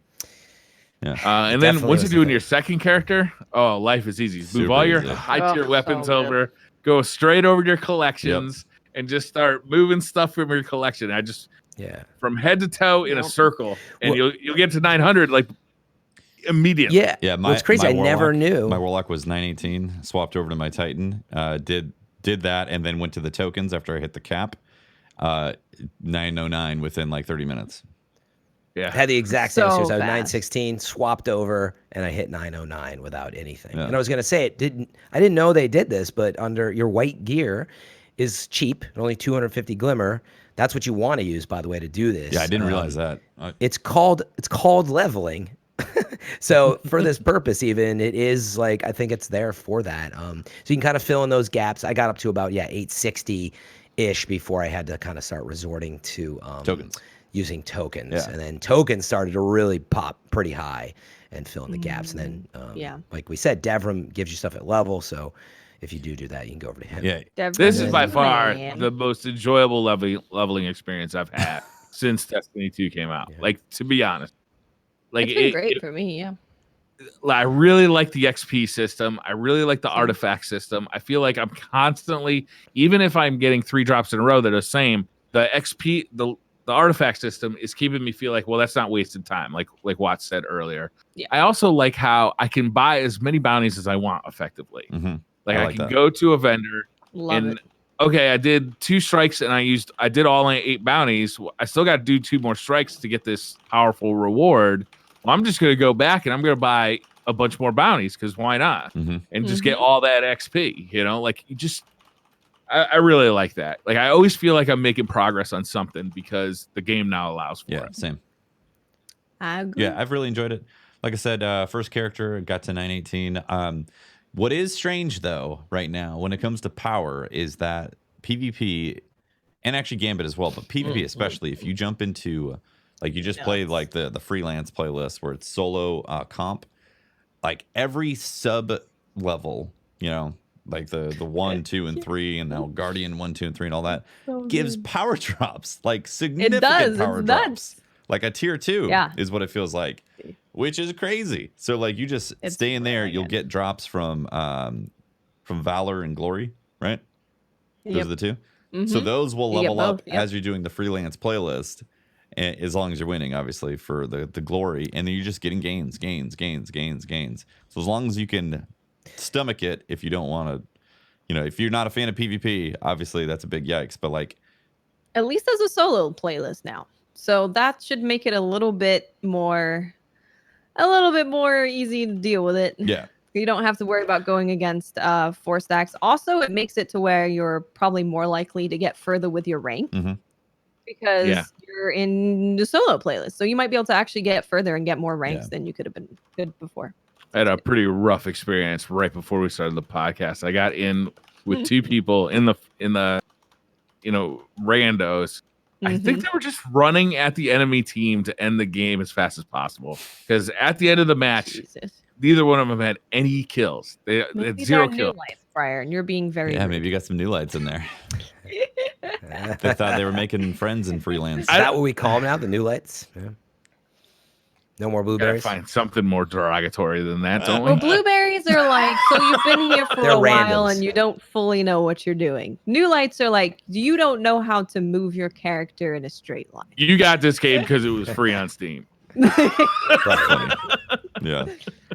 [SPEAKER 1] Yeah.
[SPEAKER 4] And then
[SPEAKER 3] Definitely
[SPEAKER 4] once you
[SPEAKER 3] was
[SPEAKER 4] do in
[SPEAKER 3] the
[SPEAKER 4] your second character, life is easy. Move
[SPEAKER 1] Super
[SPEAKER 4] all your
[SPEAKER 1] easy.
[SPEAKER 4] high tier
[SPEAKER 2] Oh,
[SPEAKER 4] weapons
[SPEAKER 2] so good.
[SPEAKER 4] over, go straight over to your collections, and just start moving stuff from your collection. I just from head to toe in a circle, and
[SPEAKER 3] Well-
[SPEAKER 4] you'll get to 900 like immediately.
[SPEAKER 3] Yeah.
[SPEAKER 1] Yeah,
[SPEAKER 3] What's crazy, I never
[SPEAKER 1] warlock-
[SPEAKER 3] knew.
[SPEAKER 1] My warlock was 918, swapped over to my Titan, did that, and then went to the tokens after I hit the cap. 909 within like 30 minutes.
[SPEAKER 4] Yeah.
[SPEAKER 3] Had the exact same
[SPEAKER 2] So
[SPEAKER 3] series. I was
[SPEAKER 2] fast.
[SPEAKER 3] 916, swapped over, and I hit 909 without anything.
[SPEAKER 1] Yeah.
[SPEAKER 3] And I was gonna say I didn't know they did this, but under your white gear is cheap, only 250 glimmer. That's what you want to use, by the way, to do this.
[SPEAKER 1] Yeah, I didn't realize that.
[SPEAKER 3] It's called leveling. So for this purpose, even it is like I think it's there for that. So you can kind of fill in those gaps. I got up to about 860 ish before I had to kind of start resorting to
[SPEAKER 1] Tokens.
[SPEAKER 3] using tokens,
[SPEAKER 1] Yeah.
[SPEAKER 3] and then tokens started to really pop pretty high and fill in the gaps. And then, like we said, Devrim gives you stuff at level. So if you do that, you can go over to him.
[SPEAKER 1] Yeah.
[SPEAKER 4] This is by far
[SPEAKER 2] Man.
[SPEAKER 4] the most enjoyable leveling experience I've had since Destiny 2 came out.
[SPEAKER 3] Yeah.
[SPEAKER 4] Like, to be honest. Like
[SPEAKER 2] It's been great for me, yeah.
[SPEAKER 4] I really like the XP system. I really like the artifact system. I feel like I'm constantly, even if I'm getting 3 drops in a row that are the same, the XP, the artifact system is keeping me feel like, well, that's not wasted time, like Watts said earlier.
[SPEAKER 2] Yeah.
[SPEAKER 4] I also like how I can buy as many bounties as I want effectively.
[SPEAKER 1] Mm-hmm.
[SPEAKER 4] Like
[SPEAKER 1] I
[SPEAKER 4] I
[SPEAKER 1] like
[SPEAKER 4] can
[SPEAKER 1] that.
[SPEAKER 4] go to a vendor
[SPEAKER 2] Love
[SPEAKER 4] and
[SPEAKER 2] it.
[SPEAKER 4] okay, I did 2 strikes and I did all 8 bounties. I still got to do 2 more strikes to get this powerful reward. Well, I'm just going to go back and I'm going to buy a bunch more bounties because why not?
[SPEAKER 1] Mm-hmm.
[SPEAKER 4] And just get all that XP, like you just, I really like that. Like I always feel like I'm making progress on something because the game now allows for
[SPEAKER 1] Yeah,
[SPEAKER 4] it.
[SPEAKER 1] same.
[SPEAKER 2] I agree.
[SPEAKER 1] Yeah, I've really enjoyed it. Like I said, first character got to 918. What is strange though, right now, when it comes to power, is that PvP and actually Gambit as well, but PvP especially, if you jump into like you just played like the freelance playlist where it's solo comp, like every sub level, like the 1, 2, and 3, and now Guardian 1, 2, and 3, and all that gives power drops, like significant power
[SPEAKER 2] It's
[SPEAKER 1] drops.
[SPEAKER 2] nuts.
[SPEAKER 1] Like a tier 2
[SPEAKER 2] Yeah.
[SPEAKER 1] is what it feels like, which is crazy. So like you just
[SPEAKER 2] It's
[SPEAKER 1] stay in there,
[SPEAKER 2] really
[SPEAKER 1] you'll
[SPEAKER 2] good.
[SPEAKER 1] get drops from Valor and Glory, right? Those
[SPEAKER 2] Yep.
[SPEAKER 1] are the 2.
[SPEAKER 2] Mhm.
[SPEAKER 1] So those will
[SPEAKER 2] You get
[SPEAKER 1] level up
[SPEAKER 2] both, yep.
[SPEAKER 1] as you're doing the freelance playlist, as long as you're winning, obviously, for the glory. And then you're just getting gains. So as long as you can stomach it, if you don't want to, if you're not a fan of PvP, obviously that's a big yikes. But like,
[SPEAKER 2] At least there's a solo playlist now. So that should make it a little bit more easy to deal with it.
[SPEAKER 1] yeah,
[SPEAKER 2] You don't have to worry about going against 4 stacks. Also, it makes it to where you're probably more likely to get further with your rank
[SPEAKER 1] Mhm.
[SPEAKER 2] because you're in the solo playlist. So you might be able to actually get further and get more ranks
[SPEAKER 1] Yeah.
[SPEAKER 2] than you could have been good before.
[SPEAKER 4] I had a pretty rough experience right before we started the podcast. I got in with 2 people in the randos. I think they were just running at the enemy team to end the game as fast as possible. Because at the end of the match,
[SPEAKER 2] Jesus.
[SPEAKER 4] neither one of them had any kills. They had
[SPEAKER 2] Maybe
[SPEAKER 4] 0
[SPEAKER 2] they're
[SPEAKER 4] kills.
[SPEAKER 2] new lights, Briar, and you're being very
[SPEAKER 1] Yeah,
[SPEAKER 2] rude.
[SPEAKER 1] maybe you got some new lights in there. They thought they were making friends in freelance.
[SPEAKER 3] Is that what we call them now? The new lights? Yeah. No more
[SPEAKER 4] Gotta
[SPEAKER 3] blueberries.
[SPEAKER 4] find something more derogatory than that, don't we?
[SPEAKER 2] Well, blueberries are like, so you've been here for
[SPEAKER 3] They're
[SPEAKER 2] a while
[SPEAKER 3] randoms.
[SPEAKER 2] and you don't fully know what you're doing. New lights are like, you don't know how to move your character in a straight line.
[SPEAKER 4] You got this game because it was free on Steam.
[SPEAKER 1] Funny. Yeah.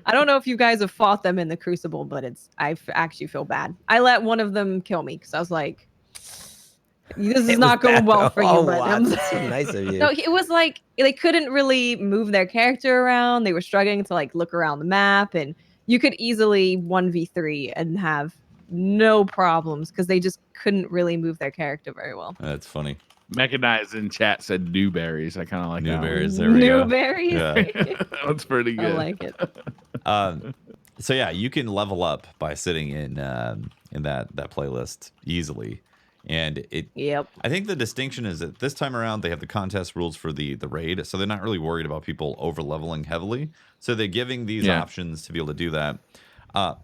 [SPEAKER 2] I don't know if you guys have fought them in the Crucible, but I actually feel bad. I let one of them kill me because I was like, this is not going well for you.
[SPEAKER 3] Oh,
[SPEAKER 2] But
[SPEAKER 3] wow, that's so nice of you.
[SPEAKER 2] no, it was like they couldn't really move their character around. They were struggling to like look around the map, and you could easily 1v3 and have no problems because they just couldn't really move their character very well.
[SPEAKER 1] That's funny.
[SPEAKER 4] Mechanized in chat said newberries. I kind of like that one.
[SPEAKER 1] Newberries. There we go.
[SPEAKER 2] Newberries.
[SPEAKER 1] Yeah.
[SPEAKER 4] That's pretty
[SPEAKER 2] I
[SPEAKER 4] good.
[SPEAKER 2] like it.
[SPEAKER 1] So yeah, you can level up by sitting in that playlist easily, and it.
[SPEAKER 2] Yep.
[SPEAKER 1] I think the distinction is that this time around they have the contest rules for the raid, so they're not really worried about people over leveling heavily. So they're giving these options to be able to do that.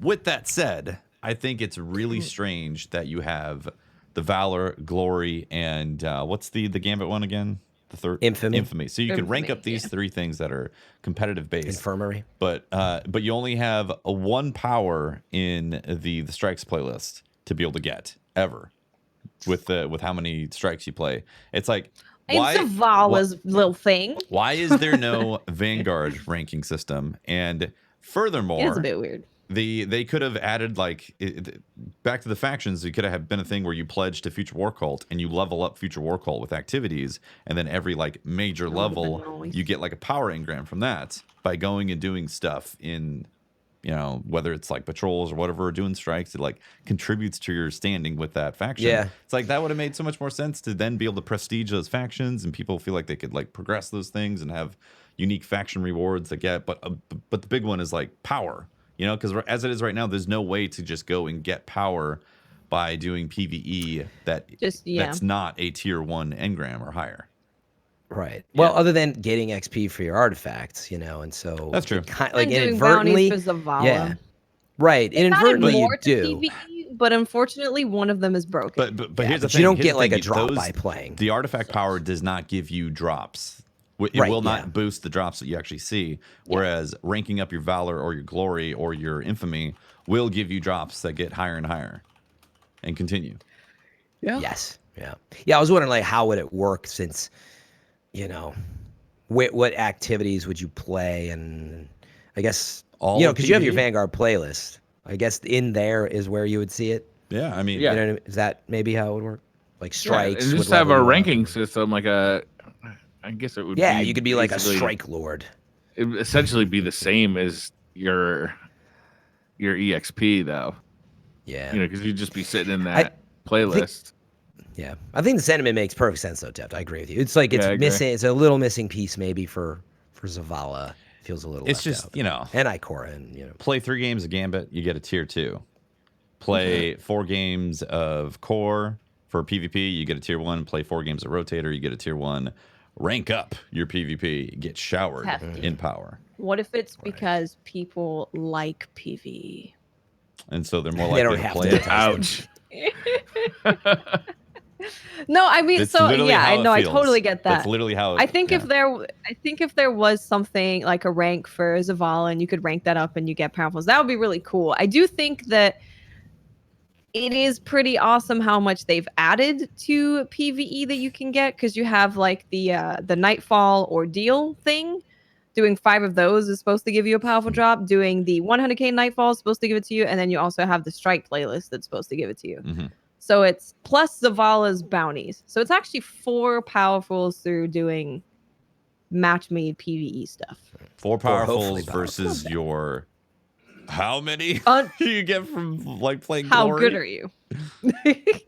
[SPEAKER 1] With that said, I think it's really strange that you have the Valor, Glory, and what's the Gambit one again? The third Infamy. So you can rank up these three things that are competitive based.
[SPEAKER 3] Infirmary.
[SPEAKER 1] But you only have a 1 power in the strikes playlist to be able to get ever with how many strikes you play. It's like why
[SPEAKER 2] It's Zavala's little thing.
[SPEAKER 1] Why is there no Vanguard ranking system? And furthermore,
[SPEAKER 2] It's a bit weird.
[SPEAKER 1] they could have added back to the factions. It could have been a thing where you pledge to Future War Cult and you level up Future War Cult with activities, and then every major level you get a power engram from that by going and doing stuff in, whether it's patrols or whatever, doing strikes. It contributes to your standing with that faction.
[SPEAKER 3] Yeah, it's
[SPEAKER 1] that would have made so much more sense to then be able to prestige those factions, and people feel like they could progress those things and have unique faction rewards they get. But the big one is power. Because as it is right now, there's no way to just go and get power by doing PvE that's not a tier 1 engram or higher.
[SPEAKER 3] Right. Well, other than getting XP for your artifacts, and so
[SPEAKER 1] that's true.
[SPEAKER 3] Inadvertently,
[SPEAKER 2] for Zavala.
[SPEAKER 3] Yeah. Right. Inadvertently, you do.
[SPEAKER 2] PvE, but unfortunately, one of them is broken.
[SPEAKER 1] But here's the thing:
[SPEAKER 3] you don't get a drop by playing.
[SPEAKER 1] The artifact power does not give you drops. It will not boost the drops that you actually see, whereas ranking up your Valor or your Glory or your Infamy will give you drops that get higher and higher and continue.
[SPEAKER 2] Yeah.
[SPEAKER 3] Yes. Yeah. Yeah, I was wondering how would it work since, what activities would you play, and I guess because you have your Vanguard playlist. I guess in there is where you would see it.
[SPEAKER 1] Yeah, I mean,
[SPEAKER 3] is that maybe how it would work? Strikes.
[SPEAKER 4] And just have a ranking system, I guess it would be.
[SPEAKER 3] Yeah, you could be a strike lord.
[SPEAKER 4] It would essentially be the same as your EXP, though.
[SPEAKER 3] Yeah.
[SPEAKER 4] Because you'd just be sitting in that playlist.
[SPEAKER 3] I think the sentiment makes perfect sense, though, Deft. I agree with you. It's it's missing. It's a little missing piece, maybe for Zavala. Feels a little.
[SPEAKER 1] It's just
[SPEAKER 3] out. And Ikora, and
[SPEAKER 1] play 3 games of Gambit, you get a tier 2. Play 4 games of Core for PvP, you get a tier 1. Play 4 games of Rotator, you get a tier 1. Rank up your PvP, get showered in power.
[SPEAKER 2] What if it's because people like PvE?
[SPEAKER 1] And so they're more likely to play it.
[SPEAKER 4] Ouch.
[SPEAKER 2] No, I mean,
[SPEAKER 1] It's
[SPEAKER 2] so
[SPEAKER 1] literally
[SPEAKER 2] yeah,
[SPEAKER 1] how
[SPEAKER 2] I
[SPEAKER 1] it
[SPEAKER 2] know, I
[SPEAKER 1] feels.
[SPEAKER 2] totally get that.
[SPEAKER 1] That's literally how
[SPEAKER 2] I think if there was something like a rank for Zavala and you could rank that up and you get powerfuls, that would be really cool. I do think that it is pretty awesome how much they've added to PvE that you can get, because you have the Nightfall Ordeal thing. Doing 5 of those is supposed to give you a powerful drop. Doing the 100k Nightfall is supposed to give it to you, and then you also have the Strike playlist that's supposed to give it to you.
[SPEAKER 1] Mm-hmm.
[SPEAKER 2] So it's plus Zavala's bounties. So it's actually 4 powerfuls through doing match-made PvE stuff.
[SPEAKER 1] 4 powerfuls versus your... How many you get from playing
[SPEAKER 2] How
[SPEAKER 1] Glory?
[SPEAKER 2] good are you?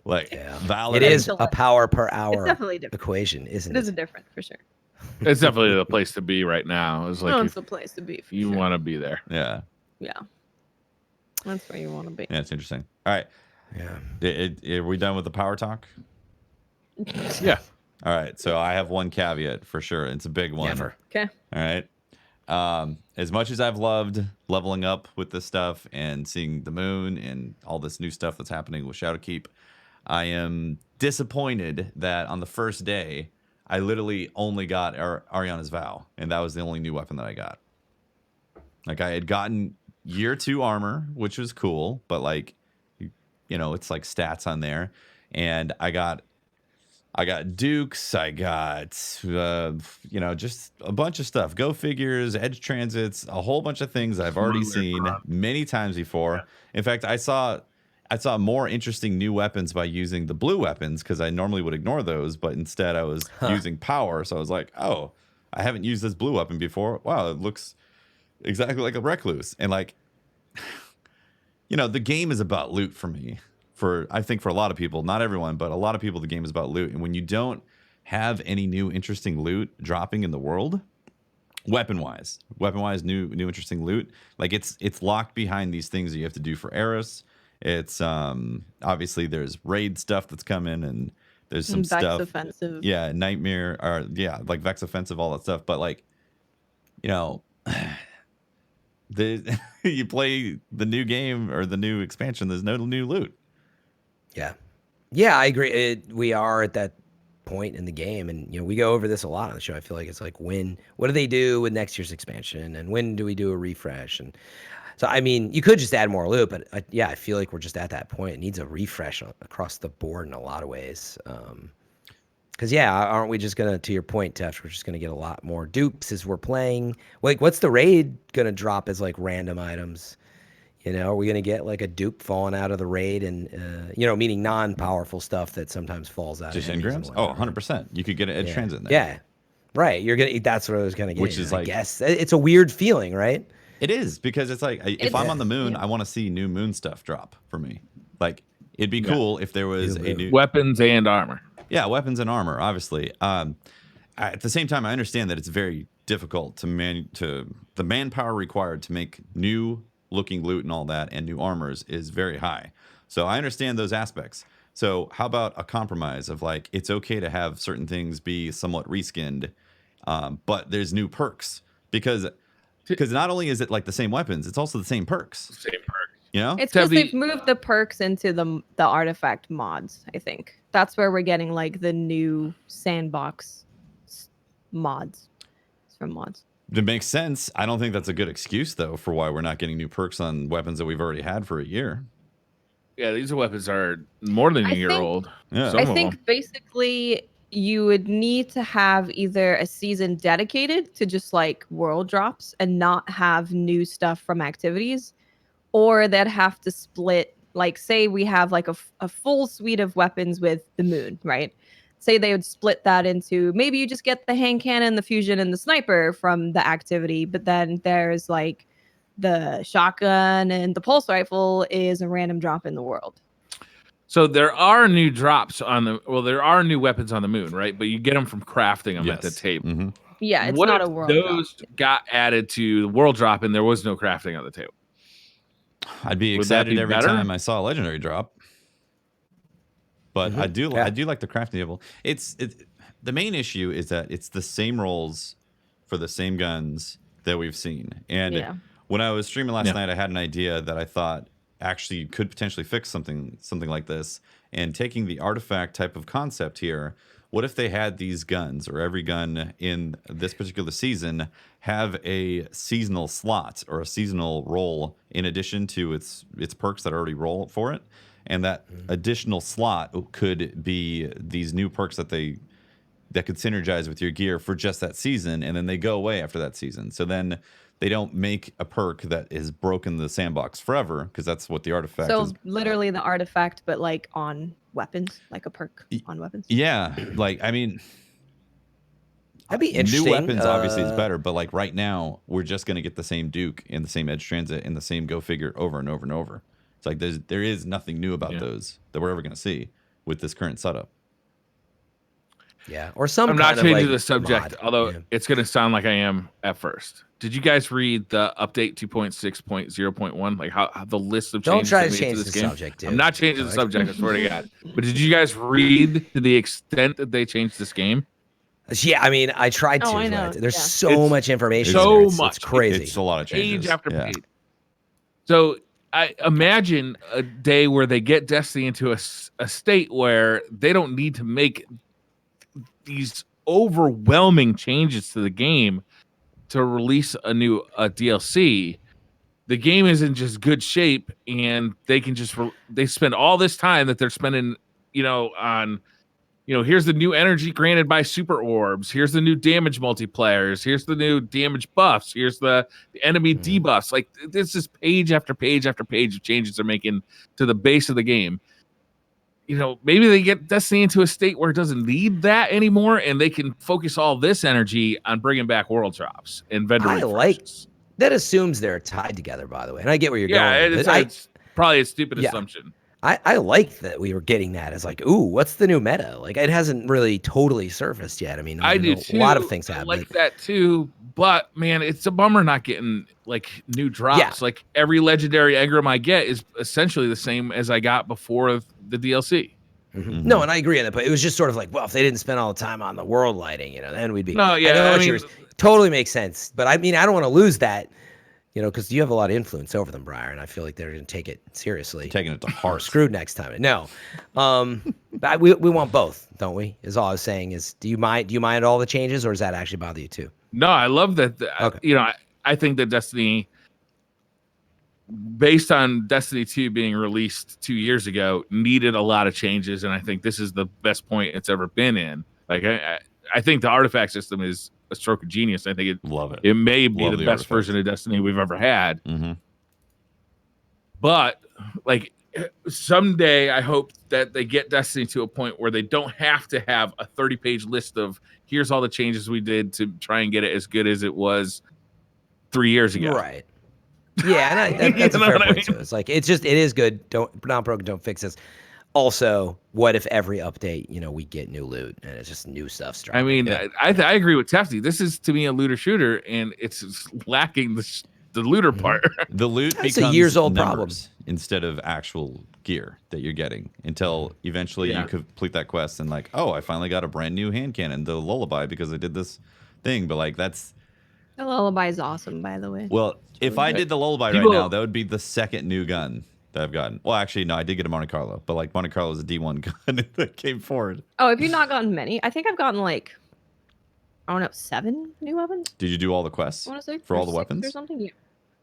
[SPEAKER 1] Valor.
[SPEAKER 3] It is a power per hour
[SPEAKER 2] It's definitely different.
[SPEAKER 3] equation, isn't it?
[SPEAKER 2] It is different for sure.
[SPEAKER 4] It's definitely the place to be right now. It's
[SPEAKER 2] It's the place to be. For
[SPEAKER 4] you
[SPEAKER 2] sure.
[SPEAKER 4] want to be there.
[SPEAKER 1] Yeah.
[SPEAKER 2] Yeah. That's where you want to be.
[SPEAKER 1] Yeah, it's interesting. All right.
[SPEAKER 3] Yeah.
[SPEAKER 1] Are we done with the power talk?
[SPEAKER 4] Yeah.
[SPEAKER 1] All right, so I have one caveat for sure. It's a big one.
[SPEAKER 3] Never.
[SPEAKER 2] Okay.
[SPEAKER 1] All right. As much as I've loved leveling up with this stuff and seeing the moon and all this new stuff that's happening with Shadowkeep, I am disappointed that on the first day, I literally only got Ariana's Vow, and that was the only new weapon that I got. Like, I had gotten year 2 armor, which was cool, but like, it's like stats on there, and I got Dukes, I got just a bunch of stuff. Go figures, edge transits, a whole bunch of things I've already seen many times before. Yeah. In fact, I saw more interesting new weapons by using the blue weapons, because I normally would ignore those, but instead I was using power. So I was like, oh, I haven't used this blue weapon before. Wow, it looks exactly like a recluse. And like, the game is about loot for me. I think for a lot of people, not everyone, but a lot of people, the game is about loot. And when you don't have any new interesting loot dropping in the world, weapon-wise, new interesting loot, like it's locked behind these things that you have to do for Eris. It's obviously there's raid stuff that's coming, and there's some
[SPEAKER 2] Vex
[SPEAKER 1] stuff.
[SPEAKER 2] Offensive.
[SPEAKER 1] Yeah, Nightmare, or like Vex Offensive, all that stuff. But like, you play the new game or the new expansion, there's no new loot.
[SPEAKER 3] Yeah, I agree. We are at that point in the game, and we go over this a lot on the show. I feel like it's like, what do they do with next year's expansion, and when do we do a refresh? And so, I mean, you could just add more loot, but I feel like we're just at that point. It needs a refresh across the board in a lot of ways. Because aren't we just gonna, to your point, Tesh, we're just gonna get a lot more dupes as we're playing? Like, what's the raid gonna drop as like random items? Are we going to get like a dupe falling out of the raid, and, meaning non-powerful stuff that sometimes falls out?
[SPEAKER 1] Just engrams? Oh, 100%. You could get an edge transit in there.
[SPEAKER 3] Yeah. Right. That's what I was going to get.
[SPEAKER 1] Which is
[SPEAKER 3] I guess it's a weird feeling, right?
[SPEAKER 1] It is, because it's like, if I'm on the moon, I want to see new moon stuff drop for me. Like, it'd be cool if there was a new
[SPEAKER 4] weapons and armor.
[SPEAKER 1] Yeah, weapons and armor, obviously. At the same time, I understand that it's very difficult to the manpower required to make new looking loot and all that, and new armors is very high. So I understand those aspects. So how about a compromise of like, it's okay to have certain things be somewhat reskinned, but there's new perks, because not only is it like the same weapons, it's also the same perks.
[SPEAKER 2] It's because they've moved the perks into the artifact mods. I think that's where we're getting like the new sandbox mods. It's from mods.
[SPEAKER 1] It makes sense. I don't think that's a good excuse, though, for why we're not getting new perks on weapons that we've already had for a year.
[SPEAKER 4] Yeah, these weapons are more than a year old.
[SPEAKER 1] Yeah.
[SPEAKER 2] I think basically you would need to have either a season dedicated to just like world drops and not have new stuff from activities, or they'd have to split, like say we have like a full suite of weapons with the moon, right? Say they would split that into, maybe you just get the hand cannon, the fusion, and the sniper from the activity, but then there's like the shotgun and the pulse rifle is a random drop in the world.
[SPEAKER 4] So there are new drops there are new weapons on the moon, right? But you get them from crafting them at the table.
[SPEAKER 1] Mm-hmm.
[SPEAKER 2] Yeah, it's
[SPEAKER 4] what
[SPEAKER 2] not
[SPEAKER 4] if
[SPEAKER 2] a world
[SPEAKER 4] those
[SPEAKER 2] drop.
[SPEAKER 4] got added to the world drop and there was no crafting on the table?
[SPEAKER 1] I'd be excited every time I saw a legendary drop. But I do like the crafting table. It's the main issue is that it's the same rolls for the same guns that we've seen. And when I was streaming last night, I had an idea that I thought actually could potentially fix something like this. And taking the artifact type of concept here, what if they had these guns, or every gun in this particular season, have a seasonal slot or a seasonal roll in addition to its perks that already roll for it? And that additional slot could be these new perks that could synergize with your gear for just that season, and then they go away after that season. So then they don't make a perk that is broken the sandbox forever, because that's what the artifact is.
[SPEAKER 2] So literally the artifact, but like on weapons, like a perk on weapons.
[SPEAKER 1] Yeah, like, I mean,
[SPEAKER 3] that'd be interesting.
[SPEAKER 1] New weapons obviously is better, but like right now we're just going to get the same Duke and the same Edge Transit and the same Go Figure over and over and over. It's like there is nothing new about those that we're ever going to see with this current setup.
[SPEAKER 3] Yeah, or some
[SPEAKER 4] I'm
[SPEAKER 3] kind
[SPEAKER 4] not changing
[SPEAKER 3] of, like,
[SPEAKER 4] the subject,
[SPEAKER 3] mod.
[SPEAKER 4] although
[SPEAKER 3] Yeah.
[SPEAKER 4] it's going to sound like I am at first. Did you guys read the update 2.6.0.1? Like how the list of
[SPEAKER 3] Don't
[SPEAKER 4] changes
[SPEAKER 3] try
[SPEAKER 4] they
[SPEAKER 3] to
[SPEAKER 4] made to
[SPEAKER 3] change
[SPEAKER 4] this
[SPEAKER 3] the
[SPEAKER 4] game?
[SPEAKER 3] subject, dude.
[SPEAKER 4] I'm not changing the
[SPEAKER 3] Like-
[SPEAKER 4] subject, I swear to God. But did you guys read to the extent that they changed this game?
[SPEAKER 3] Yeah, I mean, I tried to.
[SPEAKER 2] Oh, I know,
[SPEAKER 3] But there's
[SPEAKER 2] yeah.
[SPEAKER 3] so
[SPEAKER 4] It's
[SPEAKER 3] much information.
[SPEAKER 4] so
[SPEAKER 3] there. It's
[SPEAKER 4] much.
[SPEAKER 3] crazy.
[SPEAKER 1] It's a lot of changes.
[SPEAKER 4] Page after
[SPEAKER 1] Yeah.
[SPEAKER 4] page. So I imagine a day where they get Destiny into a state where they don't need to make these overwhelming changes to the game to release a new DLC. The game is in just good shape, and they can just they spend all this time that they're spending, on, here's the new energy granted by super orbs. Here's the new damage multipliers. Here's the new damage buffs. Here's the enemy debuffs. Like, this is page after page after page of changes they're making to the base of the game. Maybe they get Destiny into a state where it doesn't need that anymore, and they can focus all this energy on bringing back world drops and vendor refreshes.
[SPEAKER 3] That assumes they're tied together, by the way. And I get where you're
[SPEAKER 4] Yeah,
[SPEAKER 3] going.
[SPEAKER 4] it's probably a stupid
[SPEAKER 3] Yeah.
[SPEAKER 4] assumption.
[SPEAKER 3] I like that we were getting that as like, ooh, what's the new meta? Like, it hasn't really totally surfaced yet. I mean,
[SPEAKER 4] I do too.
[SPEAKER 3] A lot of things
[SPEAKER 4] I
[SPEAKER 3] have.
[SPEAKER 4] like that too, but man, it's a bummer not getting like new drops.
[SPEAKER 3] Yeah.
[SPEAKER 4] Like every legendary engram I get is essentially the same as I got before the DLC.
[SPEAKER 3] Mm-hmm. No, and I agree on that, but it was just sort of like, well, if they didn't spend all the time on the world lighting, then we'd be.
[SPEAKER 4] No, yeah,
[SPEAKER 3] I know
[SPEAKER 4] I
[SPEAKER 3] what
[SPEAKER 4] mean,
[SPEAKER 3] totally makes sense, but I mean, I don't want to lose that. Because you have a lot of influence over them, Briar, and I feel like they're going to take it seriously.
[SPEAKER 1] Taking it to heart.
[SPEAKER 3] Screwed next time. No, but we want both, don't we? Is all I was saying. Is do you mind all the changes, or does that actually bother you too?
[SPEAKER 4] No, I love that.
[SPEAKER 3] Okay.
[SPEAKER 4] I think that Destiny, based on Destiny 2 being released 2 years ago, needed a lot of changes, and I think this is the best point it's ever been in. Like I think the artifact system is a stroke of genius. I think
[SPEAKER 1] Love it.
[SPEAKER 4] It may be
[SPEAKER 1] Love
[SPEAKER 4] the
[SPEAKER 1] the
[SPEAKER 4] best
[SPEAKER 1] artifacts.
[SPEAKER 4] version of Destiny we've ever had.
[SPEAKER 1] Mm-hmm.
[SPEAKER 4] But like someday, I hope that they get Destiny to a point where they don't have to have a 30-page list of here's all the changes we did to try and get it as good as it was 3 years ago.
[SPEAKER 3] Right. Yeah, and that's a
[SPEAKER 4] You know
[SPEAKER 3] fair
[SPEAKER 4] what I
[SPEAKER 3] point too. It's like it is good. Not broken, don't fix this. Also, what if every update, we get new loot and it's just new stuff?
[SPEAKER 4] I mean, yeah. I agree with Tefty. This is to me a looter shooter, and it's lacking the looter part.
[SPEAKER 1] The loot
[SPEAKER 3] That's
[SPEAKER 1] becomes
[SPEAKER 3] a years-old
[SPEAKER 1] numbers instead of actual gear that you're getting until eventually you complete that quest and like, oh, I finally got a brand new hand cannon, the Lullaby, because I did this thing. But like the
[SPEAKER 2] Lullaby is awesome, by the way.
[SPEAKER 1] Well, if I did the Lullaby right now, that would be the second new gun that I've gotten. Well, actually, no, I did get a Monte Carlo, but like Monte Carlo is a D1 gun that came forward.
[SPEAKER 2] Oh, have you not gotten many? I think I've gotten like, I don't know, 7 new weapons.
[SPEAKER 1] Did you do all the quests
[SPEAKER 2] I want to say
[SPEAKER 1] for all the weapons
[SPEAKER 2] or something?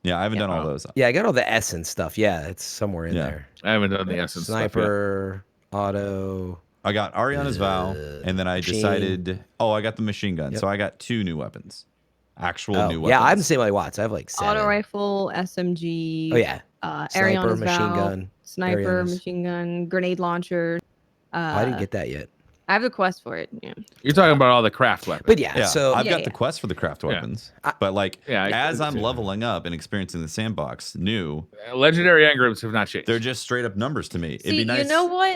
[SPEAKER 1] Yeah, I haven't done all those.
[SPEAKER 3] Yeah, I got all the essence stuff. Yeah, it's somewhere in there.
[SPEAKER 4] I haven't done the essence
[SPEAKER 3] Sniper, auto.
[SPEAKER 1] I got Ariana's Vow, and then I decided, I got the machine gun. So I got 2 new weapons. Actual new weapons.
[SPEAKER 3] Yeah, I have the same like Watts. I have like 7.
[SPEAKER 2] Auto rifle, SMG.
[SPEAKER 3] Oh yeah.
[SPEAKER 2] Sniper,
[SPEAKER 3] Ariana's machine gun.
[SPEAKER 2] Sniper,
[SPEAKER 3] Ariana's.
[SPEAKER 2] machine gun, grenade launcher.
[SPEAKER 3] I didn't get that yet.
[SPEAKER 2] I have the quest for it. Yeah.
[SPEAKER 4] You're talking about all the craft weapons.
[SPEAKER 3] But yeah, so
[SPEAKER 1] I've got the quest for the craft weapons. But like as I'm leveling up and experiencing the sandbox new,
[SPEAKER 4] legendary engrams have not changed.
[SPEAKER 1] They're just straight up numbers to me.
[SPEAKER 2] See,
[SPEAKER 1] It'd be nice.
[SPEAKER 2] You know what?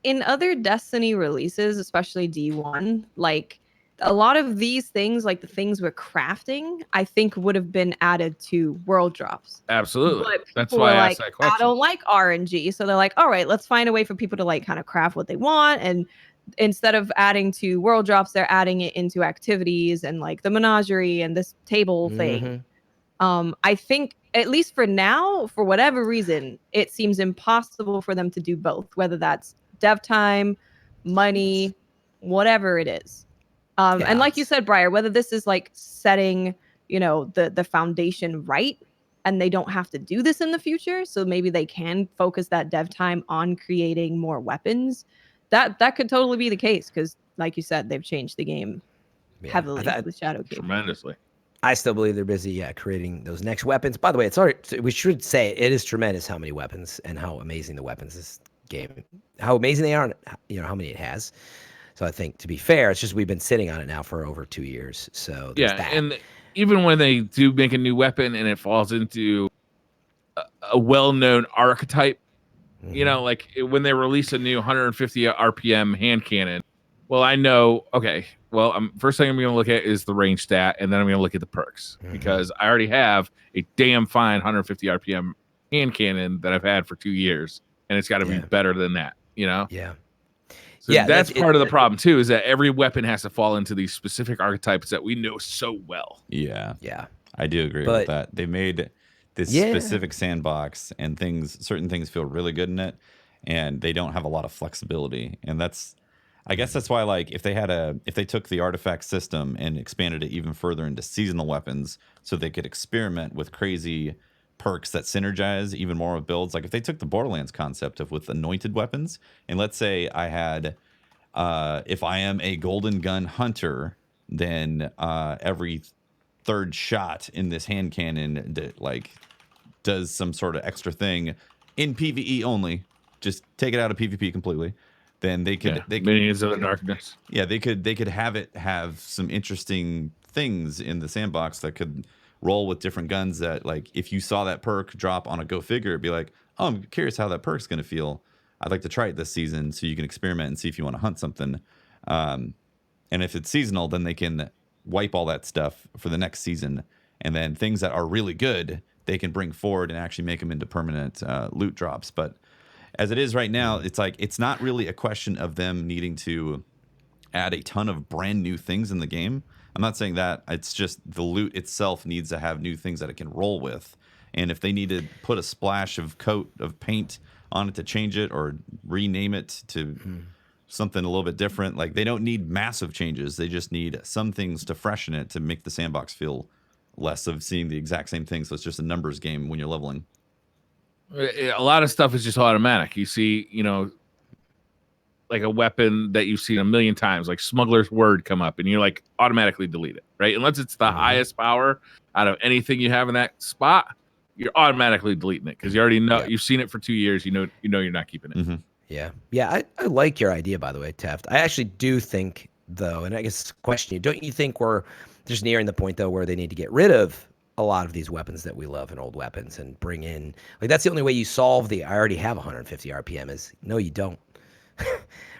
[SPEAKER 2] In other Destiny releases, especially D1, like a lot of these things, like the things we're crafting, I think would have been added to world drops.
[SPEAKER 4] Absolutely.
[SPEAKER 2] But
[SPEAKER 4] that's why I asked
[SPEAKER 2] like,
[SPEAKER 4] that question.
[SPEAKER 2] I don't like RNG, so they're like, all right, let's find a way for people to like kind of craft what they want, and instead of adding to world drops, they're adding it into activities and like the menagerie and this table thing. I think at least for now, for whatever reason, it seems impossible for them to do both, whether that's dev time, money, whatever it is. And like you said, Briar, whether this is like setting, the foundation right, and they don't have to do this in the future, so maybe they can focus that dev time on creating more weapons. That could totally be the case, because like you said, they've changed the game heavily with Shadowkeep.
[SPEAKER 4] Tremendously.
[SPEAKER 3] I still believe they're busy, creating those next weapons. By the way, it's already, we should say it is tremendous how many weapons and how amazing the weapons this game, how amazing they are, and how many it has. So I think, to be fair, it's just we've been sitting on it now for over 2 years. So
[SPEAKER 4] yeah,
[SPEAKER 3] that.
[SPEAKER 4] And even when they do make a new weapon and it falls into a well-known archetype, like when they release a new 150 RPM hand cannon, Well, I know. Okay. Well, first thing I'm going to look at is the range stat, and then I'm going to look at the perks because I already have a damn fine 150 RPM hand cannon that I've had for 2 years, and it's got to be better than that. You know?
[SPEAKER 3] Yeah.
[SPEAKER 4] So that's part of the problem too, is that every weapon has to fall into these specific archetypes that we know so well.
[SPEAKER 1] Yeah.
[SPEAKER 3] Yeah.
[SPEAKER 1] I do agree with that. They made this specific sandbox, and certain things feel really good in it, and they don't have a lot of flexibility. And I guess that's why, like, if they took the artifact system and expanded it even further into seasonal weapons, so they could experiment with crazy perks that synergize even more with builds. Like if they took the Borderlands concept with anointed weapons, and let's say I had, if I am a golden gun hunter, then every third shot in this hand cannon does some sort of extra thing in PvE only. Just take it out of PvP completely. Then they could
[SPEAKER 4] Minions of the Darkness.
[SPEAKER 1] Yeah, they could have some interesting things in the sandbox that could roll with different guns that, like, if you saw that perk drop on a Go Figure, it'd be like, oh, I'm curious how that perk's going to feel. I'd like to try it this season, so you can experiment and see if you want to hunt something. And if it's seasonal, then they can wipe all that stuff for the next season. And then things that are really good, they can bring forward and actually make them into permanent loot drops. But as it is right now, it's like it's not really a question of them needing to add a ton of brand new things in the game. I'm not saying that. It's just the loot itself needs to have new things that it can roll with. And if they need to put a splash of coat of paint on it to change it or rename it to something a little bit different, like, they don't need massive changes. They just need some things to freshen it to make the sandbox feel less of seeing the exact same thing. So it's just a numbers game when you're leveling.
[SPEAKER 4] A lot of stuff is just automatic. You see, like a weapon that you've seen a million times, like Smuggler's Word, come up, and you're like automatically delete it, right? Unless it's the highest power out of anything you have in that spot, you're automatically deleting it because you already know you've seen it for 2 years. You know you're not keeping it.
[SPEAKER 3] Yeah. I like your idea, by the way, Teft. I actually do think, though, and I guess question you, don't you think we're just nearing the point though where they need to get rid of a lot of these weapons that we love and old weapons and bring in, like, that's the only way you solve I already have 150 RPM is no, you don't.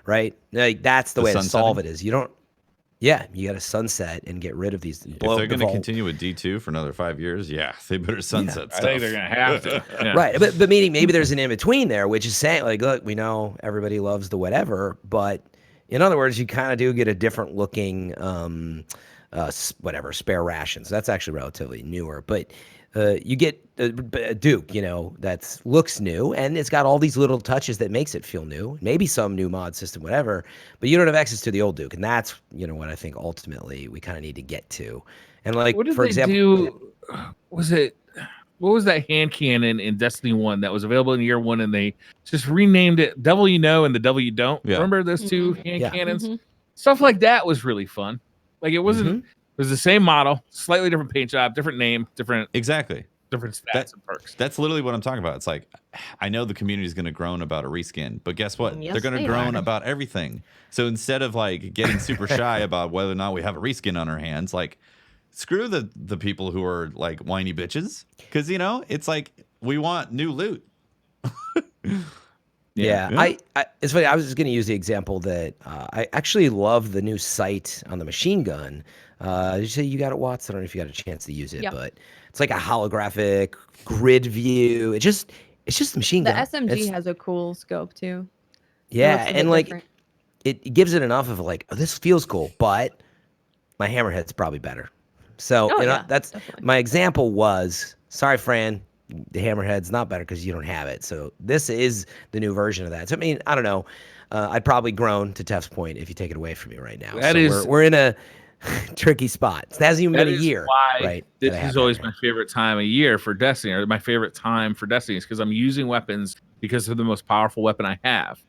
[SPEAKER 3] Right? Like, that's the way to solve it is you don't. Yeah, you got to sunset and get rid of these.
[SPEAKER 1] If they're going to continue with D2 for another 5 years, they better sunset stuff.
[SPEAKER 4] I think they're going to have to. Yeah.
[SPEAKER 3] Right, but meaning maybe there's an in between there, which is saying, like, look, we know everybody loves the whatever, but in other words, you kind of do get a different looking spare rations. That's actually relatively newer, but you get a Duke, that looks new, and it's got all these little touches that makes it feel new. Maybe some new mod system, whatever, but you don't have access to the old Duke, and that's what I think ultimately we kind of need to get to. And, like,
[SPEAKER 4] what did
[SPEAKER 3] for
[SPEAKER 4] they
[SPEAKER 3] example,
[SPEAKER 4] what was that hand cannon in Destiny 1 that was available in year 1, and they just renamed it Devil You Know and the Devil You Don't?
[SPEAKER 1] Yeah.
[SPEAKER 4] Remember those two hand cannons? Stuff like that was really fun. Like, it wasn't. It was the same model, slightly different paint job, different name, different stats and perks.
[SPEAKER 1] That's literally what I'm talking about. It's like, I know the community is going to groan about a reskin, but guess what?
[SPEAKER 2] Yes,
[SPEAKER 1] they're going to groan about everything. So instead of, like, getting super shy about whether or not we have a reskin on our hands, like, screw the people who are, like, whiny bitches, because it's like we want new loot.
[SPEAKER 3] Yeah. It's funny. I was just going to use the example that I actually love the new sight on the machine gun. You say you got it, Watts? I don't know if you got a chance to use it, but it's like a holographic grid view. It's just the machine gun.
[SPEAKER 2] The SMG has a cool scope too.
[SPEAKER 3] Yeah, and, like, it gives it enough of, like, oh, this feels cool, but my hammerhead's probably better. So that's definitely. My example was, sorry, Fran, the hammerhead's not better because you don't have it. So this is the new version of that. So I mean, I don't know. I'd probably groan to Tef's point if you take it away from me right now. We're in a tricky spot. It hasn't even been a year. Right?
[SPEAKER 4] This is always my favorite time of year for Destiny, or my favorite time for Destiny, is because I'm using weapons because they're the most powerful weapon I have.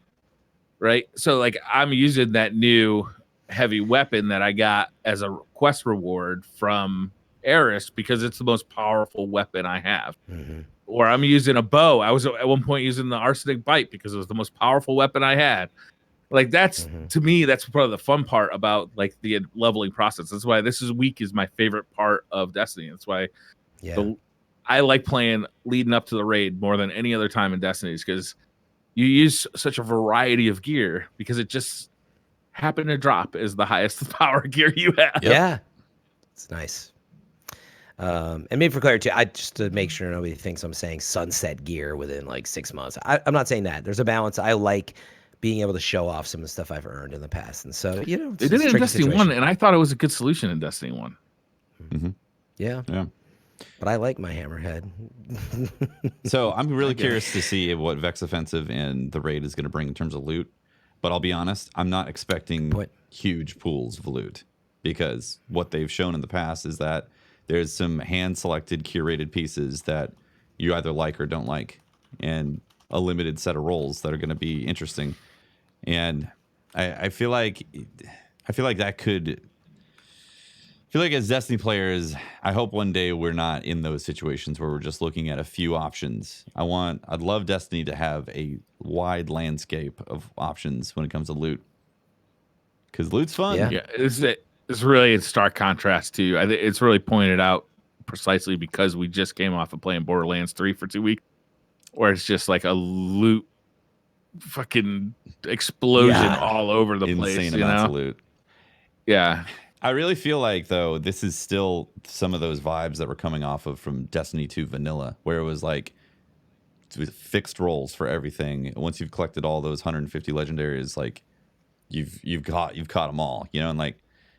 [SPEAKER 4] Right? So, like, I'm using that new heavy weapon that I got as a quest reward from Eris because it's the most powerful weapon I have. Or I'm using a bow. I was at one point using the arsenic bite because it was the most powerful weapon I had. Like, that's to me, that's probably the fun part about, like, the leveling process. That's why this week is my favorite part of Destiny. That's why I like playing leading up to the raid more than any other time in Destiny, because you use such a variety of gear because it just happen to drop as the highest power gear you have.
[SPEAKER 3] Yeah, it's nice. And maybe for clarity, just to make sure nobody thinks I'm saying sunset gear within like 6 months. I'm not saying that. There's a balance. I like being able to show off some of the stuff I've earned in the past, and so
[SPEAKER 4] they did it in Destiny 1, and I thought it was a good solution in Destiny 1.
[SPEAKER 1] Mm-hmm.
[SPEAKER 3] Yeah. But I like my hammerhead.
[SPEAKER 1] So I'm really curious to see what Vex Offensive and the raid is going to bring in terms of loot. But I'll be honest, I'm not expecting huge pools of loot, because what they've shown in the past is that there's some hand-selected, curated pieces that you either like or don't like, and a limited set of roles that are going to be interesting. And I feel like that could. I feel like as Destiny players, I hope one day we're not in those situations where we're just looking at a few options. I'd love Destiny to have a wide landscape of options when it comes to loot, because loot's fun.
[SPEAKER 4] Yeah, it's really in stark contrast to. I think it's really pointed out precisely because we just came off of playing Borderlands 3 for 2 weeks, where it's just like a loot fucking explosion all over the place.
[SPEAKER 1] Insane amounts of loot.
[SPEAKER 4] Yeah.
[SPEAKER 1] I really feel like, though, this is still some of those vibes that were coming off of from Destiny 2 Vanilla, where it was like fixed roles for everything. Once you've collected all those 150 legendaries, like you've caught them all, you know, and like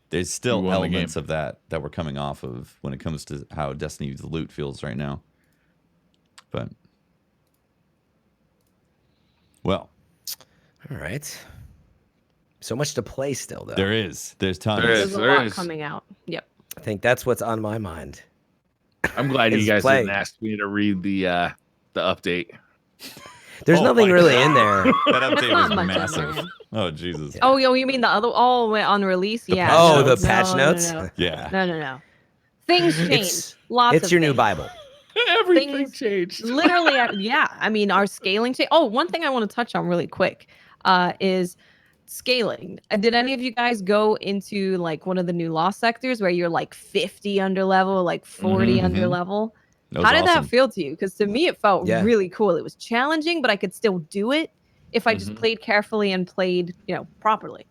[SPEAKER 1] there's still elements of that we're coming off of when it comes to how Destiny's loot feels right now. But well,
[SPEAKER 3] all right. So much to play still, though.
[SPEAKER 1] There's tons.
[SPEAKER 2] There's a lot coming out. Yep.
[SPEAKER 3] I think that's what's on my mind.
[SPEAKER 4] I'm glad you guys didn't ask me to read the update.
[SPEAKER 3] There's nothing really in there.
[SPEAKER 1] That update was massive. Oh, Jesus.
[SPEAKER 2] Oh, you mean the other on release? Yeah.
[SPEAKER 3] The patch notes?
[SPEAKER 2] No.
[SPEAKER 1] Yeah.
[SPEAKER 2] No. Things change. Lots
[SPEAKER 3] It's
[SPEAKER 2] of
[SPEAKER 3] your
[SPEAKER 2] things.
[SPEAKER 3] new Bible.
[SPEAKER 4] Everything changed.
[SPEAKER 2] Literally, yeah. I mean, our scaling change. Oh, one thing I want to touch on really quick is scaling. Did any of you guys go into like one of the new lost sectors where you're like 50 under level, like 40 under level? How did that feel to you? Because to me, it felt really cool. It was challenging, but I could still do it if I just played carefully and played, properly.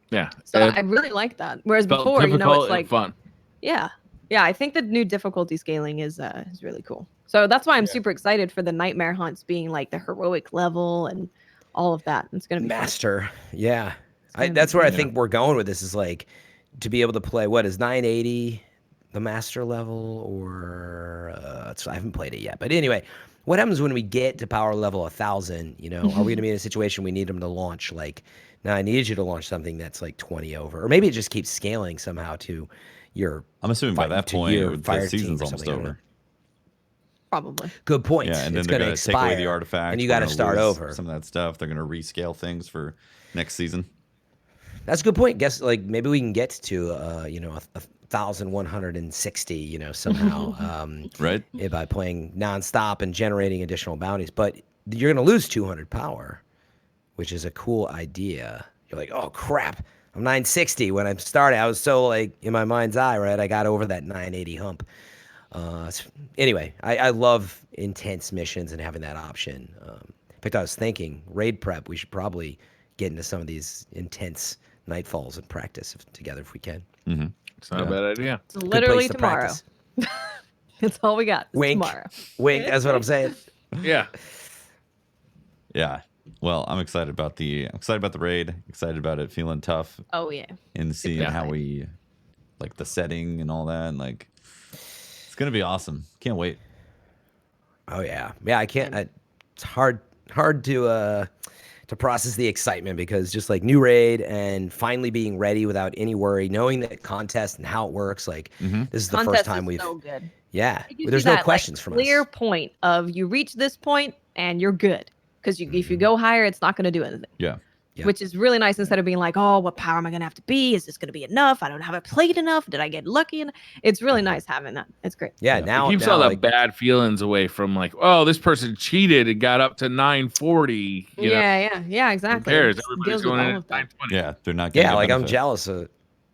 [SPEAKER 4] Yeah.
[SPEAKER 2] So I really like that. Whereas before, it's like
[SPEAKER 4] fun.
[SPEAKER 2] Yeah. I think the new difficulty scaling is really cool. So that's why I'm super excited for the nightmare hunts being like the heroic level and all of that. It's gonna be
[SPEAKER 3] master. Fun. Yeah, that's where I think we're going with this. Is like to be able to play. What is 980 the master level, or I haven't played it yet. But anyway, what happens when we get to power level 1,000? Are we going to be in a situation we need them to launch like? Now I need you to launch something that's like 20 over, or maybe it just keeps scaling somehow to your.
[SPEAKER 1] I'm assuming by that point the season's almost over.
[SPEAKER 2] Probably.
[SPEAKER 3] Good point.
[SPEAKER 1] Yeah, and then
[SPEAKER 3] it's
[SPEAKER 1] they're
[SPEAKER 3] going to
[SPEAKER 1] take away the artifact,
[SPEAKER 3] and you got to start over.
[SPEAKER 1] Some of that stuff. They're going to rescale things for next season.
[SPEAKER 3] That's a good point. Guess like maybe we can get to 1,160. Somehow.
[SPEAKER 1] Right.
[SPEAKER 3] By playing nonstop and generating additional bounties, but you're going to lose 200 power, which is a cool idea. You're like, oh crap, I'm 960 when I started. I was so like in my mind's eye, right? I got over that 980 hump. Anyway, I love intense missions and having that option. In fact, I was thinking raid prep. We should probably get into some of these intense nightfalls and practice together if we can.
[SPEAKER 1] Mm-hmm.
[SPEAKER 4] It's not a bad idea.
[SPEAKER 2] It's literally tomorrow. That's all we got.
[SPEAKER 3] Wink,
[SPEAKER 2] tomorrow.
[SPEAKER 3] Wink. That's what I'm saying.
[SPEAKER 4] Yeah.
[SPEAKER 1] Yeah. Well, I'm excited about the raid. Excited about it feeling tough.
[SPEAKER 2] Oh yeah.
[SPEAKER 1] And seeing how we like the setting and all that. And like it's gonna be awesome. Can't wait.
[SPEAKER 3] Oh yeah. Yeah, I can't. It's hard to process the excitement because just like new raid and finally being ready without any worry, knowing that contest and how it works. Like this is the first time we've.
[SPEAKER 2] So good.
[SPEAKER 3] Yeah. There's no questions from us.
[SPEAKER 2] Clear point of you reach this point and you're good. Because if you go higher, it's not going to do anything.
[SPEAKER 1] Yeah.
[SPEAKER 2] Which is really nice instead of being like, oh, what power am I going to have to be? Is this going to be enough? I don't have it played enough. Did I get lucky? It's really nice having that. It's great.
[SPEAKER 3] Yeah. Now
[SPEAKER 4] it keeps all the bad feelings away from like, oh, this person cheated and got up to 940.
[SPEAKER 2] Yeah, exactly.
[SPEAKER 4] Who cares? Everybody's going in at 920.
[SPEAKER 1] Yeah, they're not getting
[SPEAKER 3] like I'm jealous of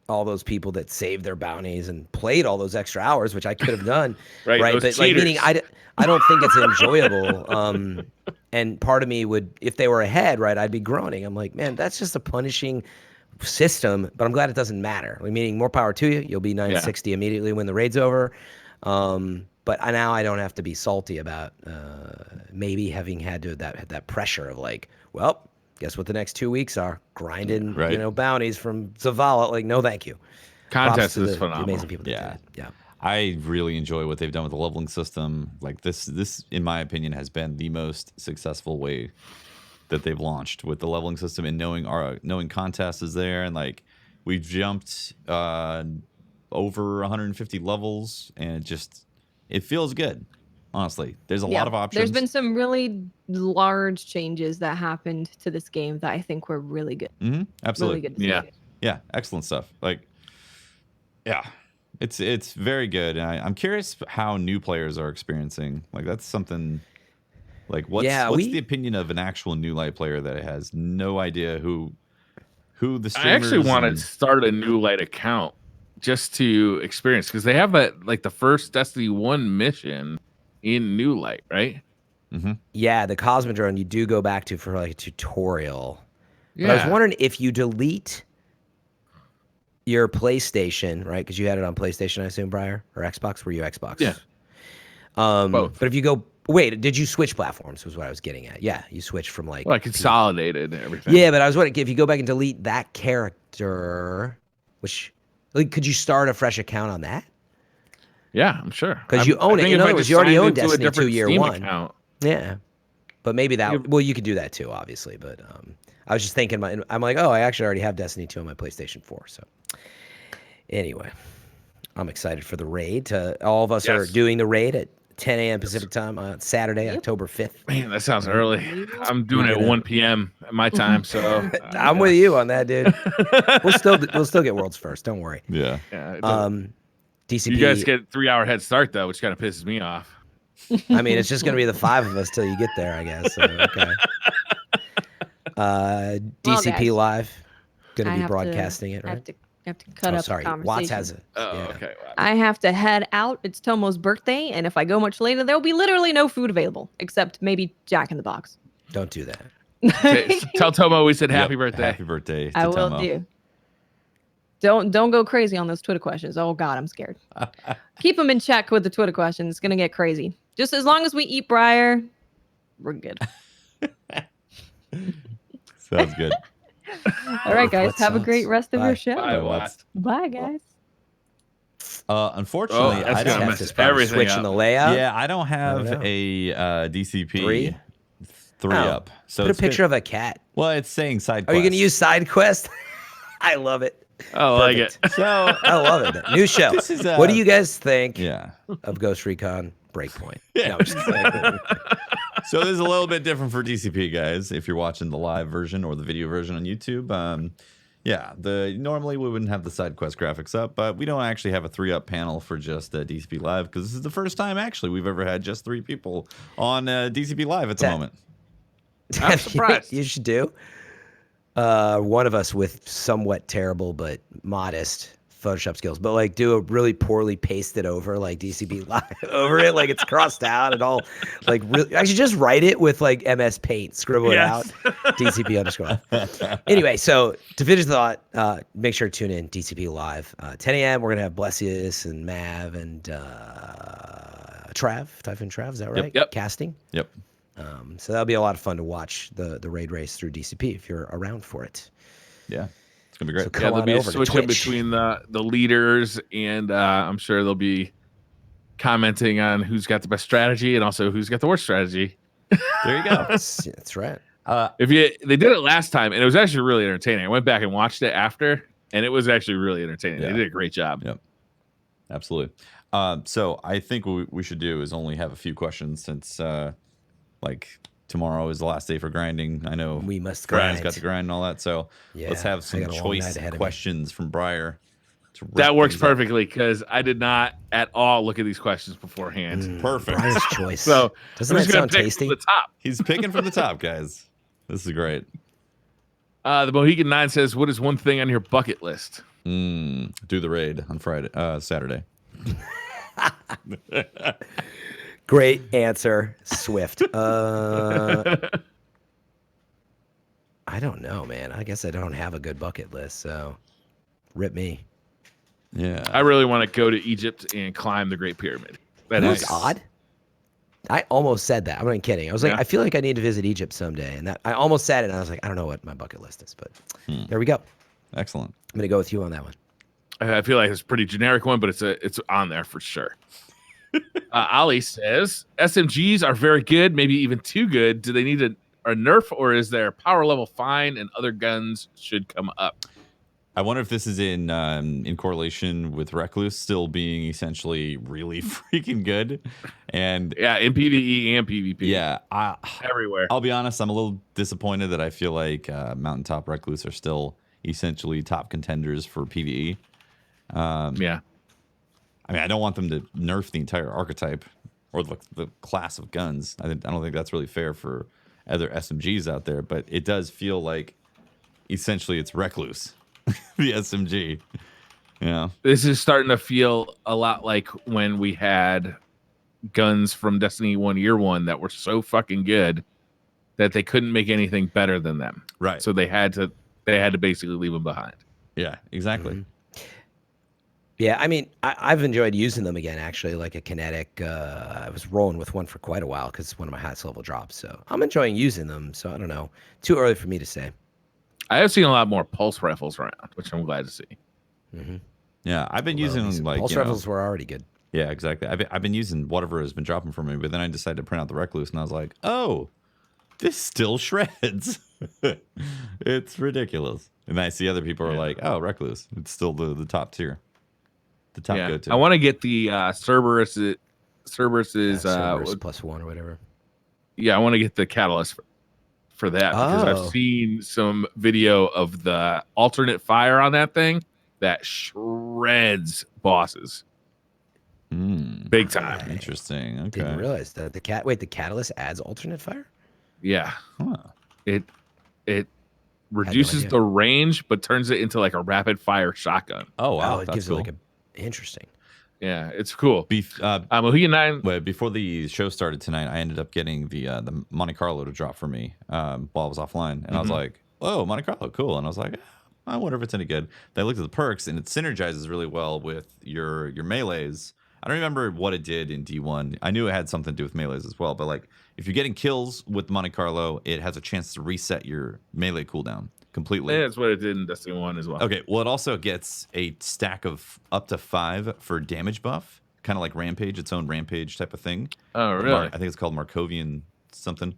[SPEAKER 3] all those people that saved their bounties and played all those extra hours, which I could have done. right. But
[SPEAKER 4] cheaters.
[SPEAKER 3] Like meaning I don't think it's enjoyable. And part of me would, if they were ahead, right, I'd be groaning. I'm like, man, that's just a punishing system, but I'm glad it doesn't matter. Meaning more power to you. You'll be 960 immediately when the raid's over. But now I don't have to be salty about maybe having had to that pressure of like, well, guess what the next 2 weeks are? Grinding, bounties from Zavala. Like, no, thank you.
[SPEAKER 4] Contest is phenomenal.
[SPEAKER 3] The amazing people that did it. Yeah.
[SPEAKER 1] I really enjoy what they've done with the leveling system. Like this, in my opinion, has been the most successful way that they've launched with the leveling system, and knowing contest is there, and like we've jumped over 150 levels, and it feels good. Honestly, there's a lot of options.
[SPEAKER 2] There's been some really large changes that happened to this game that I think were really good.
[SPEAKER 1] Absolutely.
[SPEAKER 2] Really good.
[SPEAKER 1] Yeah, excellent stuff. Like, yeah, it's very good. And I'm curious how new players are experiencing. Like, that's something. Like, what's the opinion of an actual new light player that has no idea who the streamers?
[SPEAKER 4] I actually want to start a new light account just to experience, because they have the first Destiny 1 mission in New Light, right?
[SPEAKER 3] Yeah, the Cosmodrome you do go back to for like a tutorial.
[SPEAKER 4] Yeah.
[SPEAKER 3] But I was wondering if you delete your PlayStation, right? Because you had it on PlayStation, I assume, Briar, or Xbox. Were you Xbox?
[SPEAKER 4] Yeah.
[SPEAKER 3] Both. But if you go, wait, did you switch platforms? Was what I was getting at. Yeah, you switched from like.
[SPEAKER 4] Well, I consolidated everything.
[SPEAKER 3] Yeah, but I was wondering if you go back and delete that character, which, like, could you start a fresh account on that?
[SPEAKER 4] Yeah, I'm sure.
[SPEAKER 3] Because you own it. In other words, you already own Destiny 2 year
[SPEAKER 4] Steam
[SPEAKER 3] 1.
[SPEAKER 4] Account.
[SPEAKER 3] Yeah. But maybe that, well, you could do that too, obviously. But I was just thinking, I'm like, oh, I actually already have Destiny 2 on my PlayStation 4. So anyway, I'm excited for the raid. All of us are doing the raid at 10 a.m. Pacific time on Saturday, October 5th.
[SPEAKER 4] Man, that sounds early. I'm doing it at 1 p.m. at my time, so
[SPEAKER 3] I'm with you on that, dude. We'll still get worlds first. Don't worry.
[SPEAKER 1] Yeah.
[SPEAKER 3] DCP.
[SPEAKER 4] You guys get 3-hour head start though, which kind of pisses me off.
[SPEAKER 3] I mean, it's just gonna be the 5 of us till you get there, I guess. So, okay. DCP Live, gonna be broadcasting it, right?
[SPEAKER 2] I have to cut up
[SPEAKER 3] sorry.
[SPEAKER 2] the conversation.
[SPEAKER 3] Watts has it.
[SPEAKER 4] Okay.
[SPEAKER 2] I have to head out. It's Tomo's birthday, and if I go much later, there will be literally no food available, except maybe Jack in the Box.
[SPEAKER 3] Don't do that.
[SPEAKER 4] Tell Tomo we said happy birthday.
[SPEAKER 1] Happy birthday to
[SPEAKER 2] I will
[SPEAKER 1] Tomo.
[SPEAKER 2] do. Don't go crazy on those Twitter questions. Oh God, I'm scared. Keep them in check with the Twitter questions. It's gonna get crazy. Just as long as we eat Briar, we're good.
[SPEAKER 1] Sounds good.
[SPEAKER 2] All right, guys. Have a great rest of your show.
[SPEAKER 4] Bye, Watts.
[SPEAKER 2] Bye, guys.
[SPEAKER 1] Unfortunately,
[SPEAKER 4] that's
[SPEAKER 1] I
[SPEAKER 4] gonna
[SPEAKER 1] don't
[SPEAKER 4] mess
[SPEAKER 1] have
[SPEAKER 4] everything
[SPEAKER 3] switching
[SPEAKER 4] up.
[SPEAKER 3] the layout.
[SPEAKER 1] Yeah, I don't have a DCP 3
[SPEAKER 3] Oh,
[SPEAKER 1] up. So
[SPEAKER 3] put a
[SPEAKER 1] it's
[SPEAKER 3] picture of a cat.
[SPEAKER 1] Well, it's saying side
[SPEAKER 3] Are you
[SPEAKER 1] quest.
[SPEAKER 3] gonna use side quest? I love it.
[SPEAKER 4] I like it.
[SPEAKER 1] So
[SPEAKER 3] I love it. New show.
[SPEAKER 1] This is,
[SPEAKER 3] what do you guys think
[SPEAKER 1] yeah.
[SPEAKER 3] of Ghost Recon Breakpoint?
[SPEAKER 1] Yeah.
[SPEAKER 3] No, I'm just kidding.
[SPEAKER 1] So this is a little bit different for DCP, guys. If you're watching the live version or the video version on YouTube, yeah, normally we wouldn't have the side quest graphics up, but we don't actually have a 3-up panel for just DCP Live, because this is the first time actually we've ever had just 3 people on DCP Live at the moment.
[SPEAKER 4] I'm surprised.
[SPEAKER 3] You should do. One of us with somewhat terrible but modest Photoshop skills, but like do a really poorly pasted over like DCP Live over it, like it's crossed out and all, like really. Actually, just write it with like MS Paint, scribble it out. DCP_. Anyway, so to finish the thought, make sure to tune in DCP Live, 10 a.m. We're gonna have Blessius and Mav and Typhoon Trav. Is that right?
[SPEAKER 4] Yep.
[SPEAKER 3] Casting.
[SPEAKER 1] Yep.
[SPEAKER 3] So that'll be a lot of fun to watch the raid race through DCP if you're around for it.
[SPEAKER 1] Yeah, it's gonna be great.
[SPEAKER 3] So
[SPEAKER 4] Yeah,
[SPEAKER 3] come
[SPEAKER 4] there'll
[SPEAKER 3] on
[SPEAKER 4] be a
[SPEAKER 3] over to
[SPEAKER 4] switch in
[SPEAKER 3] Twitch.
[SPEAKER 4] between the leaders, and I'm sure they'll be commenting on who's got the best strategy and also who's got the worst strategy.
[SPEAKER 1] There you go.
[SPEAKER 3] That's right.
[SPEAKER 4] They did it last time, and it was actually really entertaining. I went back and watched it after, and it was actually really entertaining.
[SPEAKER 1] Yeah.
[SPEAKER 4] They did a great job.
[SPEAKER 1] Yep. Absolutely. So I think what we should do is only have a few questions, since like tomorrow is the last day for grinding. I know
[SPEAKER 3] We must
[SPEAKER 1] Brian's
[SPEAKER 3] grind.
[SPEAKER 1] got to grind and all that. So
[SPEAKER 3] Yeah,
[SPEAKER 1] let's have
[SPEAKER 3] I
[SPEAKER 1] some
[SPEAKER 3] got a long
[SPEAKER 1] choice
[SPEAKER 3] night ahead of me.
[SPEAKER 1] questions from Briar.
[SPEAKER 4] That works perfectly, because I did not at all look at these questions beforehand.
[SPEAKER 1] Perfect.
[SPEAKER 3] Brian's choice.
[SPEAKER 4] So
[SPEAKER 3] Doesn't
[SPEAKER 4] I'm
[SPEAKER 3] that
[SPEAKER 4] just gonna
[SPEAKER 3] sound
[SPEAKER 4] pick
[SPEAKER 3] tasty?
[SPEAKER 4] from the top.
[SPEAKER 1] He's picking from the top, guys. This is great.
[SPEAKER 4] The Mohegan 9 says, "What is one thing on your bucket list?"
[SPEAKER 1] Do the raid on Saturday.
[SPEAKER 3] Great answer, Swift. I don't know, man. I guess I don't have a good bucket list, so rip me.
[SPEAKER 1] Yeah.
[SPEAKER 4] I really want to go to Egypt and climb the Great Pyramid. That
[SPEAKER 3] That's
[SPEAKER 4] is
[SPEAKER 3] odd. I almost said that. I'm not kidding. I was like,
[SPEAKER 4] Yeah.
[SPEAKER 3] I feel like I need to visit Egypt someday, and that I almost said it. And I was like, I don't know what my bucket list is, but there we go.
[SPEAKER 1] Excellent.
[SPEAKER 3] I'm gonna go with you on that one.
[SPEAKER 4] I feel like it's a pretty generic one, but it's on there for sure. Ali says SMGs are very good, maybe even too good. Do they need a nerf, or is their power level fine and other guns should come up?
[SPEAKER 1] I wonder if this is in correlation with Recluse still being essentially really freaking good, and
[SPEAKER 4] Yeah, in PvE and PvP.
[SPEAKER 1] yeah,
[SPEAKER 4] Everywhere.
[SPEAKER 1] I'll be honest, I'm a little disappointed that I feel like Mountaintop Recluse are still essentially top contenders for PvE.
[SPEAKER 4] Yeah.
[SPEAKER 1] I mean, I don't want them to nerf the entire archetype or the class of guns. I don't think that's really fair for other SMGs out there, but it does feel like essentially it's Recluse, the SMG. Yeah.
[SPEAKER 4] This is starting to feel a lot like when we had guns from Destiny 1 Year 1 that were so fucking good that they couldn't make anything better than them.
[SPEAKER 1] Right.
[SPEAKER 4] So they had to basically leave them behind.
[SPEAKER 1] Yeah, exactly.
[SPEAKER 3] Mm-hmm. Yeah, I mean, I've enjoyed using them again, actually, like a kinetic. I was rolling with one for quite a while because it's one of my highest level drops. So I'm enjoying using them. So I don't know. Too early for me to say.
[SPEAKER 4] I have seen a lot more pulse rifles around, which I'm glad to see.
[SPEAKER 3] Mm-hmm.
[SPEAKER 1] Yeah, I've been
[SPEAKER 3] Well,
[SPEAKER 1] using like
[SPEAKER 3] pulse rifles were already good.
[SPEAKER 1] Yeah, exactly. I've been using whatever has been dropping for me, but then I decided to print out the Recluse, and I was like, oh, this still shreds. It's ridiculous. And I see other people are like, oh, Recluse, it's still the top tier. The top go-to.
[SPEAKER 4] I want to get the Cerberus's
[SPEAKER 3] Cerberus
[SPEAKER 4] +1
[SPEAKER 3] or whatever.
[SPEAKER 4] Yeah, I want to get the catalyst for that because I've seen some video of the alternate fire on that thing that shreds bosses. Big time.
[SPEAKER 1] Interesting. Okay.
[SPEAKER 3] Didn't realize that the catalyst adds alternate fire?
[SPEAKER 4] Yeah.
[SPEAKER 1] Huh.
[SPEAKER 4] It reduces the range but turns it into like a rapid fire shotgun.
[SPEAKER 1] Oh wow,
[SPEAKER 3] it
[SPEAKER 1] that's
[SPEAKER 3] gives
[SPEAKER 1] cool.
[SPEAKER 3] it like a interesting.
[SPEAKER 4] Yeah, it's cool.
[SPEAKER 1] Mohegan
[SPEAKER 4] 9.
[SPEAKER 1] Wait, before the show started tonight, I ended up getting the Monte Carlo to drop for me while I was offline, and I was like, "Oh, Monte Carlo, cool!" And I was like, "I wonder if it's any good." Then I looked at the perks, and it synergizes really well with your melees. I don't remember what it did in D1. I knew it had something to do with melees as well, but like if you're getting kills with Monte Carlo, it has a chance to reset your melee cooldown completely.
[SPEAKER 4] Yeah, that's what it did in Destiny 1 as well.
[SPEAKER 1] Okay, well, it also gets a stack of up to 5 for damage buff, kind of like Rampage, its own Rampage type of thing.
[SPEAKER 4] Oh, really?
[SPEAKER 1] I think it's called Markovian something.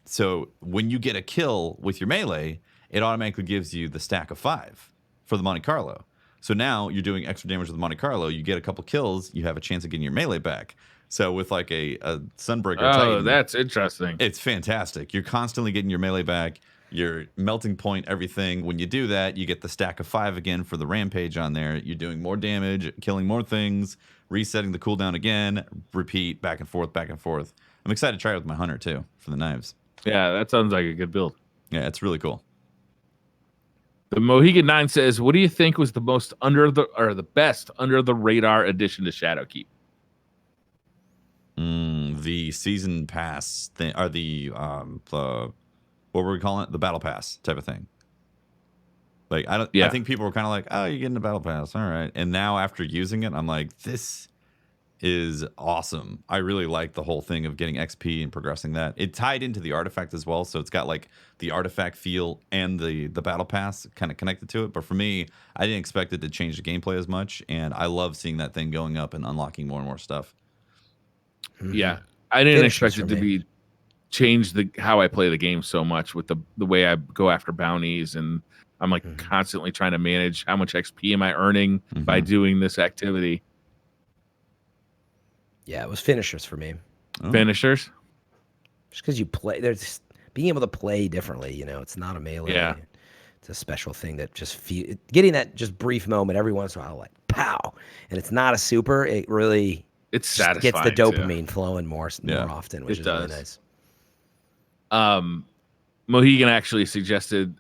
[SPEAKER 1] So when you get a kill with your melee, it automatically gives you the stack of 5 for the Monte Carlo. So now you're doing extra damage with the Monte Carlo. You get a couple kills, you have a chance of getting your melee back. So with like a Sunbreaker Titan,
[SPEAKER 4] that's interesting.
[SPEAKER 1] it's fantastic. You're constantly getting your melee back. Your melting point, everything. When you do that, you get the stack of 5 again for the Rampage on there. You're doing more damage, killing more things, resetting the cooldown again, repeat, back and forth, back and forth. I'm excited to try it with my Hunter too for the knives.
[SPEAKER 4] Yeah, that sounds like a good build.
[SPEAKER 1] Yeah, it's really cool.
[SPEAKER 4] The Mohegan 9 says, "What do you think was the most the best under the radar addition to Shadowkeep?"
[SPEAKER 1] The season pass thing, or the what were we calling it? The battle pass type of thing. Like I think people were kind of like, "Oh, you're getting the battle pass, all right." And now after using it, I'm like, "This is awesome." I really like the whole thing of getting XP and progressing that. It tied into the artifact as well, so it's got like the artifact feel and the battle pass kind of connected to it. But for me, I didn't expect it to change the gameplay as much, and I love seeing that thing going up and unlocking more and more stuff.
[SPEAKER 4] Yeah, I didn't expect it to be change how I play the game so much with the way I go after bounties, and I'm like constantly trying to manage how much XP am I earning by doing this activity.
[SPEAKER 3] Yeah, it was finishers for me.
[SPEAKER 1] Oh.
[SPEAKER 4] Finishers?
[SPEAKER 3] Just because you play, there's being able to play differently. You know, it's not a melee.
[SPEAKER 4] Yeah.
[SPEAKER 3] It's a special thing that just getting that just brief moment every once in a while, like pow, and it's not a super. It really
[SPEAKER 4] it's satisfying.
[SPEAKER 3] Gets the dopamine flowing more often, which is really nice.
[SPEAKER 4] Mohegan actually suggested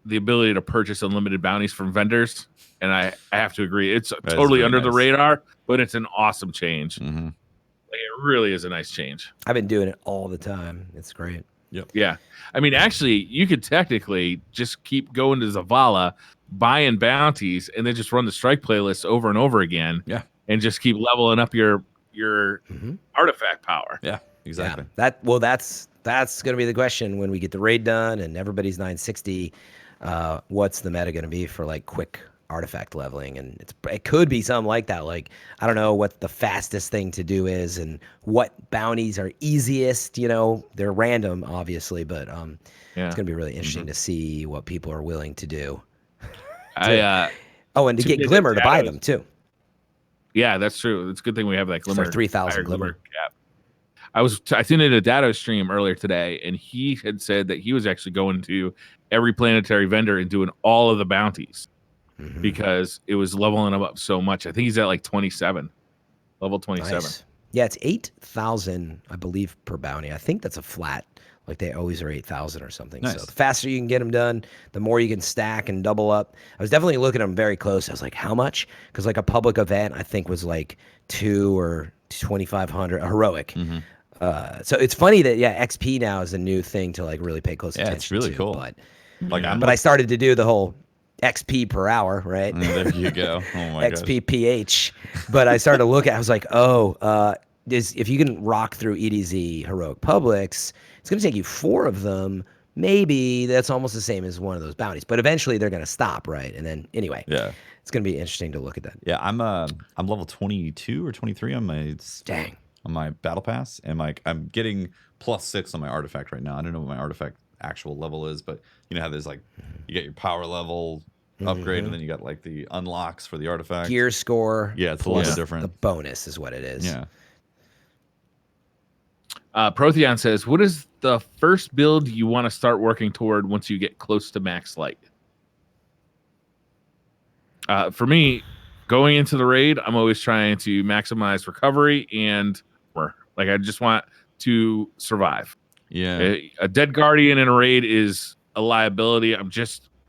[SPEAKER 4] the ability to purchase unlimited bounties from vendors, and I have to agree. It's totally under the radar, but it's an awesome change. Like, it really is a nice change.
[SPEAKER 3] I've been doing it all the time. It's great.
[SPEAKER 1] Yep.
[SPEAKER 4] Yeah. I mean, actually, you could technically just keep going to Zavala, buying bounties, and then just run the strike playlist over and over again.
[SPEAKER 1] Yeah.
[SPEAKER 4] And just keep leveling up your artifact power.
[SPEAKER 1] Yeah, exactly.
[SPEAKER 3] Yeah. That's going to be the question when we get the raid done and everybody's 960. What's the meta going to be for like quick artifact leveling? And it could be something like that. Like, I don't know what the fastest thing to do is and what bounties are easiest. You know, they're random, obviously, but it's going to be really interesting to see what people are willing to do. And to get Glimmer to buy them too.
[SPEAKER 4] Yeah, that's true. It's a good thing we have that Glimmer.
[SPEAKER 3] For 3,000 Glimmer
[SPEAKER 4] cap. I tuned into Dato's stream earlier today, and he had said that he was actually going to every planetary vendor and doing all of the bounties because it was leveling him up so much. I think he's at like 27, level 27.
[SPEAKER 3] Nice. Yeah, it's 8,000, I believe, per bounty. I think that's a flat. Like they always are 8,000 or something.
[SPEAKER 1] Nice.
[SPEAKER 3] So the faster you can get them done, the more you can stack and double up. I was definitely looking at them very close. I was like, how much? Because like a public event, I think was like 2 or 2,500, a heroic. So it's funny that XP now is a new thing to like really pay close attention to.
[SPEAKER 1] It's really cool.
[SPEAKER 3] But
[SPEAKER 1] Like,
[SPEAKER 3] I started to do the whole XP per hour, right?
[SPEAKER 1] There you go. Oh my gosh.
[SPEAKER 3] XP PH. But I started to look at. I was like, if you can rock through EDZ heroic publics, it's going to take you 4 of them. Maybe that's almost the same as one of those bounties, but eventually they're going to stop, right? And then anyway, it's going to be interesting to look at that.
[SPEAKER 1] Yeah, I'm level 22 or 23 on my on my battle pass, and like I'm getting +6 on my artifact right now. I don't know what my artifact actual level is, but you know how there's like you get your power level upgrade, and then you got like the unlocks for the artifact,
[SPEAKER 3] gear score.
[SPEAKER 1] Yeah, it's a little different.
[SPEAKER 3] The bonus is what it is.
[SPEAKER 1] Yeah.
[SPEAKER 4] Protheon says, what is the first build you want to start working toward once you get close to max light? For me, going into the raid, I'm always trying to maximize recovery and like I just want to survive.
[SPEAKER 1] Yeah.
[SPEAKER 4] A dead guardian in a raid is a liability.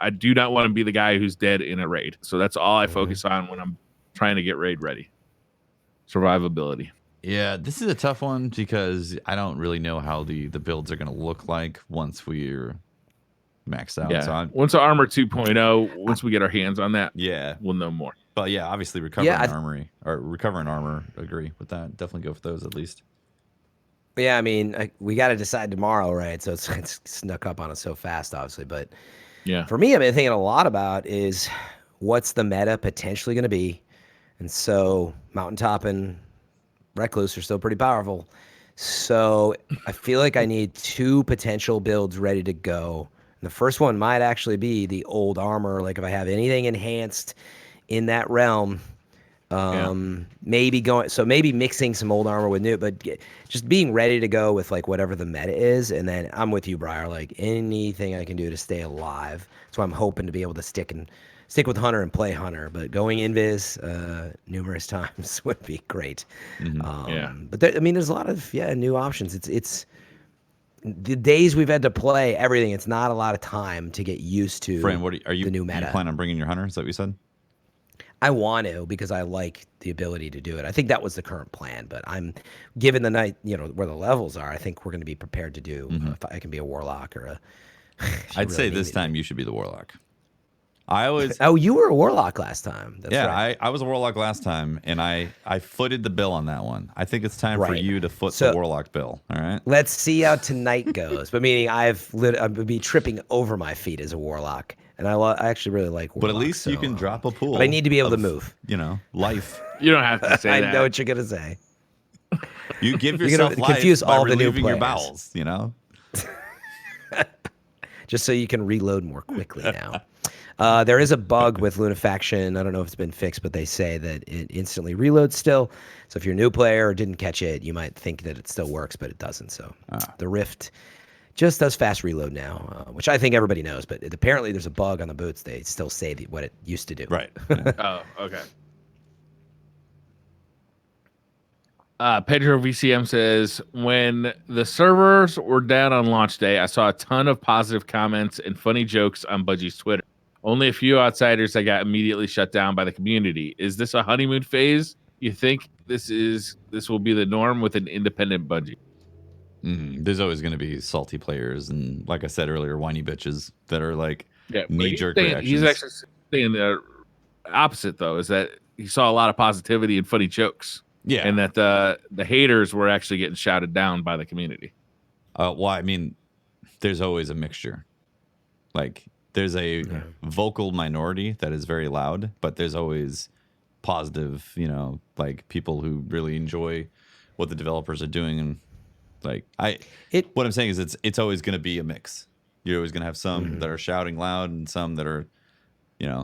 [SPEAKER 4] I do not want to be the guy who's dead in a raid. So that's all I focus on when I'm trying to get raid ready. Survivability.
[SPEAKER 1] Yeah, this is a tough one because I don't really know how the builds are going to look like once we're maxed out.
[SPEAKER 4] Yeah.
[SPEAKER 1] So
[SPEAKER 4] once Armor 2.0, once we get our hands on that, we'll know more.
[SPEAKER 1] But yeah, obviously recovering armor. Agree with that. Definitely go for those at least.
[SPEAKER 3] Yeah, I mean, we got to decide tomorrow, right? So it's snuck up on us so fast, obviously. But for me, I've been thinking a lot about is what's the meta potentially going to be, and so Mountaintop and Recluse are still pretty powerful. So I feel like I need 2 potential builds ready to go. And the first one might actually be the old armor. Like if I have anything enhanced in that realm, maybe mixing some old armor with new, but just being ready to go with like whatever the meta is. And then I'm with you, Briar, like anything I can do to stay alive. So I'm hoping to be able to stick with Hunter and play Hunter, but going invis numerous times would be great. But there's a lot of new options. It's the days we've had to play everything. It's not a lot of time to get used to.
[SPEAKER 1] Fran,
[SPEAKER 3] the new meta?
[SPEAKER 1] You plan on bringing your Hunter? Is that what you said?
[SPEAKER 3] I want to because I like the ability to do it. I think that was the current plan, but I'm given the night, where the levels are. I think we're going to be prepared to do. If I can be a warlock or a.
[SPEAKER 1] I'd say this time you should be the warlock. I always.
[SPEAKER 3] Oh, you were a warlock last time. That's right.
[SPEAKER 1] I was a warlock last time, and I footed the bill on that one. I think it's time for you to foot the warlock bill. All right.
[SPEAKER 3] Let's see how tonight goes. But meaning I would be tripping over my feet as a warlock, and I actually really like warlock.
[SPEAKER 1] But at least you can drop a pool.
[SPEAKER 3] But I need to be able to move.
[SPEAKER 1] Life.
[SPEAKER 4] You don't have to say
[SPEAKER 3] I
[SPEAKER 4] that.
[SPEAKER 3] I know what you're gonna say.
[SPEAKER 1] You give yourself life
[SPEAKER 3] confuse
[SPEAKER 1] by
[SPEAKER 3] all the new
[SPEAKER 1] relieving your
[SPEAKER 3] players.
[SPEAKER 1] bowels.
[SPEAKER 3] Just so you can reload more quickly now. There is a bug with Lunafaction. I don't know if it's been fixed, but they say that it instantly reloads still. So if you're a new player or didn't catch it, you might think that it still works, but it doesn't. So the Rift just does fast reload now, which I think everybody knows. But apparently there's a bug on the boots. They still say what it used to do.
[SPEAKER 1] Right.
[SPEAKER 4] Oh, okay. Pedro VCM says, when the servers were down on launch day, I saw a ton of positive comments and funny jokes on Budgie's Twitter. Only a few outsiders that got immediately shut down by the community. Is this a honeymoon phase? You think this will be the norm with an independent Bungie?
[SPEAKER 1] There's always going to be salty players, and like I said earlier, whiny bitches that are like
[SPEAKER 4] Yeah,
[SPEAKER 1] knee-jerk
[SPEAKER 4] he's
[SPEAKER 1] reactions.
[SPEAKER 4] actually saying the opposite, though, is that he saw a lot of positivity and funny jokes.
[SPEAKER 1] Yeah.
[SPEAKER 4] And that the haters were actually getting shouted down by the community.
[SPEAKER 1] Well, I mean, there's always a mixture. Like, there's a vocal minority that is very loud, but there's always positive, like people who really enjoy what the developers are doing. And like, what I'm saying is it's always going to be a mix. You're always going to have some that are shouting loud and some that are,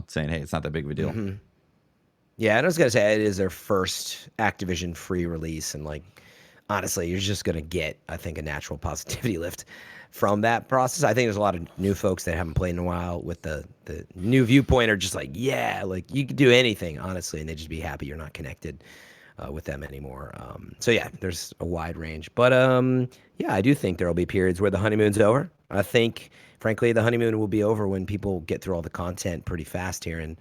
[SPEAKER 1] saying, hey, it's not that big of a deal.
[SPEAKER 3] Yeah, and I was going to say it is their first Activision free release. And like, honestly, you're just going to get, I think, a natural positivity lift from that process. I think there's a lot of new folks that haven't played in a while with the new viewpoint are just like, yeah, like you could do anything, honestly, and they'd just be happy you're not connected with them anymore. So yeah, there's a wide range. But yeah, I do think there will be periods where the honeymoon's over. I think, frankly, the honeymoon will be over when people get through all the content pretty fast here in,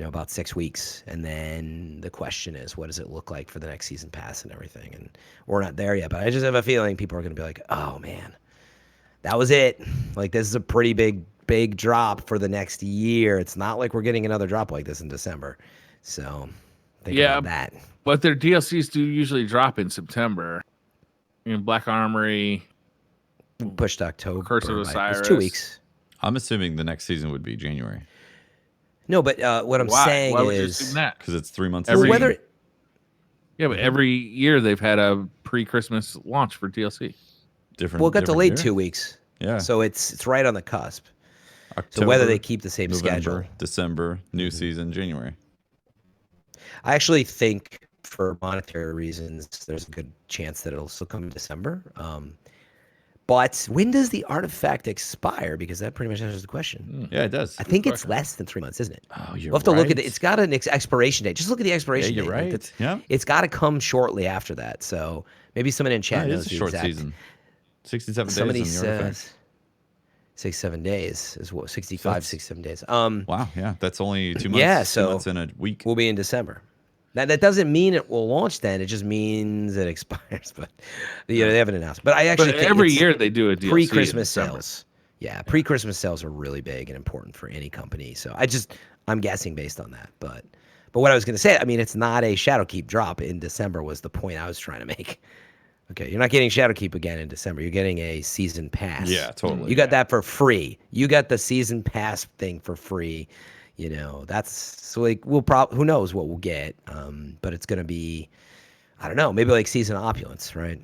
[SPEAKER 3] about 6 weeks. And then the question is, what does it look like for the next season pass and everything? And we're not there yet, but I just have a feeling people are going to be like, oh man, that was it. Like, this is a pretty big drop for the next year. It's not like we're getting another drop like this in December. So think about that.
[SPEAKER 4] But their DLCs do usually drop in September. Black Armory.
[SPEAKER 3] Pushed to October.
[SPEAKER 4] Curse of Osiris.
[SPEAKER 3] It's 2 weeks.
[SPEAKER 1] I'm assuming the next season would be January.
[SPEAKER 3] No, but what I'm saying
[SPEAKER 4] Why would you
[SPEAKER 3] is
[SPEAKER 4] assume that?
[SPEAKER 1] Because it's 3 months.
[SPEAKER 4] Yeah, but every year they've had a pre-Christmas launch for DLC.
[SPEAKER 1] Different.
[SPEAKER 3] Well, it got delayed
[SPEAKER 1] year.
[SPEAKER 3] 2 weeks.
[SPEAKER 1] Yeah.
[SPEAKER 3] So it's right on the cusp.
[SPEAKER 1] October,
[SPEAKER 3] so whether they keep the same
[SPEAKER 1] November,
[SPEAKER 3] schedule.
[SPEAKER 1] December, new season, January.
[SPEAKER 3] I actually think for monetary reasons, there's a good chance that it'll still come in December. But when does the artifact expire? Because that pretty much answers the question.
[SPEAKER 1] Yeah, it does.
[SPEAKER 3] I think it's less than 3 months, isn't it?
[SPEAKER 1] Oh, you're
[SPEAKER 3] We'll have to
[SPEAKER 1] right.
[SPEAKER 3] look at it. It's got an expiration date. Just look at the expiration
[SPEAKER 1] Yeah,
[SPEAKER 3] date.
[SPEAKER 1] you're right. Yeah.
[SPEAKER 3] It's got to come shortly after that. So maybe someone in chat knows
[SPEAKER 1] It's a
[SPEAKER 3] the
[SPEAKER 1] short
[SPEAKER 3] exact.
[SPEAKER 1] season. 67
[SPEAKER 3] Somebody
[SPEAKER 1] days on the artifact.
[SPEAKER 3] says 6-7 days is what 65, 6-7 days.
[SPEAKER 1] Wow, yeah, that's only 2 months.
[SPEAKER 3] Yeah,
[SPEAKER 1] 2 months in a week.
[SPEAKER 3] We'll be in December. That doesn't mean it will launch then. It just means it expires. But they haven't announced. But I actually think
[SPEAKER 4] every year they do a DLC
[SPEAKER 3] pre-Christmas sales. Yeah, pre-Christmas sales are really big and important for any company. So I'm guessing based on that. But what I was going to say, I mean, it's not a Shadowkeep drop in December was the point I was trying to make. Okay, you're not getting Shadowkeep again in December. You're getting a season pass.
[SPEAKER 1] Yeah, totally.
[SPEAKER 3] You got that for free. You got the season pass thing for free. That's so like who knows what we'll get. But it's gonna be, I don't know, maybe like Season of Opulence, right?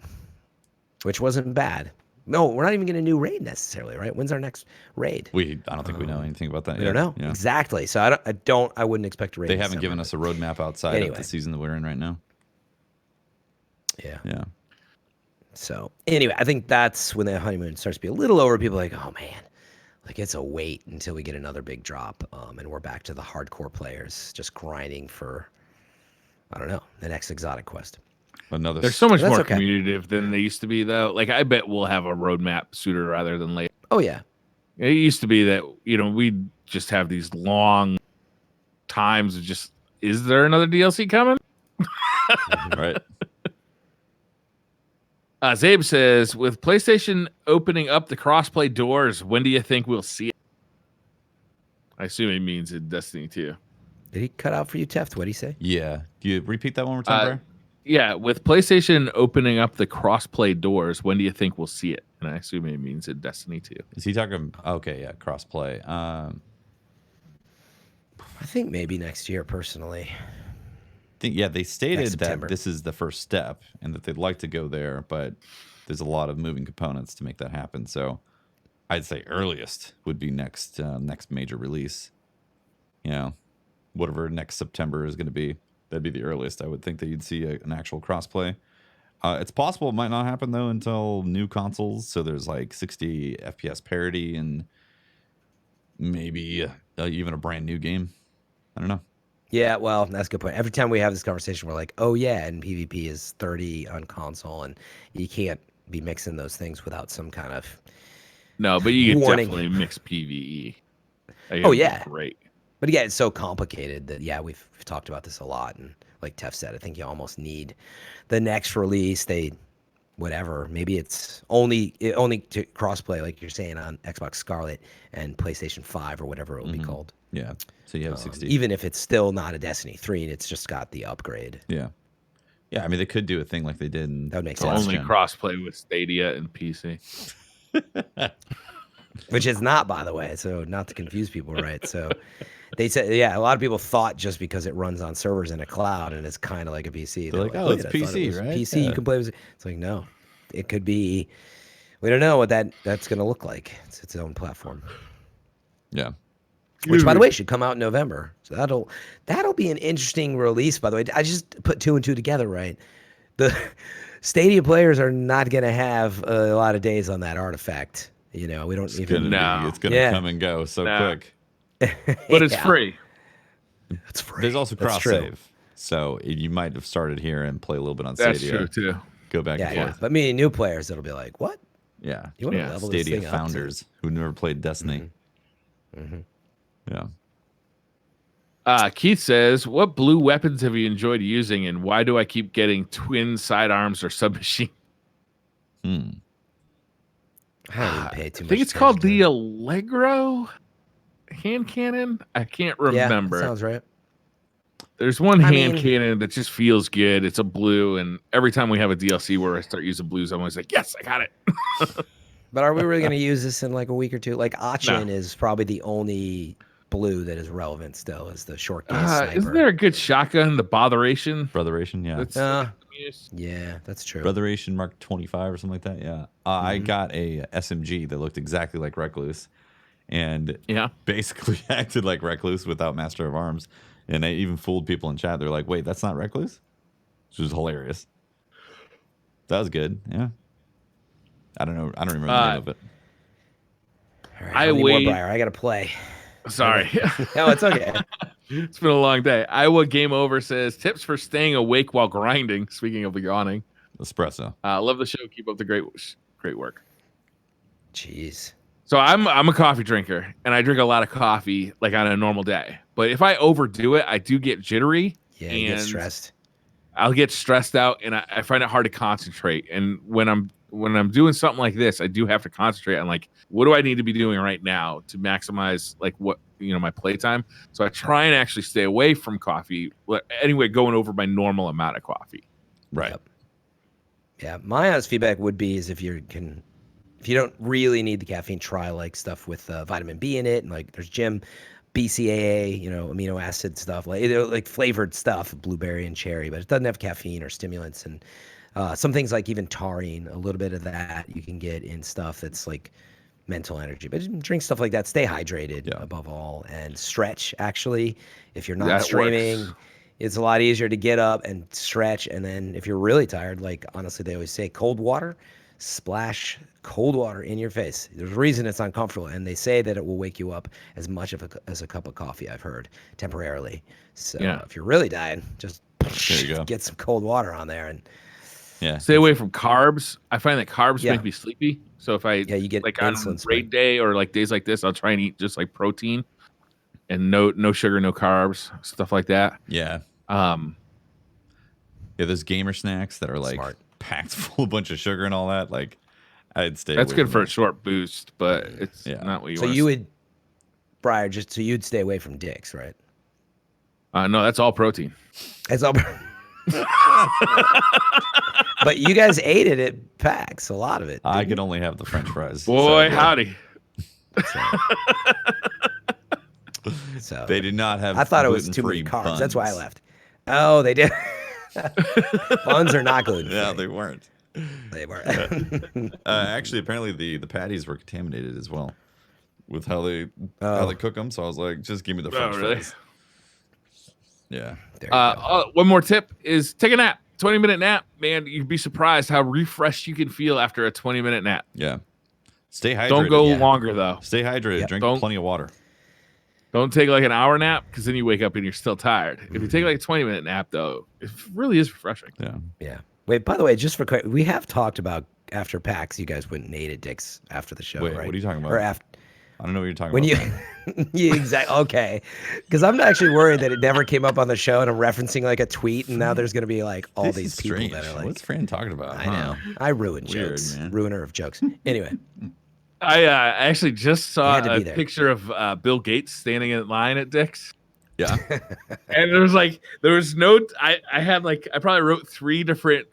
[SPEAKER 3] Which wasn't bad. No, we're not even getting a new raid necessarily, right? When's our next raid?
[SPEAKER 1] I don't think we know anything about that
[SPEAKER 3] We
[SPEAKER 1] yet.
[SPEAKER 3] don't know.
[SPEAKER 1] Yeah.
[SPEAKER 3] Exactly. So I wouldn't expect a raid.
[SPEAKER 1] They haven't given us a roadmap outside of the season that we're in right now.
[SPEAKER 3] Yeah.
[SPEAKER 1] Yeah.
[SPEAKER 3] So anyway, I think that's when the honeymoon starts to be a little over. People are like, oh man, like it's a wait until we get another big drop, and we're back to the hardcore players just grinding for, I don't know, the next exotic quest.
[SPEAKER 4] There's so much more communicative than they used to be, though. Like I bet we'll have a roadmap sooner rather than later.
[SPEAKER 3] Oh yeah,
[SPEAKER 4] it used to be that we'd just have these long times of just, is there another DLC coming?
[SPEAKER 1] Right.
[SPEAKER 4] Zabe says, with PlayStation opening up the crossplay doors, when do you think we'll see it? I assume he means in Destiny 2.
[SPEAKER 3] Did he cut out for you, Teft? What did he say?
[SPEAKER 1] Yeah. Do you repeat that one more time, Brian?
[SPEAKER 4] Yeah, with PlayStation opening up the crossplay doors, when do you think we'll see it? And I assume he means in Destiny 2.
[SPEAKER 1] Is he talking? Okay, yeah, crossplay.
[SPEAKER 3] I think maybe next year, personally.
[SPEAKER 1] They stated
[SPEAKER 3] September.
[SPEAKER 1] that this is the first step and that they'd like to go there, but there's a lot of moving components to make that happen. So I'd say earliest would be next major release. Whatever next September is going to be, that'd be the earliest I would think that you'd see an actual crossplay. It's possible it might not happen though until new consoles. So there's like 60 FPS parity and maybe even a brand new game. I don't know.
[SPEAKER 3] Yeah, well, that's a good point. Every time we have this conversation, we're like, oh, yeah, and PvP is 30 on console, and you can't be mixing those things without some kind of
[SPEAKER 4] No, but you can
[SPEAKER 3] warning.
[SPEAKER 4] definitely mix PvE.
[SPEAKER 3] Oh, yeah.
[SPEAKER 4] Great.
[SPEAKER 3] But again, it's so complicated that, yeah, we've talked about this a lot. And like Tef said, I think you almost need the next release. They whatever. Maybe it's only to crossplay, like you're saying, on Xbox Scarlet and PlayStation 5 or whatever it will be called.
[SPEAKER 1] Yeah. So you have 60.
[SPEAKER 3] Even if it's still not a Destiny 3 and it's just got the upgrade.
[SPEAKER 1] Yeah. Yeah. I mean, they could do a thing like they did.
[SPEAKER 3] That would make
[SPEAKER 4] So
[SPEAKER 3] sense.
[SPEAKER 4] only crossplay with Stadia and PC.
[SPEAKER 3] Which is not, by the way. So not to confuse people, right? So they said, a lot of people thought just because it runs on servers in a cloud and it's kind of like a PC.
[SPEAKER 1] They're like, oh, it's
[SPEAKER 3] "Wait, I thought it
[SPEAKER 1] PC,
[SPEAKER 3] was
[SPEAKER 1] right?
[SPEAKER 3] PC,
[SPEAKER 1] Yeah.
[SPEAKER 3] you can play with it. It's like, no, it could be. We don't know what that's going to look like. It's its own platform.
[SPEAKER 1] Yeah.
[SPEAKER 3] Which, by the way, should come out in November. So that'll be an interesting release. By the way, I just put 2 and 2 together. Right, the Stadia players are not going to have a lot of days on that artifact. We don't
[SPEAKER 1] It's
[SPEAKER 3] even.
[SPEAKER 1] It's gonna come and go so quick.
[SPEAKER 4] But it's free.
[SPEAKER 3] It's free.
[SPEAKER 1] There's also
[SPEAKER 3] That's
[SPEAKER 1] cross
[SPEAKER 3] true.
[SPEAKER 1] save, so you might have started here and play a little bit on
[SPEAKER 4] That's
[SPEAKER 1] Stadia.
[SPEAKER 4] true too.
[SPEAKER 1] Go back and
[SPEAKER 3] Yeah.
[SPEAKER 1] forth.
[SPEAKER 3] But meaning new players, it'll be like, what?
[SPEAKER 1] Yeah.
[SPEAKER 3] You want to
[SPEAKER 4] Yeah,
[SPEAKER 3] level this
[SPEAKER 1] Stadia
[SPEAKER 3] thing up to-
[SPEAKER 1] founders who never played Destiny. Yeah.
[SPEAKER 4] Keith says, "What blue weapons have you enjoyed using, and why do I keep getting twin sidearms or submachine?"
[SPEAKER 3] I don't even pay too
[SPEAKER 4] I
[SPEAKER 3] much
[SPEAKER 4] think it's called
[SPEAKER 3] attention
[SPEAKER 4] the
[SPEAKER 3] to
[SPEAKER 4] Allegro hand cannon. I can't
[SPEAKER 3] it. Yeah,
[SPEAKER 4] remember.
[SPEAKER 3] sounds right.
[SPEAKER 4] There's one
[SPEAKER 3] I
[SPEAKER 4] hand
[SPEAKER 3] mean-
[SPEAKER 4] cannon that just feels good. It's a blue, and every time we have a DLC where I start using blues, I'm always like, "Yes, I got it."
[SPEAKER 3] But are we really going to use this in like a week or two? Like Achin is probably the only blue that is relevant still, is the short gas sniper.
[SPEAKER 4] Isn't there a good shotgun, the Botheration?
[SPEAKER 1] Brotheration, yeah.
[SPEAKER 4] That's
[SPEAKER 3] Yeah, that's true.
[SPEAKER 1] Brotheration Mark 25 or something like that. Yeah. I got a SMG that looked exactly like Recluse and basically acted like Recluse without Master of Arms. And I even fooled people in chat. They're like, wait, that's not Recluse? Which was hilarious. That was good. Yeah. I don't know. I don't remember the name of it.
[SPEAKER 3] All right,
[SPEAKER 4] I
[SPEAKER 3] how many
[SPEAKER 4] wait-
[SPEAKER 3] more, Briar? I got to play.
[SPEAKER 4] Sorry.
[SPEAKER 3] No, it's okay.
[SPEAKER 4] It's been a long day. Iowa Game Over says, "Tips for staying awake while grinding." Speaking of yawning.
[SPEAKER 1] Espresso.
[SPEAKER 4] Love the show. Keep up the great work.
[SPEAKER 3] Jeez.
[SPEAKER 4] So I'm a coffee drinker, and I drink a lot of coffee like on a normal day. But if I overdo it, I do get jittery.
[SPEAKER 3] Yeah, you get
[SPEAKER 4] and
[SPEAKER 3] stressed.
[SPEAKER 4] I'll get stressed out, and I find it hard to concentrate. And when I'm doing something like this, I do have to concentrate on like, what do I need to be doing right now to maximize like what my playtime. So I try and actually stay away from coffee. Anyway, going over my normal amount of coffee.
[SPEAKER 1] Right.
[SPEAKER 3] Yep. Yeah, my honest feedback would be is if you don't really need the caffeine, try like stuff with vitamin B in it, and like there's BCAA, amino acid stuff, like flavored stuff, blueberry and cherry, but it doesn't have caffeine or stimulants, and some things like even taurine, a little bit of that you can get in stuff that's like mental energy. But drink stuff like that, stay hydrated above all, and stretch. Actually, if you're not
[SPEAKER 4] That
[SPEAKER 3] streaming.
[SPEAKER 4] works.
[SPEAKER 3] It's a lot easier to get up and stretch. And then if you're really tired, like honestly, they always say cold water, splash cold water in your face. There's a reason it's uncomfortable. And they say that it will wake you up as much as a cup of coffee, I've heard, temporarily. So if you're really dying, just
[SPEAKER 1] There you go.
[SPEAKER 3] get some cold water on there. And
[SPEAKER 1] Yeah.
[SPEAKER 4] Stay away from carbs. I find that carbs
[SPEAKER 3] Yeah.
[SPEAKER 4] make me sleepy. So if I
[SPEAKER 3] you get
[SPEAKER 4] like on
[SPEAKER 3] insulin
[SPEAKER 4] raid
[SPEAKER 3] spike.
[SPEAKER 4] day or like days like this, I'll try and eat just like protein and no sugar, no carbs, stuff like that.
[SPEAKER 1] Yeah.
[SPEAKER 4] Yeah,
[SPEAKER 1] Those gamer snacks that are like
[SPEAKER 3] Smart.
[SPEAKER 1] packed full of a bunch of sugar and all that. Like, I'd stay
[SPEAKER 4] that's
[SPEAKER 1] away
[SPEAKER 4] good
[SPEAKER 1] from
[SPEAKER 4] for a
[SPEAKER 1] that.
[SPEAKER 4] short boost, but it's
[SPEAKER 1] Yeah.
[SPEAKER 4] not what you
[SPEAKER 3] So
[SPEAKER 4] want.
[SPEAKER 3] you would, Briar, you'd stay away from dicks, right?
[SPEAKER 4] No, that's all protein.
[SPEAKER 3] It's all. But you guys ate it at PAX, a lot of it.
[SPEAKER 1] I
[SPEAKER 3] didn't
[SPEAKER 1] could only have the French fries.
[SPEAKER 4] Boy,
[SPEAKER 1] so,
[SPEAKER 4] howdy.
[SPEAKER 3] So
[SPEAKER 1] They did not have.
[SPEAKER 3] I thought it was too many
[SPEAKER 1] gluten-free
[SPEAKER 3] carbs. That's why I
[SPEAKER 1] buns.
[SPEAKER 3] left. Oh, they did. Buns are not gluten free.
[SPEAKER 1] Yeah, they weren't.
[SPEAKER 3] They were.
[SPEAKER 1] Actually, apparently the patties were contaminated as well with how they cook them. So I was like, just give me the French
[SPEAKER 4] really?
[SPEAKER 1] fries. Yeah.
[SPEAKER 3] There you go.
[SPEAKER 4] One more tip is take a nap. 20-minute nap, man. You'd be surprised how refreshed you can feel after a 20-minute nap.
[SPEAKER 1] Yeah. Stay hydrated.
[SPEAKER 4] Don't go
[SPEAKER 3] Yeah.
[SPEAKER 4] longer though.
[SPEAKER 1] Stay hydrated.
[SPEAKER 3] Yep.
[SPEAKER 1] Drink
[SPEAKER 4] Don't-
[SPEAKER 1] plenty of water.
[SPEAKER 4] Don't take like an hour nap because then you wake up and you're still tired. If you take like a 20-minute nap though, it really is refreshing.
[SPEAKER 1] Yeah.
[SPEAKER 3] Yeah. Wait, by the way, just for we have talked about after PAX, you guys went and ate at Dick's after the show,
[SPEAKER 1] Wait,
[SPEAKER 3] right?
[SPEAKER 1] what are you talking about?
[SPEAKER 3] Or after.
[SPEAKER 1] I don't know what you're talking
[SPEAKER 3] When
[SPEAKER 1] about.
[SPEAKER 3] you exactly okay, because I'm actually worried that it never came up on the show, and I'm referencing like a tweet, and now there's gonna be like all
[SPEAKER 1] This
[SPEAKER 3] these
[SPEAKER 1] is
[SPEAKER 3] people
[SPEAKER 1] strange.
[SPEAKER 3] that are like,
[SPEAKER 1] What's Fran talking about?
[SPEAKER 3] I know, I ruin
[SPEAKER 1] Weird,
[SPEAKER 3] jokes,
[SPEAKER 1] man.
[SPEAKER 3] ruiner of jokes. Anyway,
[SPEAKER 4] I actually just saw
[SPEAKER 3] had to
[SPEAKER 4] a
[SPEAKER 3] be there.
[SPEAKER 4] picture of Bill Gates standing in line at Dick's.
[SPEAKER 1] Yeah.
[SPEAKER 4] And there was no, I probably wrote 3 different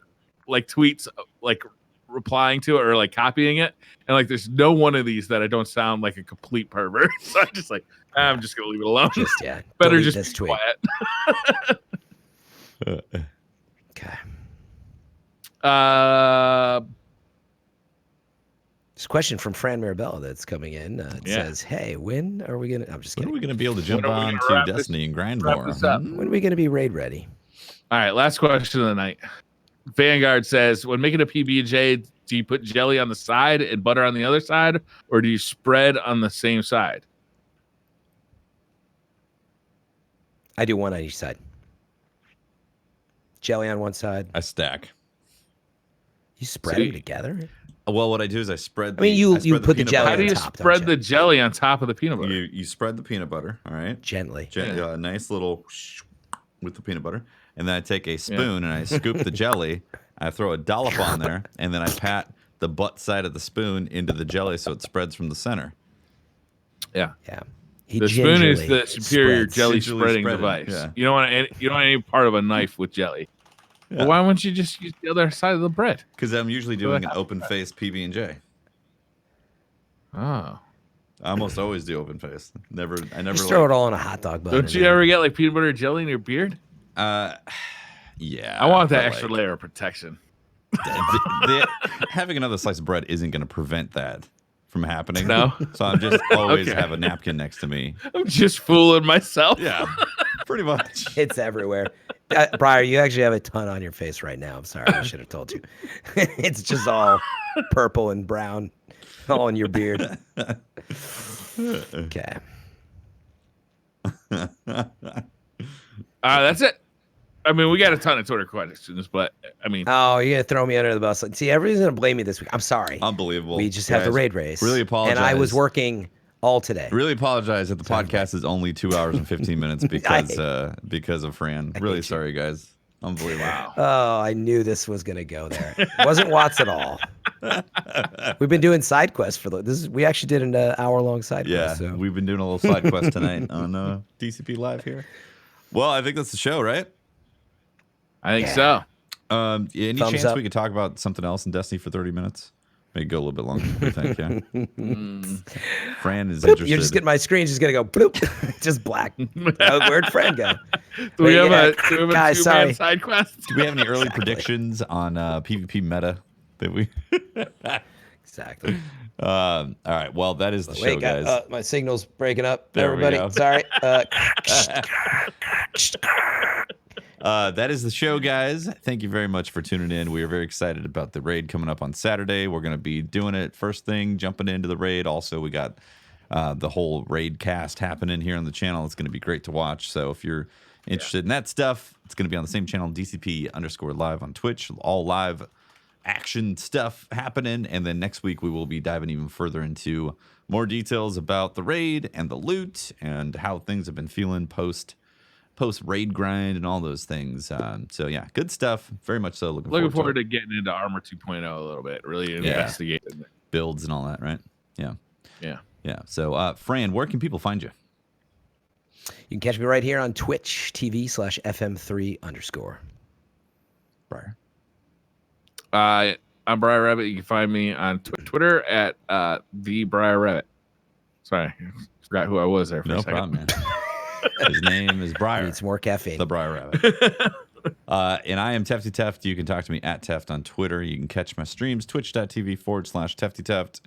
[SPEAKER 4] like tweets, like replying to it or like copying it. And like, there's no one of these that I don't sound like a complete pervert. So I'm just like, I'm just going to leave it alone.
[SPEAKER 3] just
[SPEAKER 4] Better
[SPEAKER 3] delete
[SPEAKER 4] just
[SPEAKER 3] this
[SPEAKER 4] be
[SPEAKER 3] tweet.
[SPEAKER 4] quiet.
[SPEAKER 3] Okay. This question from Fran Mirabella that's coming in. It says, "Hey, when are we gonna?" I'm just
[SPEAKER 1] When
[SPEAKER 3] kidding.
[SPEAKER 1] are we going to be able to jump
[SPEAKER 4] When are we
[SPEAKER 1] on
[SPEAKER 4] gonna
[SPEAKER 1] to
[SPEAKER 4] wrap this-
[SPEAKER 1] Destiny and grind
[SPEAKER 4] wrap
[SPEAKER 1] more?
[SPEAKER 4] this up?
[SPEAKER 3] When are we gonna be raid ready?
[SPEAKER 4] All right, last question of the night. Vanguard says, when making a PB&J, do you put jelly on the side and butter on the other side, or do you spread on the same side?
[SPEAKER 3] I do one on each side. Jelly on one side.
[SPEAKER 1] I stack.
[SPEAKER 3] You spread
[SPEAKER 4] See-
[SPEAKER 3] them together.
[SPEAKER 1] Well, what I do is I spread.
[SPEAKER 3] I mean, you
[SPEAKER 1] spread
[SPEAKER 3] put the
[SPEAKER 1] peanut
[SPEAKER 3] jelly
[SPEAKER 4] How
[SPEAKER 1] butter.
[SPEAKER 4] do you
[SPEAKER 3] top, don't
[SPEAKER 4] spread
[SPEAKER 3] you?
[SPEAKER 4] the jelly on top of the peanut butter?
[SPEAKER 1] You spread the peanut butter. All right.
[SPEAKER 3] Gently.
[SPEAKER 1] A nice little with the peanut butter, and then I take a spoon and I scoop the jelly. I throw a dollop on there, and then I pat the butt side of the spoon into the jelly so it spreads from the center.
[SPEAKER 4] Yeah.
[SPEAKER 3] Yeah. He
[SPEAKER 4] The spoon is
[SPEAKER 3] gingerly
[SPEAKER 4] the superior
[SPEAKER 3] spreads.
[SPEAKER 4] jelly
[SPEAKER 1] Gingerly
[SPEAKER 4] spreading
[SPEAKER 1] spread it,
[SPEAKER 4] device.
[SPEAKER 1] yeah.
[SPEAKER 4] You don't want any part of a knife with jelly.
[SPEAKER 1] Yeah.
[SPEAKER 4] Well, why wouldn't you just use the other side of the bread?
[SPEAKER 1] Because I'm usually doing an open-faced PB&J.
[SPEAKER 4] Oh.
[SPEAKER 1] I almost always do open face. I never.
[SPEAKER 3] Just throw it all in a hot dog bun.
[SPEAKER 4] Don't you ever get like peanut butter jelly in your beard?
[SPEAKER 1] Yeah.
[SPEAKER 4] I want that
[SPEAKER 1] but,
[SPEAKER 4] extra
[SPEAKER 1] like,
[SPEAKER 4] layer of protection.
[SPEAKER 1] having another slice of bread isn't going to prevent that from happening.
[SPEAKER 4] No?
[SPEAKER 1] So I'm just always
[SPEAKER 4] Okay.
[SPEAKER 1] have a napkin next to me.
[SPEAKER 4] I'm just fooling myself.
[SPEAKER 1] Yeah. Pretty much.
[SPEAKER 3] It's everywhere. Briar, you actually have a ton on your face right now. I'm sorry. I should have told you. It's just all purple and brown all in your beard. Okay.
[SPEAKER 4] That's it. I mean, we got a ton of Twitter questions, but I mean,
[SPEAKER 3] Oh, you're going to throw me under the bus. See, everybody's going to blame me this week. I'm sorry.
[SPEAKER 1] Unbelievable.
[SPEAKER 3] We just have the
[SPEAKER 1] Guys,
[SPEAKER 3] raid race.
[SPEAKER 1] Really apologize.
[SPEAKER 3] And I was working all today.
[SPEAKER 1] Really apologize that the podcast is only 2 hours and 15 minutes because of Fran. Really sorry, guys. Unbelievable.
[SPEAKER 4] wow.
[SPEAKER 3] Oh, I knew this was going to go there. It wasn't Watts at all. We've been doing side quests for this. We actually did an hour-long side
[SPEAKER 1] Yeah,
[SPEAKER 3] quest. So.
[SPEAKER 1] we've been doing a little side quest tonight on DCP Live here. Well, I think that's the show, right?
[SPEAKER 4] I think so.
[SPEAKER 1] Any
[SPEAKER 3] Thumbs
[SPEAKER 1] chance
[SPEAKER 3] up.
[SPEAKER 1] we could talk about something else in Destiny for 30 minutes? Maybe go a little bit longer. What do you think? Yeah. Fran is
[SPEAKER 3] Bloop,
[SPEAKER 1] interested.
[SPEAKER 3] you're just getting my screen's just gonna go bloop, just black. Where'd Fran go?
[SPEAKER 4] Do we have a
[SPEAKER 3] Guys,
[SPEAKER 4] two-man
[SPEAKER 3] sorry.
[SPEAKER 4] side quest?
[SPEAKER 1] Do we have any early predictions on PvP meta that we?
[SPEAKER 3] Exactly.
[SPEAKER 1] All right. Well, that is the show, guys.
[SPEAKER 3] my signal's breaking up.
[SPEAKER 1] There we
[SPEAKER 3] Everybody,
[SPEAKER 1] go.
[SPEAKER 3] sorry.
[SPEAKER 1] That is the show, guys. Thank you very much for tuning in. We are very excited about the raid coming up on Saturday. We're going to be doing it first thing, jumping into the raid. Also, we got the whole raid cast happening here on the channel. It's going to be great to watch. So if you're interested in that stuff, it's going to be on the same channel, DCP_live on Twitch. All live action stuff happening. And then next week, we will be diving even further into more details about the raid and the loot and how things have been feeling post raid grind and all those things. So yeah, good stuff. Very much so. Looking forward
[SPEAKER 4] to getting into Armor 2.0 a little bit. Really investigating it.
[SPEAKER 1] builds and all that, right? Yeah.
[SPEAKER 4] Yeah.
[SPEAKER 1] So Fran, where can people find you?
[SPEAKER 3] You can catch me right here on Twitch TV/FM3_.
[SPEAKER 1] Briar.
[SPEAKER 4] I'm Briar Rabbit. You can find me on Twitter at the Briar Rabbit. Sorry, forgot who I was there for
[SPEAKER 1] No
[SPEAKER 4] a second.
[SPEAKER 1] problem, man. His name is Briar.
[SPEAKER 3] Need some more caffeine.
[SPEAKER 1] The Briar Rabbit. And I am Tefty Teft. You can talk to me at Teft on Twitter. You can catch my streams, twitch.tv/TeftyTeft,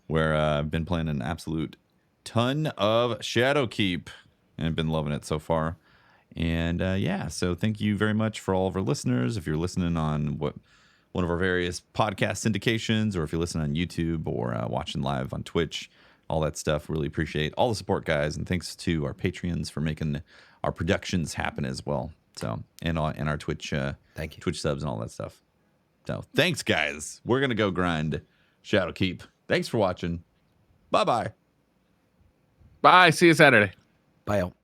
[SPEAKER 1] where I've been playing an absolute ton of Shadowkeep and I've been loving it so far. And so thank you very much for all of our listeners. If you're listening on one of our various podcast syndications, or if you listen on YouTube or watching live on Twitch, all that stuff, really appreciate all the support, guys. And thanks to our Patreons for making our productions happen as well. So, and our Twitch,
[SPEAKER 3] Thank you.
[SPEAKER 1] Twitch subs and all that stuff. So thanks, guys. We're going to go grind Shadowkeep. Thanks for watching. Bye-bye.
[SPEAKER 4] Bye. See you Saturday.
[SPEAKER 3] Bye. All.